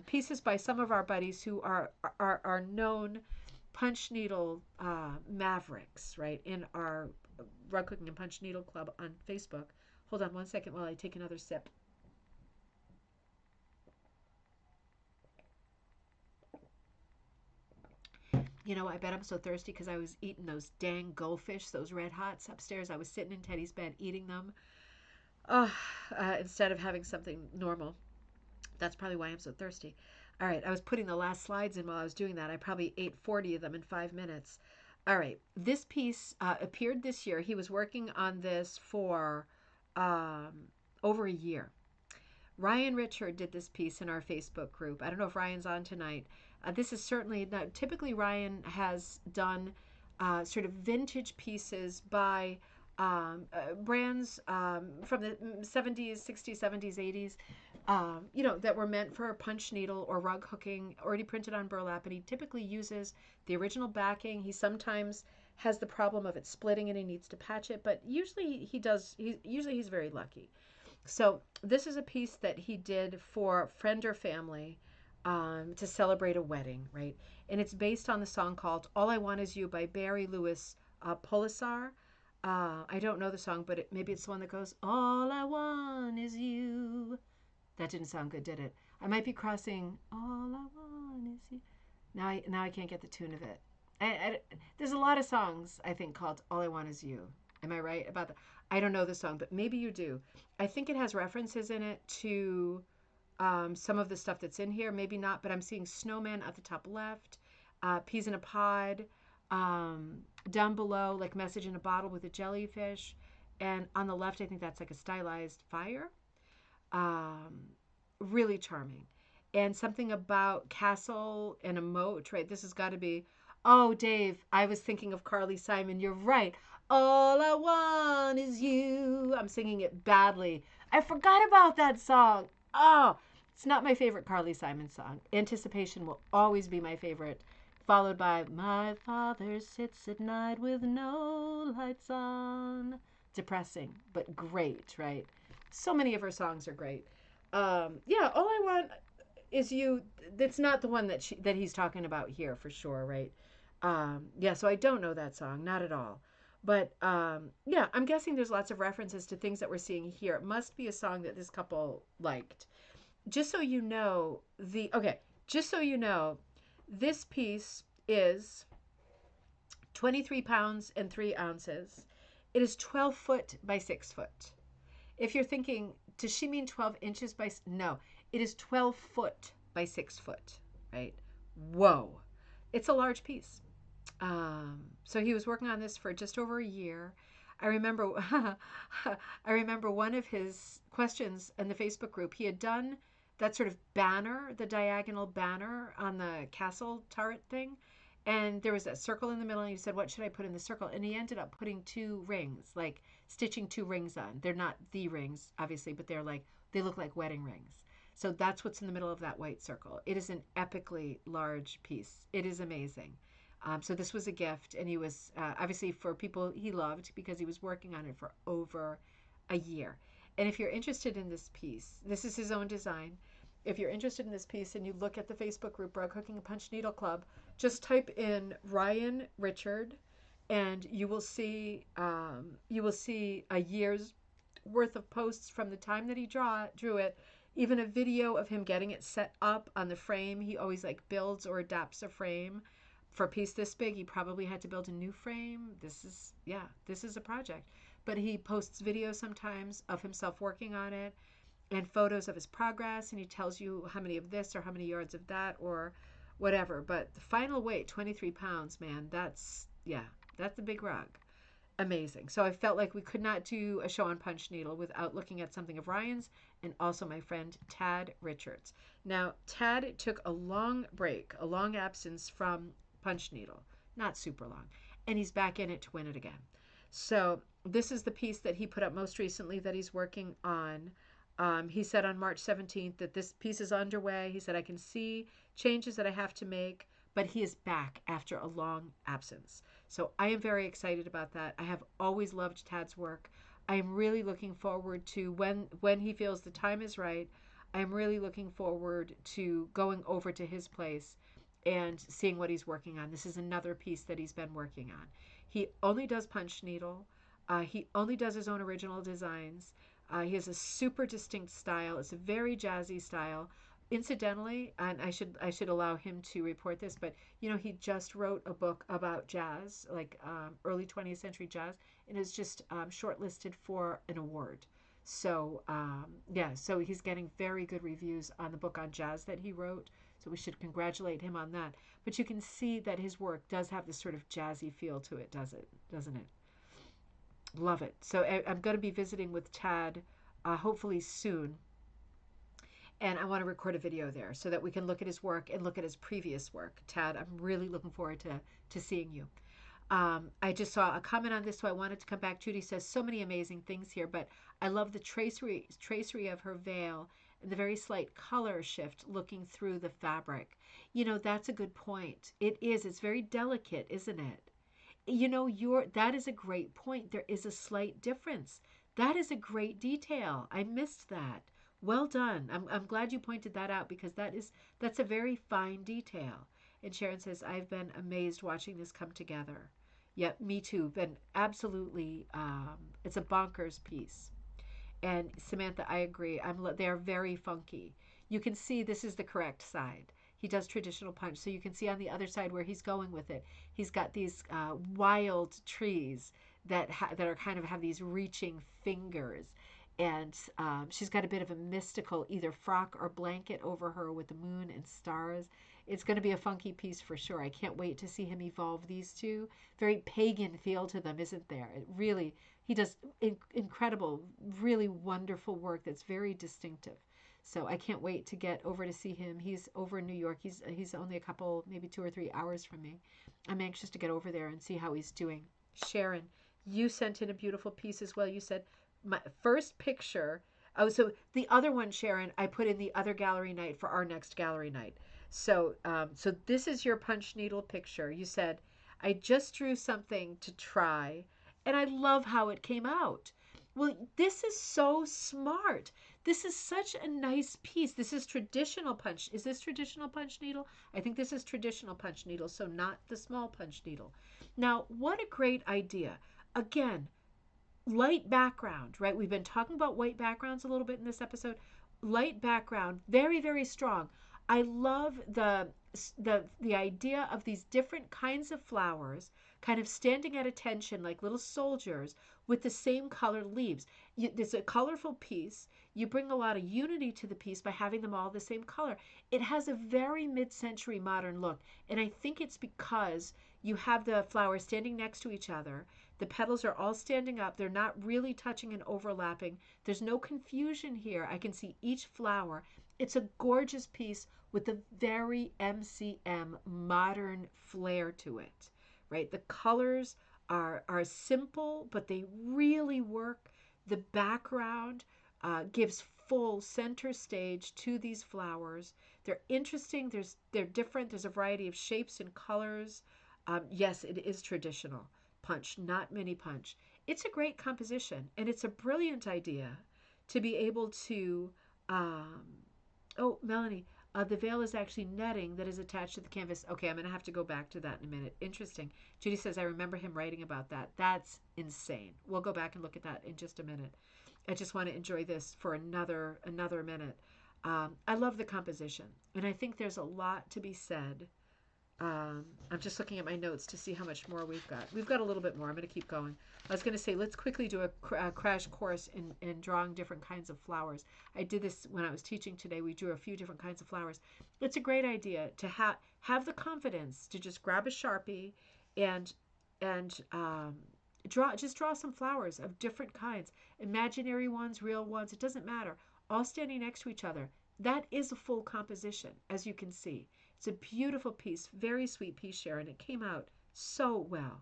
[SPEAKER 1] pieces by some of our buddies who are known punch needle mavericks, right, in our Rug Cooking and Punch Needle Club on Facebook. Hold on one second while I take another sip. You know, I bet I'm so thirsty because I was eating those dang goldfish, those red hots upstairs. I was sitting in Teddy's bed eating them instead of having something normal. That's probably why I'm so thirsty. All right, I was putting the last slides in while I was doing that. I probably ate 40 of them in 5 minutes. All right, this piece appeared this year. He was working on this for over a year. Ryan Richard did this piece in our Facebook group. I don't know if Ryan's on tonight. This is certainly not, typically Ryan has done sort of vintage pieces by brands from the 70s, 60s, 70s, 80s, that were meant for a punch needle or rug hooking, already printed on burlap. And he typically uses the original backing. He sometimes has the problem of it splitting and he needs to patch it, but usually he does. Usually he's very lucky. So this is a piece that he did for friend or family to celebrate a wedding, right? And it's based on the song called "All I Want Is You" by Barry Lewis Polisar. I don't know the song, but maybe it's the one that goes, "All I want is you." That didn't sound good, did it? I might be crossing "All I want is you." Now I can't get the tune of it. There's a lot of songs, I think, called "All I Want Is You." Am I right about that? I don't know the song, but maybe you do. I think it has references in it to some of the stuff that's in here. Maybe not, but I'm seeing snowman at the top left, peas in a pod, down below, like message in a bottle with a jellyfish. And on the left, I think that's like a stylized fire. Um, really charming. And something about castle and a moat, right? This has got to be. Oh, Dave, I was thinking of Carly Simon. You're right. All I want is you. I'm singing it badly. I forgot about that song. Oh, it's not my favorite Carly Simon song. Anticipation will always be my favorite, followed by My Father Sits at Night with No Lights On. Depressing, but great, right? So many of her songs are great. Yeah, All I Want Is You. That's not the one that he's talking about here for sure, right? Yeah, so I don't know that song, not at all. But yeah, I'm guessing there's lots of references to things that we're seeing here. It must be a song that this couple liked. Just so you know, just so you know, this piece is 23 pounds and 3 ounces. It is 12 foot by 6 foot. If you're thinking, does she mean 12 inches by? No, it is 12 foot by 6 foot, right? Whoa. It's a large piece. So he was working on this for just over a year. I remember, I remember one of his questions in the Facebook group. He had done that sort of banner, the diagonal banner on the castle turret thing, and there was a circle in the middle. And he said, "What should I put in the circle?" And he ended up putting 2 rings, like stitching 2 rings on. They're not the rings, obviously, but they look like wedding rings. So that's what's in the middle of that white circle. It is an epically large piece. It is amazing. So this was a gift, and he was obviously for people he loved because he was working on it for over a year. And if you're interested in this piece, this is his own design. If you're interested in this piece and you look at the Facebook group Rug Hooking and Punch Needle Club, just type in Ryan Richard, and you will see a year's worth of posts from the time that he drew it, even a video of him getting it set up on the frame. He always like builds or adapts a frame for a piece this big. He probably had to build a new frame. This is a project. But he posts videos sometimes of himself working on it and photos of his progress, and he tells you how many of this or how many yards of that or whatever. But the final weight, 23 pounds, man, that's a big rug. amazing. So I felt like we could not do a show on punch needle without looking at something of Ryan's and also my friend Tad Richards. Now, Tad took a long break, a long absence from punch needle, not super long, and he's back in it to win it again. So this is the piece that he put up most recently that he's working on. He said on March 17th that this piece is underway. He said, I can see changes that I have to make, but he is back after a long absence. So I am very excited about that. I have always loved Tad's work. I am really looking forward to when he feels the time is right. I'm really looking forward to going over to his place and seeing what he's working on. This is another piece that he's been working on. He only does punch needle. He only does his own original designs. He has a super distinct style. It's a very jazzy style. Incidentally, and I should allow him to report this, but he just wrote a book about jazz, like early 20th century jazz, and is just shortlisted for an award. So yeah, so he's getting very good reviews on the book on jazz that he wrote. So we should congratulate him on that. But you can see that his work does have this sort of jazzy feel to it, doesn't it? Love it. So I'm going to be visiting with Tad hopefully soon. And I want to record a video there so that we can look at his work and look at his previous work. Tad, I'm really looking forward to seeing you. I just saw a comment on this, so I wanted to come back. Judy says, so many amazing things here, but I love the tracery of her veil and the very slight color shift looking through the fabric. That's a good point. It is. It's very delicate, isn't it? That is a great point. There is a slight difference. That is a great detail. I missed that. Well done. I'm glad you pointed that out because that's a very fine detail. And Sharon says, I've been amazed watching this come together. Yep, me too. Been absolutely, it's a bonkers piece. And Samantha, I agree. They're very funky. You can see this is the correct side. He does traditional punch, so you can see on the other side where he's going with it. He's got these wild trees that are kind of have these reaching fingers, and she's got a bit of a mystical either frock or blanket over her with the moon and stars. It's going to be a funky piece for sure. I can't wait to see him evolve these two. Very pagan feel to them, isn't there? It really, he does incredible, really wonderful work that's very distinctive. So I can't wait to get over to see him. He's over in New York. He's only a couple, maybe 2 or 3 hours from me. I'm anxious to get over there and see how he's doing. Sharon, you sent in a beautiful piece as well. You said my first picture. Oh, so the other one, Sharon, I put in the other gallery night for our next gallery night. So this is your punch needle picture. You said, I just drew something to try, and I love how it came out. Well, this is so smart. This is such a nice piece. This is traditional punch. Is this traditional punch needle? I think this is traditional punch needle, so not the small punch needle. Now, what a great idea. Again, light background, right? We've been talking about white backgrounds a little bit in this episode. Light background, very, very strong. I love the idea of these different kinds of flowers kind of standing at attention like little soldiers with the same colored leaves. It's a colorful piece. You bring a lot of unity to the piece by having them all the same color. It has a very mid-century modern look, and I think it's because you have the flowers standing next to each other. The petals are all standing up. They're not really touching and overlapping. There's no confusion here. I can see each flower. It's a gorgeous piece with a very MCM modern flair to it, right? The colors are simple, but they really work. The background gives full center stage to these flowers. They're interesting. They're different. There's a variety of shapes and colors. Yes, it is traditional punch, not mini punch. It's a great composition, and it's a brilliant idea to be able to oh, Melanie, the veil is actually netting that is attached to the canvas. Okay, I'm going to have to go back to that in a minute. Interesting. Judy says, I remember him writing about that. That's insane. We'll go back and look at that in just a minute. I just want to enjoy this for another minute. I love the composition, and I think there's a lot to be said. I'm just looking at my notes to see how much more we've got. We've got a little bit more. I'm going to keep going. I was going to say, let's quickly do a crash course in drawing different kinds of flowers. I did this when I was teaching today. We drew a few different kinds of flowers. It's a great idea to have the confidence to just grab a Sharpie and Just draw some flowers of different kinds, imaginary ones, real ones, it doesn't matter, all standing next to each other. That is a full composition, as you can see. It's a beautiful piece, very sweet piece, Sharon. It came out so well.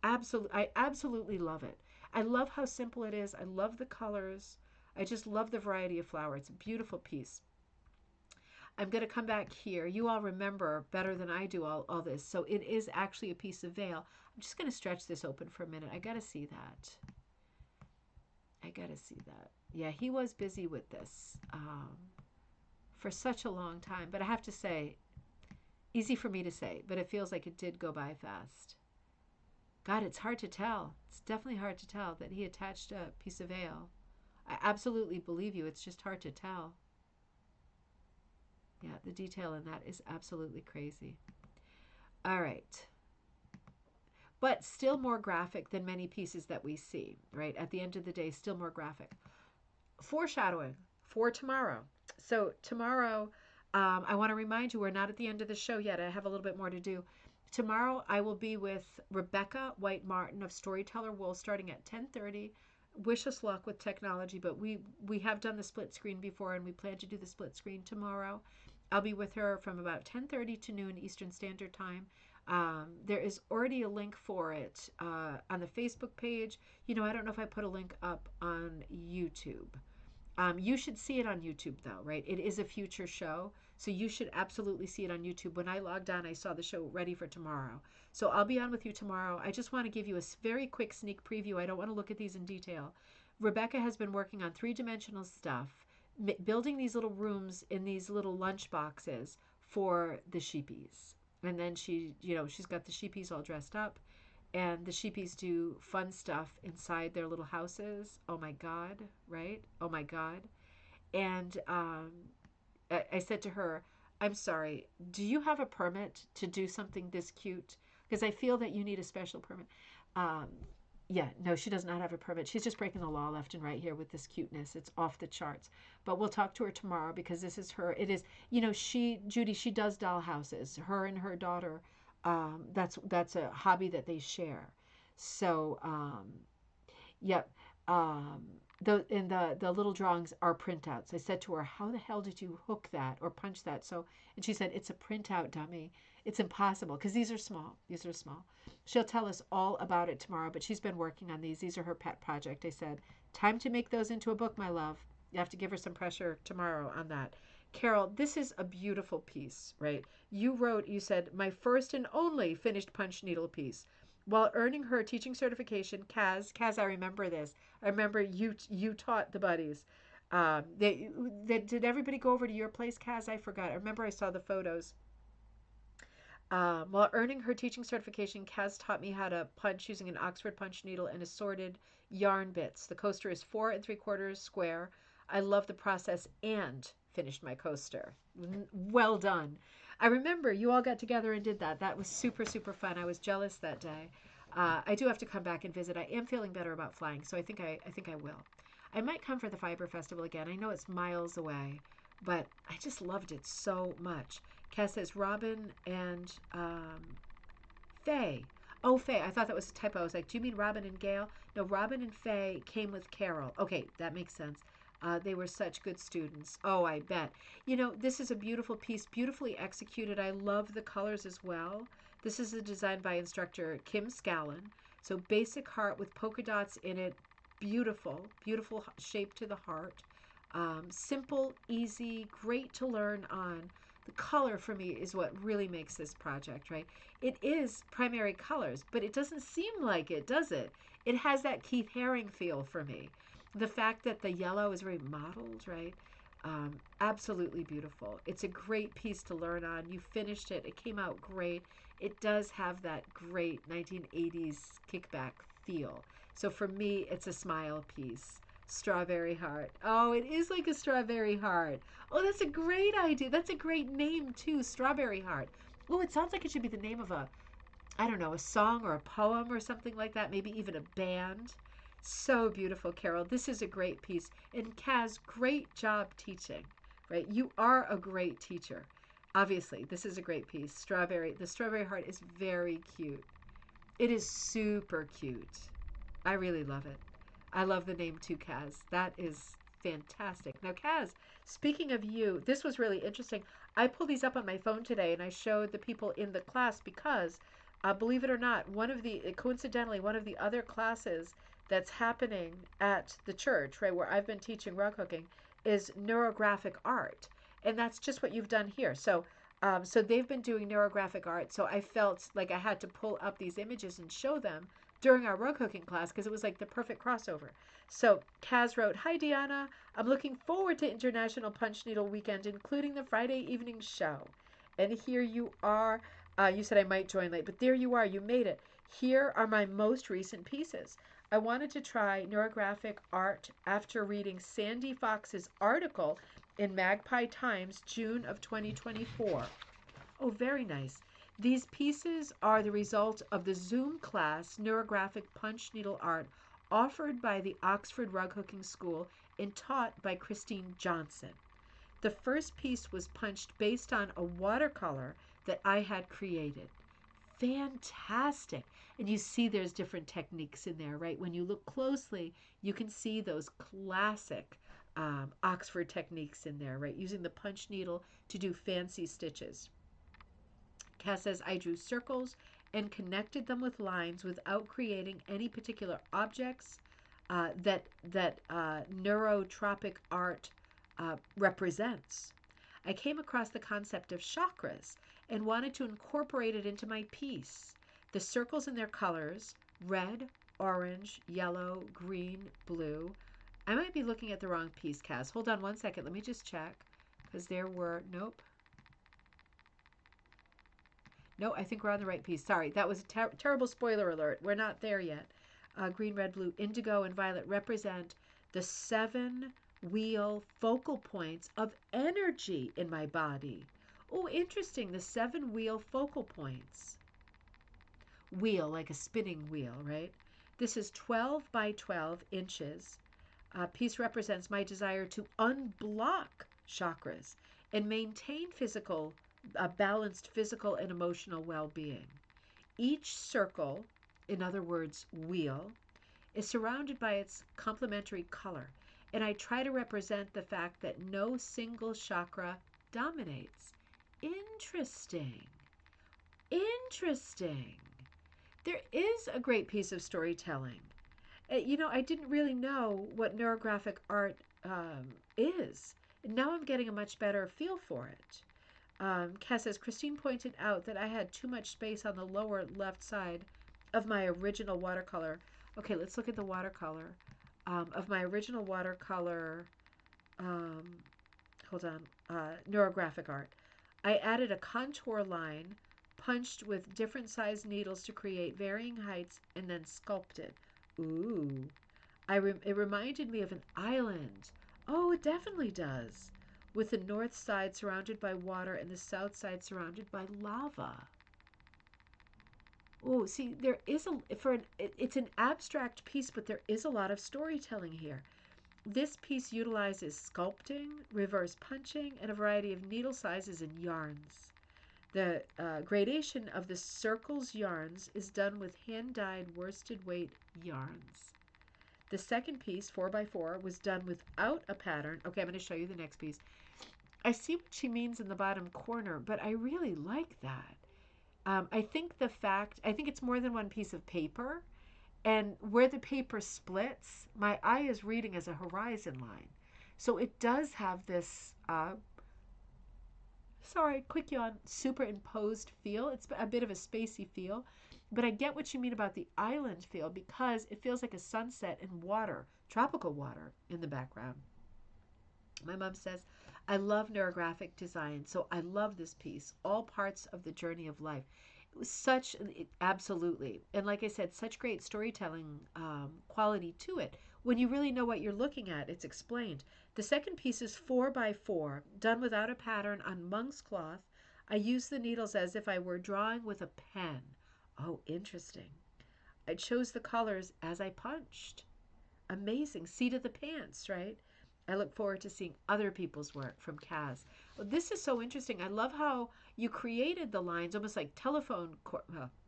[SPEAKER 1] I absolutely love it. I love how simple it is. I love the colors. I just love the variety of flower. It's a beautiful piece. I'm going to come back here. You all remember better than I do all this. So it is actually a piece of veil. I'm just going to stretch this open for a minute. I got to see that. I got to see that. Yeah, he was busy with this for such a long time. But I have to say, easy for me to say, but it feels like it did go by fast. God, it's hard to tell. It's definitely hard to tell that he attached a piece of veil. I absolutely believe you. It's just hard to tell. Yeah, the detail in that is absolutely crazy. All right. But still more graphic than many pieces that we see, right? At the end of the day, still more graphic. Foreshadowing for tomorrow. So tomorrow, I want to remind you, we're not at the end of the show yet. I have a little bit more to do. Tomorrow, I will be with Rebecca White Martin of Storyteller Wool starting at 10:30. Wish us luck with technology, but we have done the split screen before, and we plan to do the split screen tomorrow. I'll be with her from about 10:30 to noon Eastern Standard Time. There is already a link for it on the Facebook page. You know, I don't know if I put a link up on YouTube. You should see it on YouTube, though, right? It is a future show, so you should absolutely see it on YouTube. When I logged on, I saw the show ready for tomorrow. So I'll be on with you tomorrow. I just want to give you a very quick sneak preview. I don't want to look at these in detail. Rebecca has been working on three-dimensional stuff, building these little rooms in these little lunch boxes for the sheepies. And then she's got the sheepies all dressed up, and the sheepies do fun stuff inside their little houses. Oh my God, right? Oh my God. And I said to her, I'm sorry, do you have a permit to do something this cute? Because I feel that you need a special permit. Um, yeah, no, she does not have a permit. She's just breaking the law left and right here with this cuteness. It's off the charts. But we'll talk to her tomorrow because this is her. It is, Judy, she does doll houses. Her and her daughter, that's a hobby that they share. So, yep. Um, the little drawings are printouts. I said to her, "How the hell did you hook that or punch that?" So, and she said, "It's a printout, dummy. It's impossible because these are small. These are small." She'll tell us all about it tomorrow, but she's been working on these. These are her pet project. I said, "Time to make those into a book, my love." You have to give her some pressure tomorrow on that. Carol, this is a beautiful piece, right? You said, "My first and only finished punch needle piece." While earning her teaching certification, Kaz, I remember this. I remember you taught the buddies. Did everybody go over to your place, Kaz? I forgot. I remember I saw the photos. While earning her teaching certification, Kaz taught me how to punch using an Oxford punch needle and assorted yarn bits. The coaster is 4 3/4 square. I love the process and finished my coaster. Well done. I remember you all got together and did that. That was super, super fun. I was jealous that day. I do have to come back and visit. I am feeling better about flying, so I think I will. I might come for the Fiber Festival again. I know it's miles away, but I just loved it so much. Cass says Robin and Faye. Oh, Faye. I thought that was a typo. I was like, do you mean Robin and Gail? No, Robin and Faye came with Carol. Okay, that makes sense. They were such good students. Oh, I bet. This is a beautiful piece, beautifully executed. I love the colors as well. This is a design by instructor Kim Scallon. So basic heart with polka dots in it. Beautiful, beautiful shape to the heart. Simple, easy, great to learn on. The color for me is what really makes this project, right? It is primary colors, but it doesn't seem like it, does it? It has that Keith Haring feel for me. The fact that the yellow is very mottled, right? Absolutely beautiful. It's a great piece to learn on. You finished it. It came out great. It does have that great 1980s kickback feel. So for me, it's a smile piece. Strawberry heart. Oh, it is like a strawberry heart. Oh, that's a great idea. That's a great name too, strawberry heart. Oh, it sounds like it should be the name of I don't know, a song or a poem or something like that. Maybe even a band. So beautiful, Carol. This is a great piece. And Kaz, great job teaching, right? You are a great teacher. Obviously, this is a great piece. The strawberry heart is very cute. It is super cute. I really love it. I love the name too, Kaz. That is fantastic. Now, Kaz, speaking of you, this was really interesting. I pulled these up on my phone today and I showed the people in the class because, believe it or not, coincidentally, one of the other classes that's happening at the church, right, where I've been teaching rug hooking, is neurographic art. And that's just what you've done here. So they've been doing neurographic art. So I felt like I had to pull up these images and show them during our rug hooking class because it was like the perfect crossover. So Kaz wrote, "Hi Deanna, I'm looking forward to International Punch Needle Weekend, including the Friday evening show. And here you are. You said I might join late, but there you are. You made it. Here are my most recent pieces. I wanted to try neurographic art after reading Sandy Fox's article in Magpie Times, June of 2024. Oh, very nice. These pieces are the result of the Zoom class Neurographic Punch Needle Art offered by the Oxford Rug Hooking School and taught by Christine Johnson. The first piece was punched based on a watercolor that I had created. Fantastic. And you see there's different techniques in there, right? When you look closely, you can see those classic Oxford techniques in there, right? Using the punch needle to do fancy stitches. Cass says, I drew circles and connected them with lines without creating any particular objects that neurotropic art represents. I came across the concept of chakras and wanted to incorporate it into my piece. The circles and their colors, red, orange, yellow, green, blue. I might be looking at the wrong piece, Cass. Hold on one second. Let me just check. Because there were, nope. No, I think we're on the right piece. Sorry, that was a terrible spoiler alert. We're not there yet. Green, red, blue, indigo, and violet represent the 7 wheel focal points of energy in my body. Oh, interesting. The 7 wheel focal points. Wheel, like a spinning wheel, right? This is 12 by 12 inches. Piece represents my desire to unblock chakras and maintain balanced physical and emotional well-being. Each circle, in other words, wheel, is surrounded by its complementary color, and I try to represent the fact that no single chakra dominates. Interesting. Interesting. There is a great piece of storytelling. I didn't really know what neurographic art is. Now I'm getting a much better feel for it. Cass says, Christine pointed out that I had too much space on the lower left side of my original watercolor. Okay, let's look at the watercolor. Of my original watercolor, um, hold on, neurographic art. I added a contour line punched with different sized needles to create varying heights and then sculpted. Ooh, it reminded me of an island. Oh, it definitely does. With the north side surrounded by water and the south side surrounded by lava. Oh, see, there is it's an abstract piece, but there is a lot of storytelling here. This piece utilizes sculpting, reverse punching, and a variety of needle sizes and yarns. The gradation of the circles yarns is done with hand-dyed worsted weight yarns. The second piece, 4x4, was done without a pattern. Okay, I'm going to show you the next piece. I see what she means in the bottom corner, but I really like that. I think it's more than one piece of paper, and where the paper splits, my eye is reading as a horizon line. So it does have this, sorry, quick yawn, superimposed feel. It's a bit of a spacey feel, but I get what you mean about the island feel because it feels like a sunset and water, tropical water in the background. My mom says, I love neurographic design, so I love this piece, all parts of the journey of life. It was absolutely. And like I said, such great storytelling quality to it. When you really know what you're looking at, it's explained. The second piece is 4x4, done without a pattern on monk's cloth. I use the needles as if I were drawing with a pen. Oh, interesting. I chose the colors as I punched. Amazing. Seat of the pants, right? I look forward to seeing other people's work from Kaz. Well, this is so interesting. I love how you created the lines almost like telephone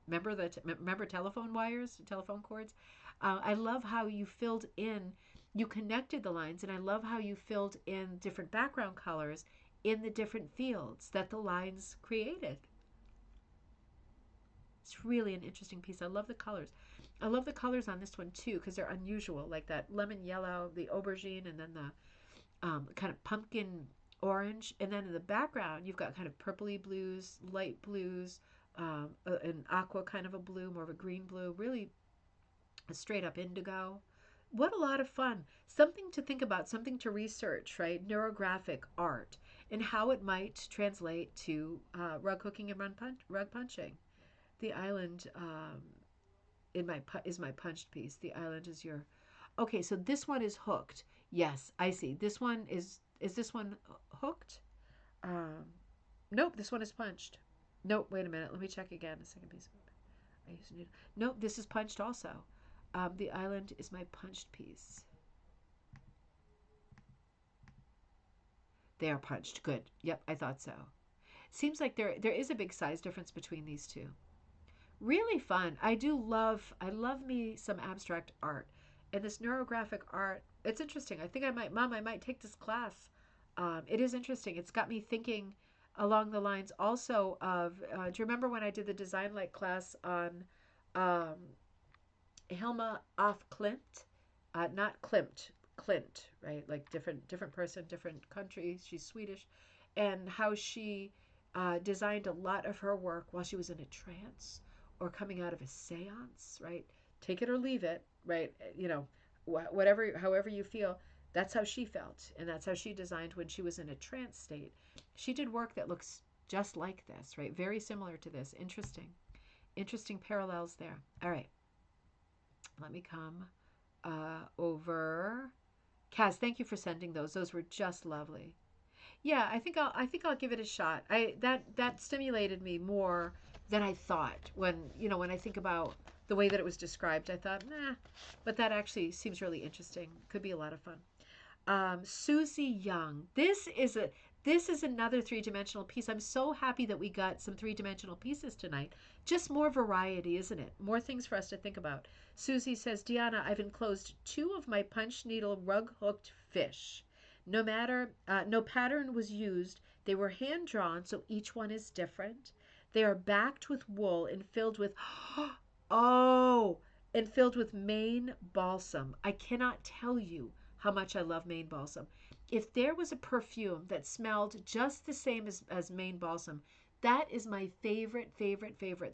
[SPEAKER 1] remember telephone wires, telephone cords? I love how you filled in, you connected the lines, and I love how you filled in different background colors in the different fields that the lines created. It's really an interesting piece. I love the colors. I love the colors on this one too because they're unusual, like that lemon yellow, the aubergine, and then the kind of pumpkin orange. And then in the background, you've got kind of purpley blues, light blues, an aqua kind of a blue, more of a green blue, really a straight up indigo. What a lot of fun. Something to think about, something to research, right? Neurographic art and how it might translate to rug hooking and rug punching. The island is my punched piece. The island is your. Okay, so this one is hooked. Yes, I see. This one is this one hooked? Um, nope, this one is punched. Nope, wait a minute. Let me check again. A second piece. I used to need. Nope, this is punched also. The island is my punched piece. They are punched. Good. Yep, I thought so. Seems like there is a big size difference between these two. Really fun. I love me some abstract art. And this neurographic art, it's interesting. I think I might take this class. It is interesting. It's got me thinking along the lines also of, do you remember when I did the Design Light class on um, Hilma af Klint? Not Klimt, Clint, right? Like different person, different country. She's Swedish. And how she designed a lot of her work while she was in a trance or coming out of a seance, right? Take it or leave it, right? You know, whatever, however you feel, that's how she felt. And that's how she designed when she was in a trance state. She did work that looks just like this, right? Very similar to this. Interesting. Interesting parallels there. All right. Let me come over. Kaz, thank you for sending those. Those were just lovely. Yeah, I think I'll give it a shot. That stimulated me more than I thought when I think about the way that it was described. I thought, nah, but that actually seems really interesting. Could be a lot of fun. Susie Young. This is another three-dimensional piece. I'm so happy that we got some three-dimensional pieces tonight. Just more variety, isn't it? More things for us to think about. Susie says, Deanna, I've enclosed two of my punch needle rug hooked fish. No pattern was used. They were hand drawn, so each one is different. They are backed with wool and filled with oh, and filled with Maine balsam. I cannot tell you how much I love Maine balsam. If there was a perfume that smelled just the same as Maine balsam, that is my favorite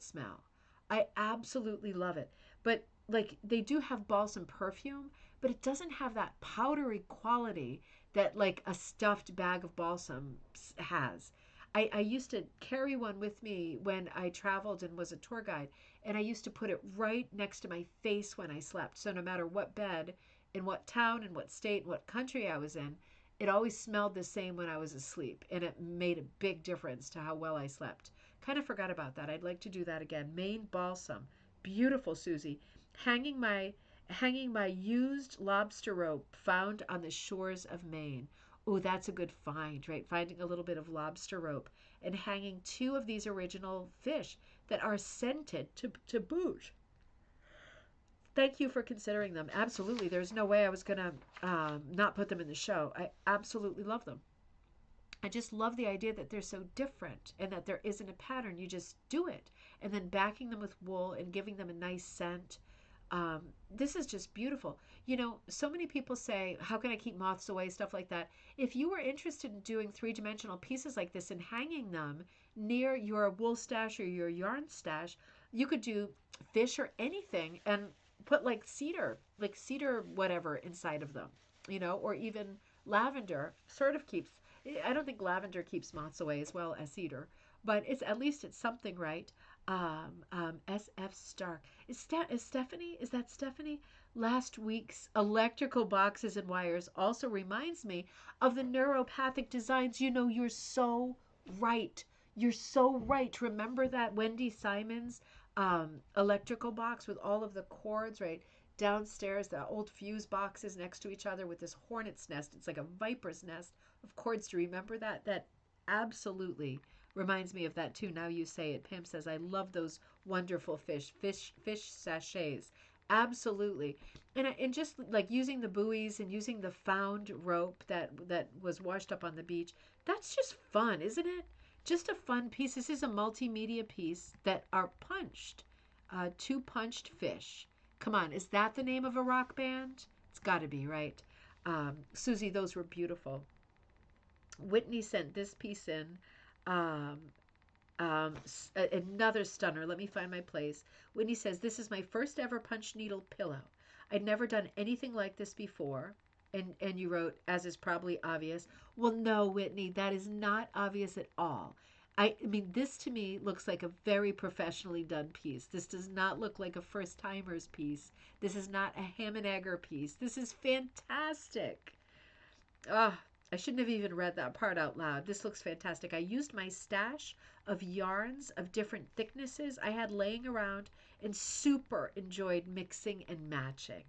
[SPEAKER 1] smell. I absolutely love it. But like they do have balsam perfume, but it doesn't have that powdery quality that like a stuffed bag of balsam has. I used to carry one with me when I traveled and was a tour guide, and I used to put it right next to my face when I slept. So no matter what bed, in what town, in what state, what country I was in, it always smelled the same when I was asleep, and it made a big difference to how well I slept. Kind of forgot about that. I'd like to do that again. Maine balsam. Beautiful, Susie. Hanging my hanging my used lobster rope found on the shores of Maine. Oh, that's a good find, right? Finding a little bit of lobster rope and hanging two of these original fish that are scented to boot. Thank you for considering them. Absolutely. There's no way I was going to not put them in the show. I absolutely love them. I just love the idea that they're so different and that there isn't a pattern. You just do it. And then backing them with wool and giving them a nice scent. This is just beautiful. So many people say, how can I keep moths away? Stuff like that. If you were interested in doing three-dimensional pieces like this and hanging them near your wool stash or your yarn stash, you could do fish or anything and put like cedar whatever inside of them, or even lavender sort of keeps. I don't think lavender keeps moths away as well as cedar, but at least it's something, right? SF Stark. Is Stephanie? Is that Stephanie? Last week's electrical boxes and wires also reminds me of the neuropathic designs. You're so right. You're so right. Remember that Wendy Simons electrical box with all of the cords, right? Downstairs, the old fuse boxes next to each other with this hornet's nest. It's like a viper's nest of cords. Do you remember that? That absolutely reminds me of that too. Now you say it. Pam says, I love those wonderful fish sachets. Absolutely. And just like using the buoys and using the found rope that was washed up on the beach, that's just fun, isn't it? Just a fun piece. This is a multimedia piece that are punched, two punched fish. Come on, is that the name of a rock band? It's got to be, right? Susie, those were beautiful. Whitney sent this piece in. Um, Another stunner. Let me find my place. Whitney says, "This is my first ever punch needle pillow. I'd never done anything like this before." And you wrote, "as is probably obvious." Well, no, Whitney, that is not obvious at all. I mean, this to me looks like a very professionally done piece. This does not look like a first timer's piece. This is not a ham and egger piece. This is fantastic. Ah, I shouldn't have even read that part out loud. This looks fantastic. I used my stash of yarns of different thicknesses I had laying around and super enjoyed mixing and matching.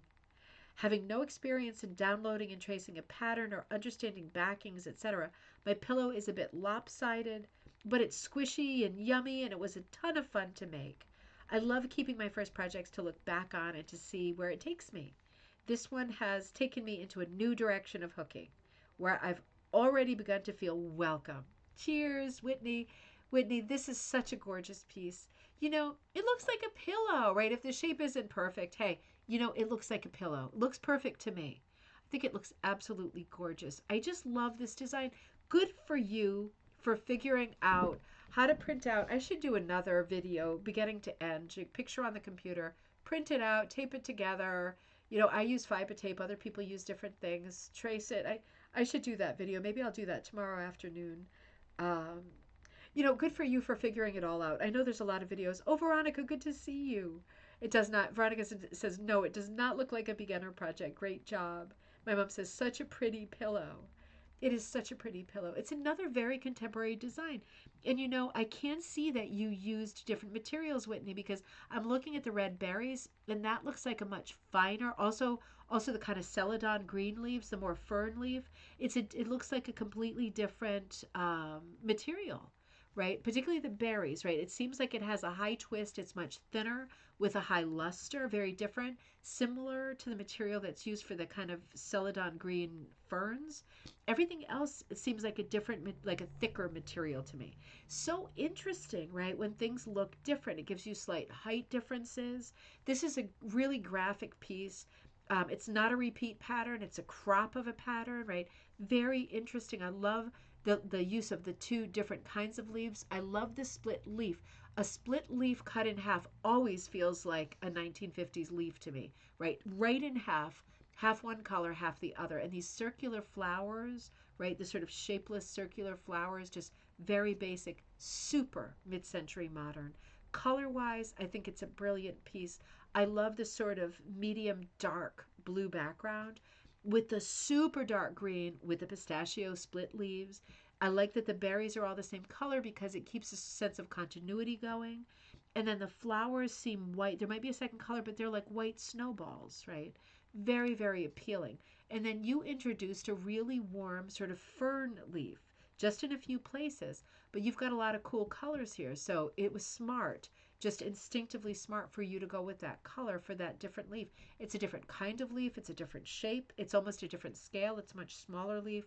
[SPEAKER 1] Having no experience in downloading and tracing a pattern or understanding backings, etc., my pillow is a bit lopsided, but it's squishy and yummy, and it was a ton of fun to make. I love keeping my first projects to look back on and to see where it takes me. This one has taken me into a new direction of hooking, where I've already begun to feel welcome. Cheers, Whitney. Whitney, this is such a gorgeous piece. It looks like a pillow, right? If the shape isn't perfect, hey, it looks like a pillow. It looks perfect to me. I think it looks absolutely gorgeous. I just love this design. Good for you for figuring out how to print out. I should do another video, beginning to end. Picture on the computer, print it out, tape it together. I use fiber tape. Other people use different things. Trace it. I should do that video. Maybe I'll do that tomorrow afternoon. Um, good for you for figuring it all out. I know there's a lot of videos. Oh, Veronica, good to see you. It does not. Veronica says, no, it does not look like a beginner project. Great job. My mom says, such a pretty pillow. It is such a pretty pillow. It's another very contemporary design. And I can see that you used different materials, Whitney, because I'm looking at the red berries, and that looks like a much finer, also the kind of celadon green leaves, the more fern leaf. It looks like a completely different material, right? Particularly the berries, right? It seems like it has a high twist. It's much thinner with a high luster, very different, similar to the material that's used for the kind of celadon green ferns. Everything else seems like a different, like a thicker material to me. So interesting, right? When things look different, it gives you slight height differences. This is a really graphic piece. It's not a repeat pattern, it's a crop of a pattern, right? Very interesting. I love the use of the two different kinds of leaves. I love the split leaf. A split leaf cut in half always feels like a 1950s leaf to me, right? Right in half, half one color, half the other. And these circular flowers, right? The sort of shapeless circular flowers, just very basic, super mid century modern. Color wise, I think it's a brilliant piece. I love the sort of medium dark blue background with the super dark green with the pistachio split leaves. I like that the berries are all the same color because it keeps a sense of continuity going. And then the flowers seem white. There might be a second color, but they're like white snowballs, right? Very, very appealing. And then you introduced a really warm sort of fern leaf just in a few places, but you've got a lot of cool colors here. So it was smart, just instinctively smart for you to go with that color for that different leaf. It's a different kind of leaf, it's a different shape, it's almost a different scale, it's a much smaller leaf.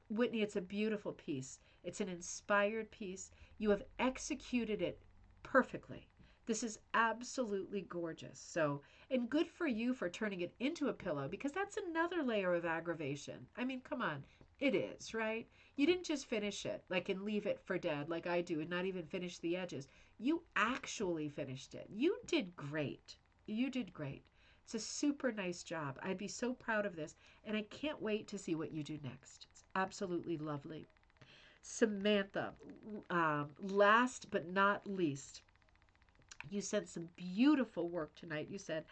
[SPEAKER 1] Whitney, it's a beautiful piece. It's an inspired piece. You have executed it perfectly. This is absolutely gorgeous. So, and good for you for turning it into a pillow because that's another layer of aggravation. I mean, come on. It is, right? You didn't just finish it like and leave it for dead like I do and not even finish the edges. You actually finished it. You did great. You did great. It's a super nice job. I'd be so proud of this, and I can't wait to see what you do next. It's absolutely lovely. Samantha, last but not least, you sent some beautiful work tonight. You said,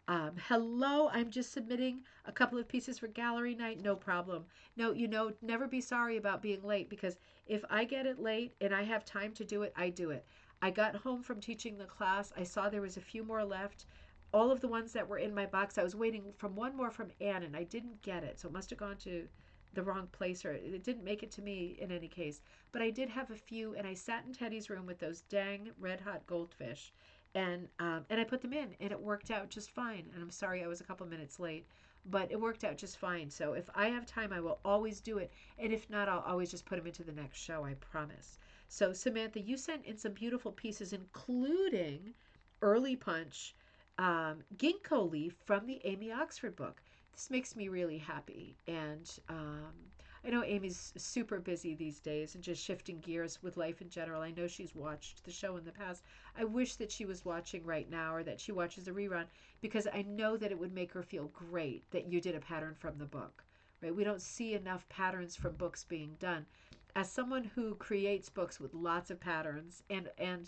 [SPEAKER 1] hello, I'm just submitting a couple of pieces for gallery night. No problem. No, never be sorry about being late because if I get it late and I have time to do it, I do it. I got home from teaching the class. I saw there was a few more left. All of the ones that were in my box, I was waiting from one more from Anne and I didn't get it. So it must have gone to the wrong place or it didn't make it to me in any case. But I did have a few and I sat in Teddy's room with those dang red hot goldfish And I put them in, and it worked out just fine. And I'm sorry I was a couple minutes late, but it worked out just fine. So if I have time, I will always do it, and if not, I'll always just put them into the next show. I promise. So Samantha, you sent in some beautiful pieces, including early punch ginkgo leaf from the Amy Oxford book. This makes me really happy, and I know Amy's super busy these days and just shifting gears with life in general. I know she's watched the show in the past. I wish that she was watching right now or that she watches a rerun, because I know that it would make her feel great that you did a pattern from the book. Right? We don't see enough patterns from books being done. As someone who creates books with lots of patterns, and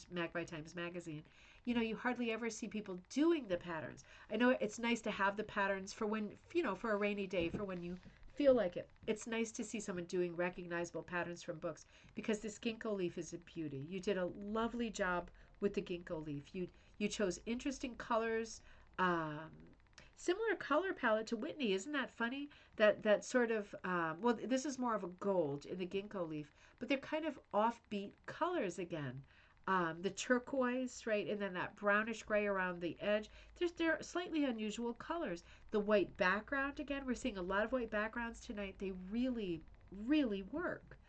[SPEAKER 1] Magpie Times magazine, you hardly ever see people doing the patterns. I know it's nice to have the patterns for when, for a rainy day, for when you feel like it. It's nice to see someone doing recognizable patterns from books, because this ginkgo leaf is a beauty. You did a lovely job with the ginkgo leaf. You chose interesting colors, um, similar color palette to Whitney. Isn't that funny? That sort of well, this is more of a gold in the ginkgo leaf, but they're kind of offbeat colors again. The turquoise, right, and then that brownish gray around the edge. They're slightly unusual colors. The white background, again, we're seeing a lot of white backgrounds tonight. They really, really work.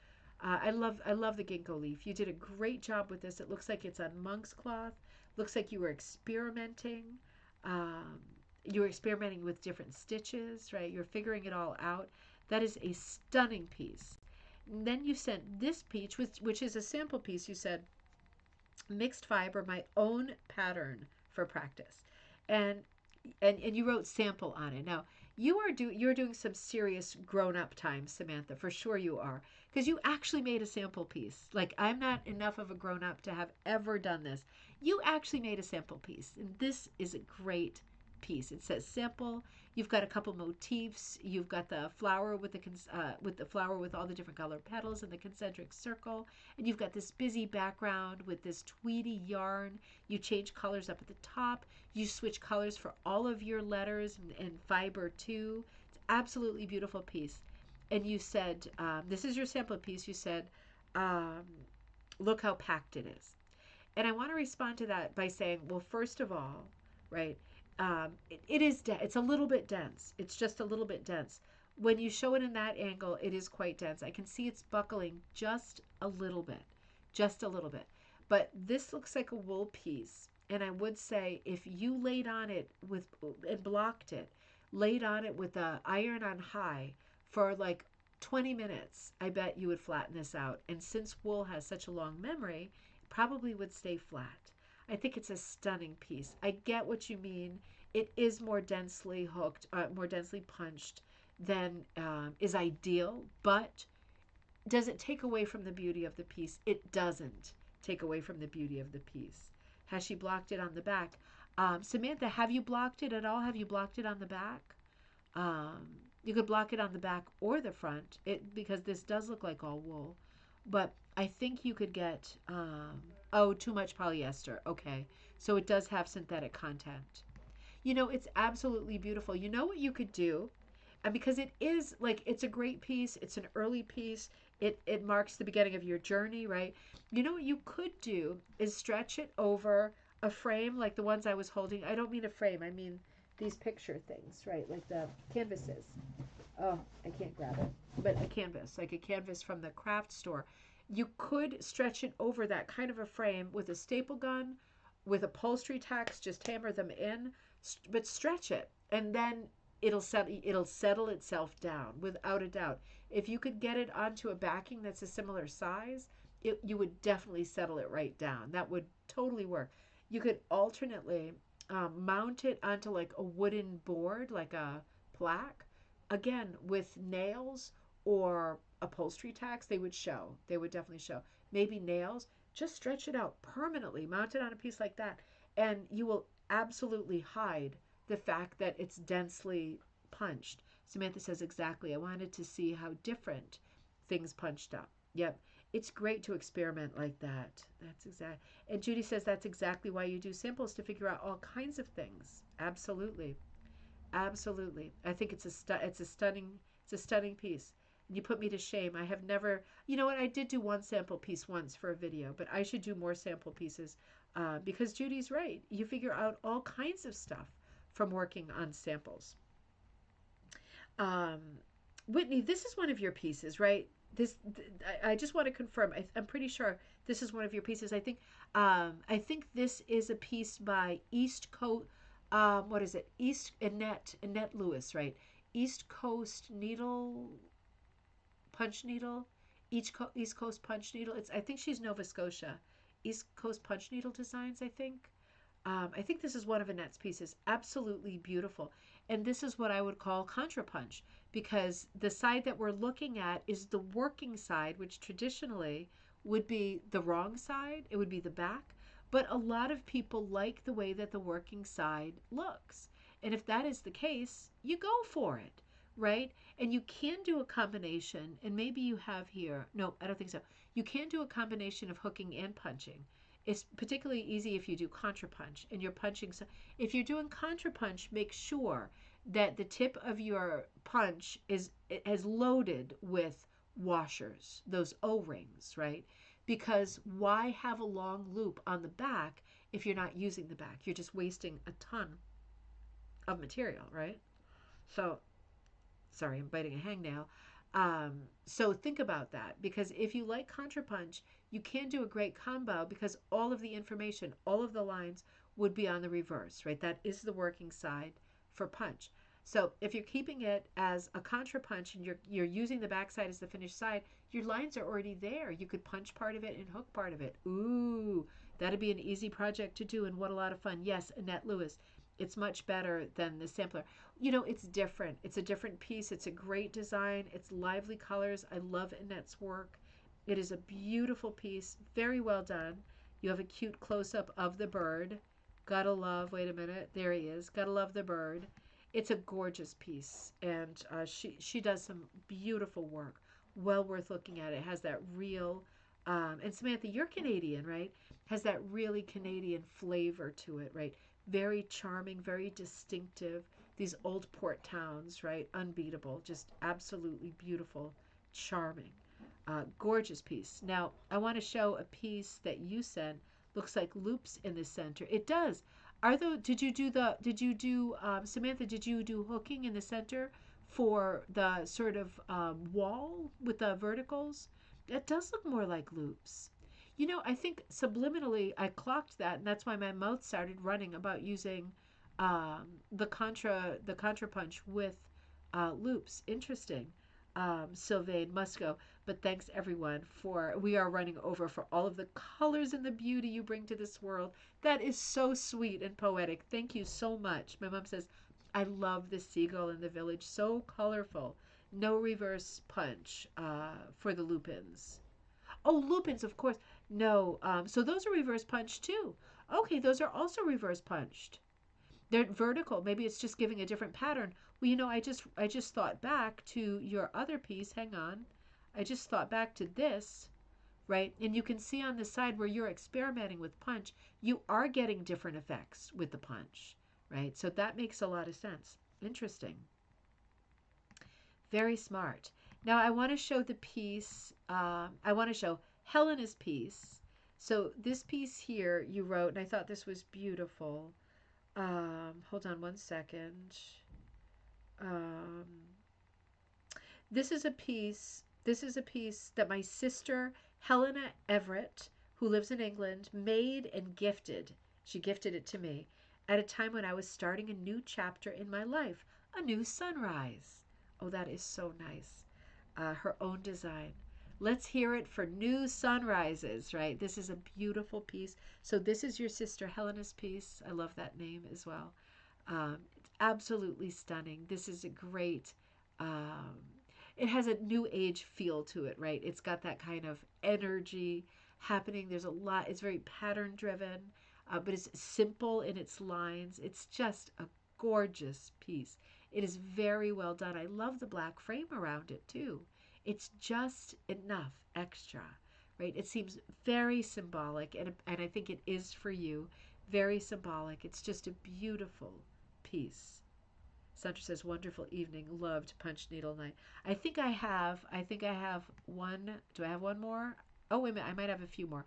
[SPEAKER 1] I love the ginkgo leaf. You did a great job with this. It looks like it's on monk's cloth. Looks like you were experimenting. Um, you were experimenting with different stitches, right? You're figuring it all out. That is a stunning piece. And then you sent this piece, which is a sample piece. You said mixed fiber, my own pattern for practice, and and you wrote sample on it. Now you're doing some serious grown up time, Samantha, for sure you are, because you actually made a sample piece. Like, I'm not enough of a grown up to have ever done this. You actually made a sample piece, and this is a great piece. It says sample. You've got a couple motifs. You've got the flower with the flower with all the different colored petals in the concentric circle, and you've got this busy background with this tweedy yarn. You change colors up at the top. You switch colors for all of your letters and fiber too. It's absolutely beautiful piece. And you said, this is your sample piece. You said, um, look how packed it is. And I want to respond to that by saying, well, first of all, right, it's a little bit dense. It's just a little bit dense. When you show it in that angle, it is quite dense. I can see it's buckling just a little bit, just a little bit. But this looks like a wool piece. And I would say, if you laid on it with and blocked it, laid on it with the iron on high for like 20 minutes, I bet you would flatten this out. And since wool has such a long memory, it probably would stay flat. I think it's a stunning piece. I get what you mean. It is more densely hooked, more densely punched than is ideal, but does it take away from the beauty of the piece? It doesn't take away from the beauty of the piece. Has she blocked it on the back? Samantha, have you blocked it at all? Have you blocked it on the back? Um, you could block it on the back or the front, because this does look like all wool. But I think you could get, oh, too much polyester. Okay. So it does have synthetic content. It's absolutely beautiful. You know what you could do? And because it is like, it's a great piece, it's an early piece, it marks the beginning of your journey, right? You know what you could do is stretch it over a frame like the ones I was holding. I don't mean a frame, I mean these picture things, right? Like the canvases. Oh, I can't grab it. But a canvas, like a canvas from the craft store. You could stretch it over that kind of a frame with a staple gun, with upholstery tacks, just hammer them in, but stretch it. And then it'll settle itself down without a doubt. If you could get it onto a backing that's a similar size, you would definitely settle it right down. That would totally work. You could alternately mount it onto like a wooden board, like a plaque, again with nails or upholstery tacks. They would show. They would definitely show. Maybe nails. Just stretch it out permanently. Mount it on a piece like that, and you will absolutely hide the fact that it's densely punched. Samantha says, exactly. I wanted to see how different things punched up. Yep. It's great to experiment like that. That's exact. And Judy says that's exactly why you do samples, to figure out all kinds of things. Absolutely. Absolutely. I think it's a stunning piece. You put me to shame. I have never, you know what? I did do one sample piece once for a video, but I should do more sample pieces because Judy's right. You figure out all kinds of stuff from working on samples. Um, Whitney, this is one of your pieces, right? I just want to confirm. I'm pretty sure this is one of your pieces. I think this is a piece by East Coast. What is it? Annette Lewis, right? East Coast Needle Punch Needle, East Coast Punch Needle. It's I think she's Nova Scotia. East Coast Punch Needle Designs, I think. I think this is one of Annette's pieces. Absolutely beautiful. And this is what I would call contrapunch because the side that we're looking at is the working side, which traditionally would be the wrong side. It would be the back. But a lot of people like the way that the working side looks. And if that is the case, you go for it, right? And you can do a combination, and maybe you have here. No, I don't think so. You can do a combination of hooking and punching. It's particularly easy if you do contrapunch and you're punching. So if you're doing contrapunch, make sure that the tip of your punch is loaded with washers, those O-rings, right? Because why have a long loop on the back if you're not using the back? You're just wasting a ton of material, right? So, sorry, I'm biting a hangnail. So think about that because if you like contrapunch, you can do a great combo because all of the information, all of the lines would be on the reverse, right? That is the working side for punch. So if you're keeping it as a contrapunch and you're using the back side as the finished side, your lines are already there. You could punch part of it and hook part of it. Ooh, that'd be an easy project to do and what a lot of fun. Yes, Annette Lewis. It's much better than the sampler. You know, it's different. It's a different piece. It's a great design. It's lively colors. I love Annette's work. It is a beautiful piece, very well done. You have a cute close-up of the bird. Gotta love, wait a minute, there he is. Gotta love the bird. It's a gorgeous piece, and she does some beautiful work. Well worth looking at. It has that real, and Samantha, you're Canadian, right? Has that really Canadian flavor to it, right? Very charming, very distinctive. These old port towns, right? Unbeatable, just absolutely beautiful, charming. Gorgeous piece. Now, I want to show a piece that you sent. Looks like loops in the center. It does. Are those? Did you do Samantha? Did you do hooking in the center for the sort of wall with the verticals? It does look more like loops. You know, I think subliminally I clocked that, and that's why my mouth started running about using the contra punch with loops. Interesting. Sylvain Musco. But thanks everyone for we are running over for all of the colors and the beauty you bring to this world. That is so sweet and poetic. Thank you so much. My mom says, I love the seagull in the village. So colorful. No reverse punch for the lupins. Oh, lupins, of course. No, so those are reverse punched too. Okay, those are also reverse punched. They're vertical. Maybe it's just giving a different pattern. Well, you know, I just thought back to your other piece. Hang on. I just thought back to this, right? And you can see on the side where you're experimenting with punch, you are getting different effects with the punch, right? So that makes a lot of sense. Interesting. Very smart. Now I want to show the piece. I want to show Helena's piece. So this piece here you wrote, and I thought this was beautiful. Hold on one second. Um, this is a piece. This is a piece that my sister Helena Everett, who lives in England, made and gifted. She gifted it to me at a time when I was starting a new chapter in my life, a new sunrise. Oh, that is so nice. Her own design. Let's hear it for new sunrises, right? This is a beautiful piece. So this is your sister Helena's piece. I love that name as well. It's absolutely stunning. This is a great, um, it has a new age feel to it, right? It's got that kind of energy happening. There's a lot, it's very pattern driven, but it's simple in its lines. It's just a gorgeous piece. It is very well done. I love the black frame around it too. It's just enough extra, right? It seems very symbolic, and I think it is for you. Very symbolic. It's just a beautiful piece. Sandra says, wonderful evening. Loved punch needle night. I think I have one. Do I have one more? Oh, wait a minute. I might have a few more.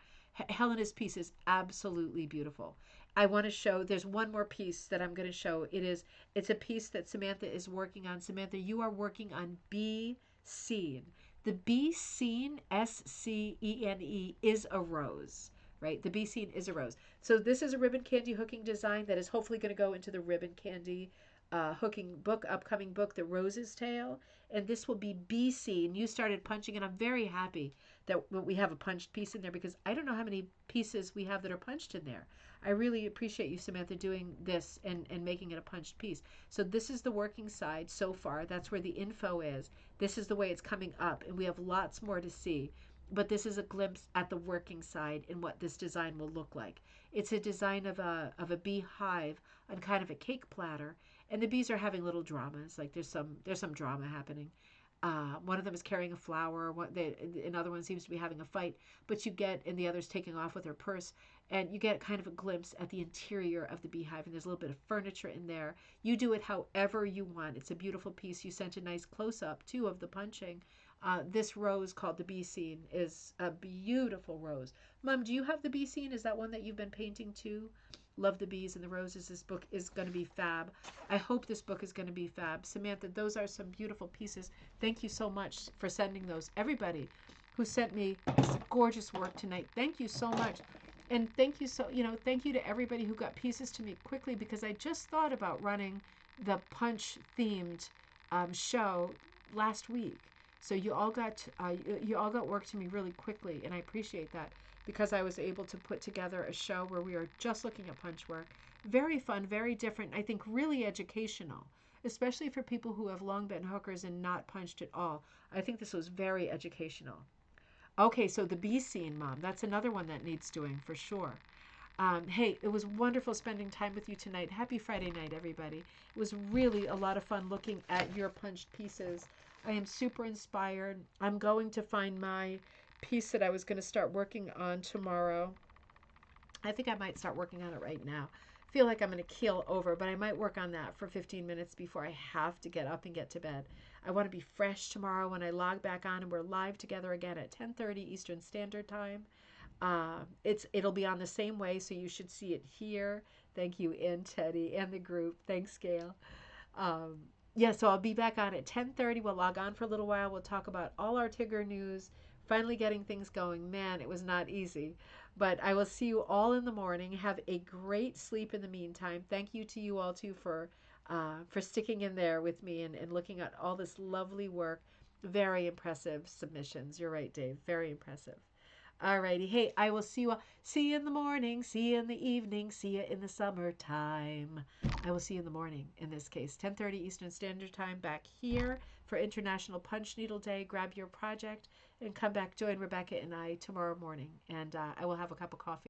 [SPEAKER 1] Helena's piece is absolutely beautiful. I want to show, there's one more piece that I'm going to show. It's a piece that Samantha is working on. Samantha, you are working on Be Seen. The Be Seen, SCENE, is a rose, right? The Be Seen is a rose. So this is a ribbon candy hooking design that is hopefully going to go into the ribbon candy hooking book, upcoming book, The Rose's Tale. And this will be Seen. You started punching, and I'm very happy that we have a punched piece in there because I don't know how many pieces we have that are punched in there. I really appreciate you, Samantha, doing this and making it a punched piece. So this is the working side so far. That's where the info is. This is the way it's coming up, and we have lots more to see. But this is a glimpse at the working side and what this design will look like. It's a design of a beehive on kind of a cake platter, and the bees are having little dramas. Like there's some drama happening. One of them is carrying a flower. Another one seems to be having a fight. But you get, and the other's taking off with her purse, and you get kind of a glimpse at the interior of the beehive. And there's a little bit of furniture in there. You do it however you want. It's a beautiful piece. You sent a nice close up too of the punching. This rose called the bee scene is a beautiful rose. Mom, do you have the bee scene? Is that one that you've been painting too? Love the bees and the roses. This book is going to be fab. I hope this book is going to be fab. Samantha, those are some beautiful pieces. Thank you so much for sending those. Everybody who sent me this gorgeous work tonight, thank you so much. And thank you thank you to everybody who got pieces to me quickly because I just thought about running the punch themed show last week. So you all got work to me really quickly, and I appreciate that because I was able to put together a show where we are just looking at punch work. Very fun, very different, I think really educational, especially for people who have long been hookers and not punched at all. I think this was very educational. Okay, so the bee scene, Mom, that's another one that needs doing for sure. Hey, it was wonderful spending time with you tonight. Happy Friday night, everybody. It was really a lot of fun looking at your punched pieces. I am super inspired. I'm going to find my piece that I was going to start working on tomorrow. I think I might start working on it right now. I feel like I'm going to keel over, but I might work on that for 15 minutes before I have to get up and get to bed. I want to be fresh tomorrow when I log back on and we're live together again at 10:30 Eastern Standard Time. It'll be on the same way, so you should see it here. Thank you, and Teddy, and the group. Thanks, Gail. Um, yeah, so I'll be back on at 10:30. We'll log on for a little while. We'll talk about all our Tigger news, finally getting things going. Man, it was not easy. But I will see you all in the morning. Have a great sleep in the meantime. Thank you to you all, too, for sticking in there with me and looking at all this lovely work. Very impressive submissions. You're right, Dave. Very impressive. Alrighty. Hey, I will see you all. See you in the morning. See you in the evening. See you in the summertime. I will see you in the morning, in this case. 10:30 Eastern Standard Time back here for International Punch Needle Day. Grab your project and come back. Join Rebecca and I tomorrow morning. And I will have a cup of coffee.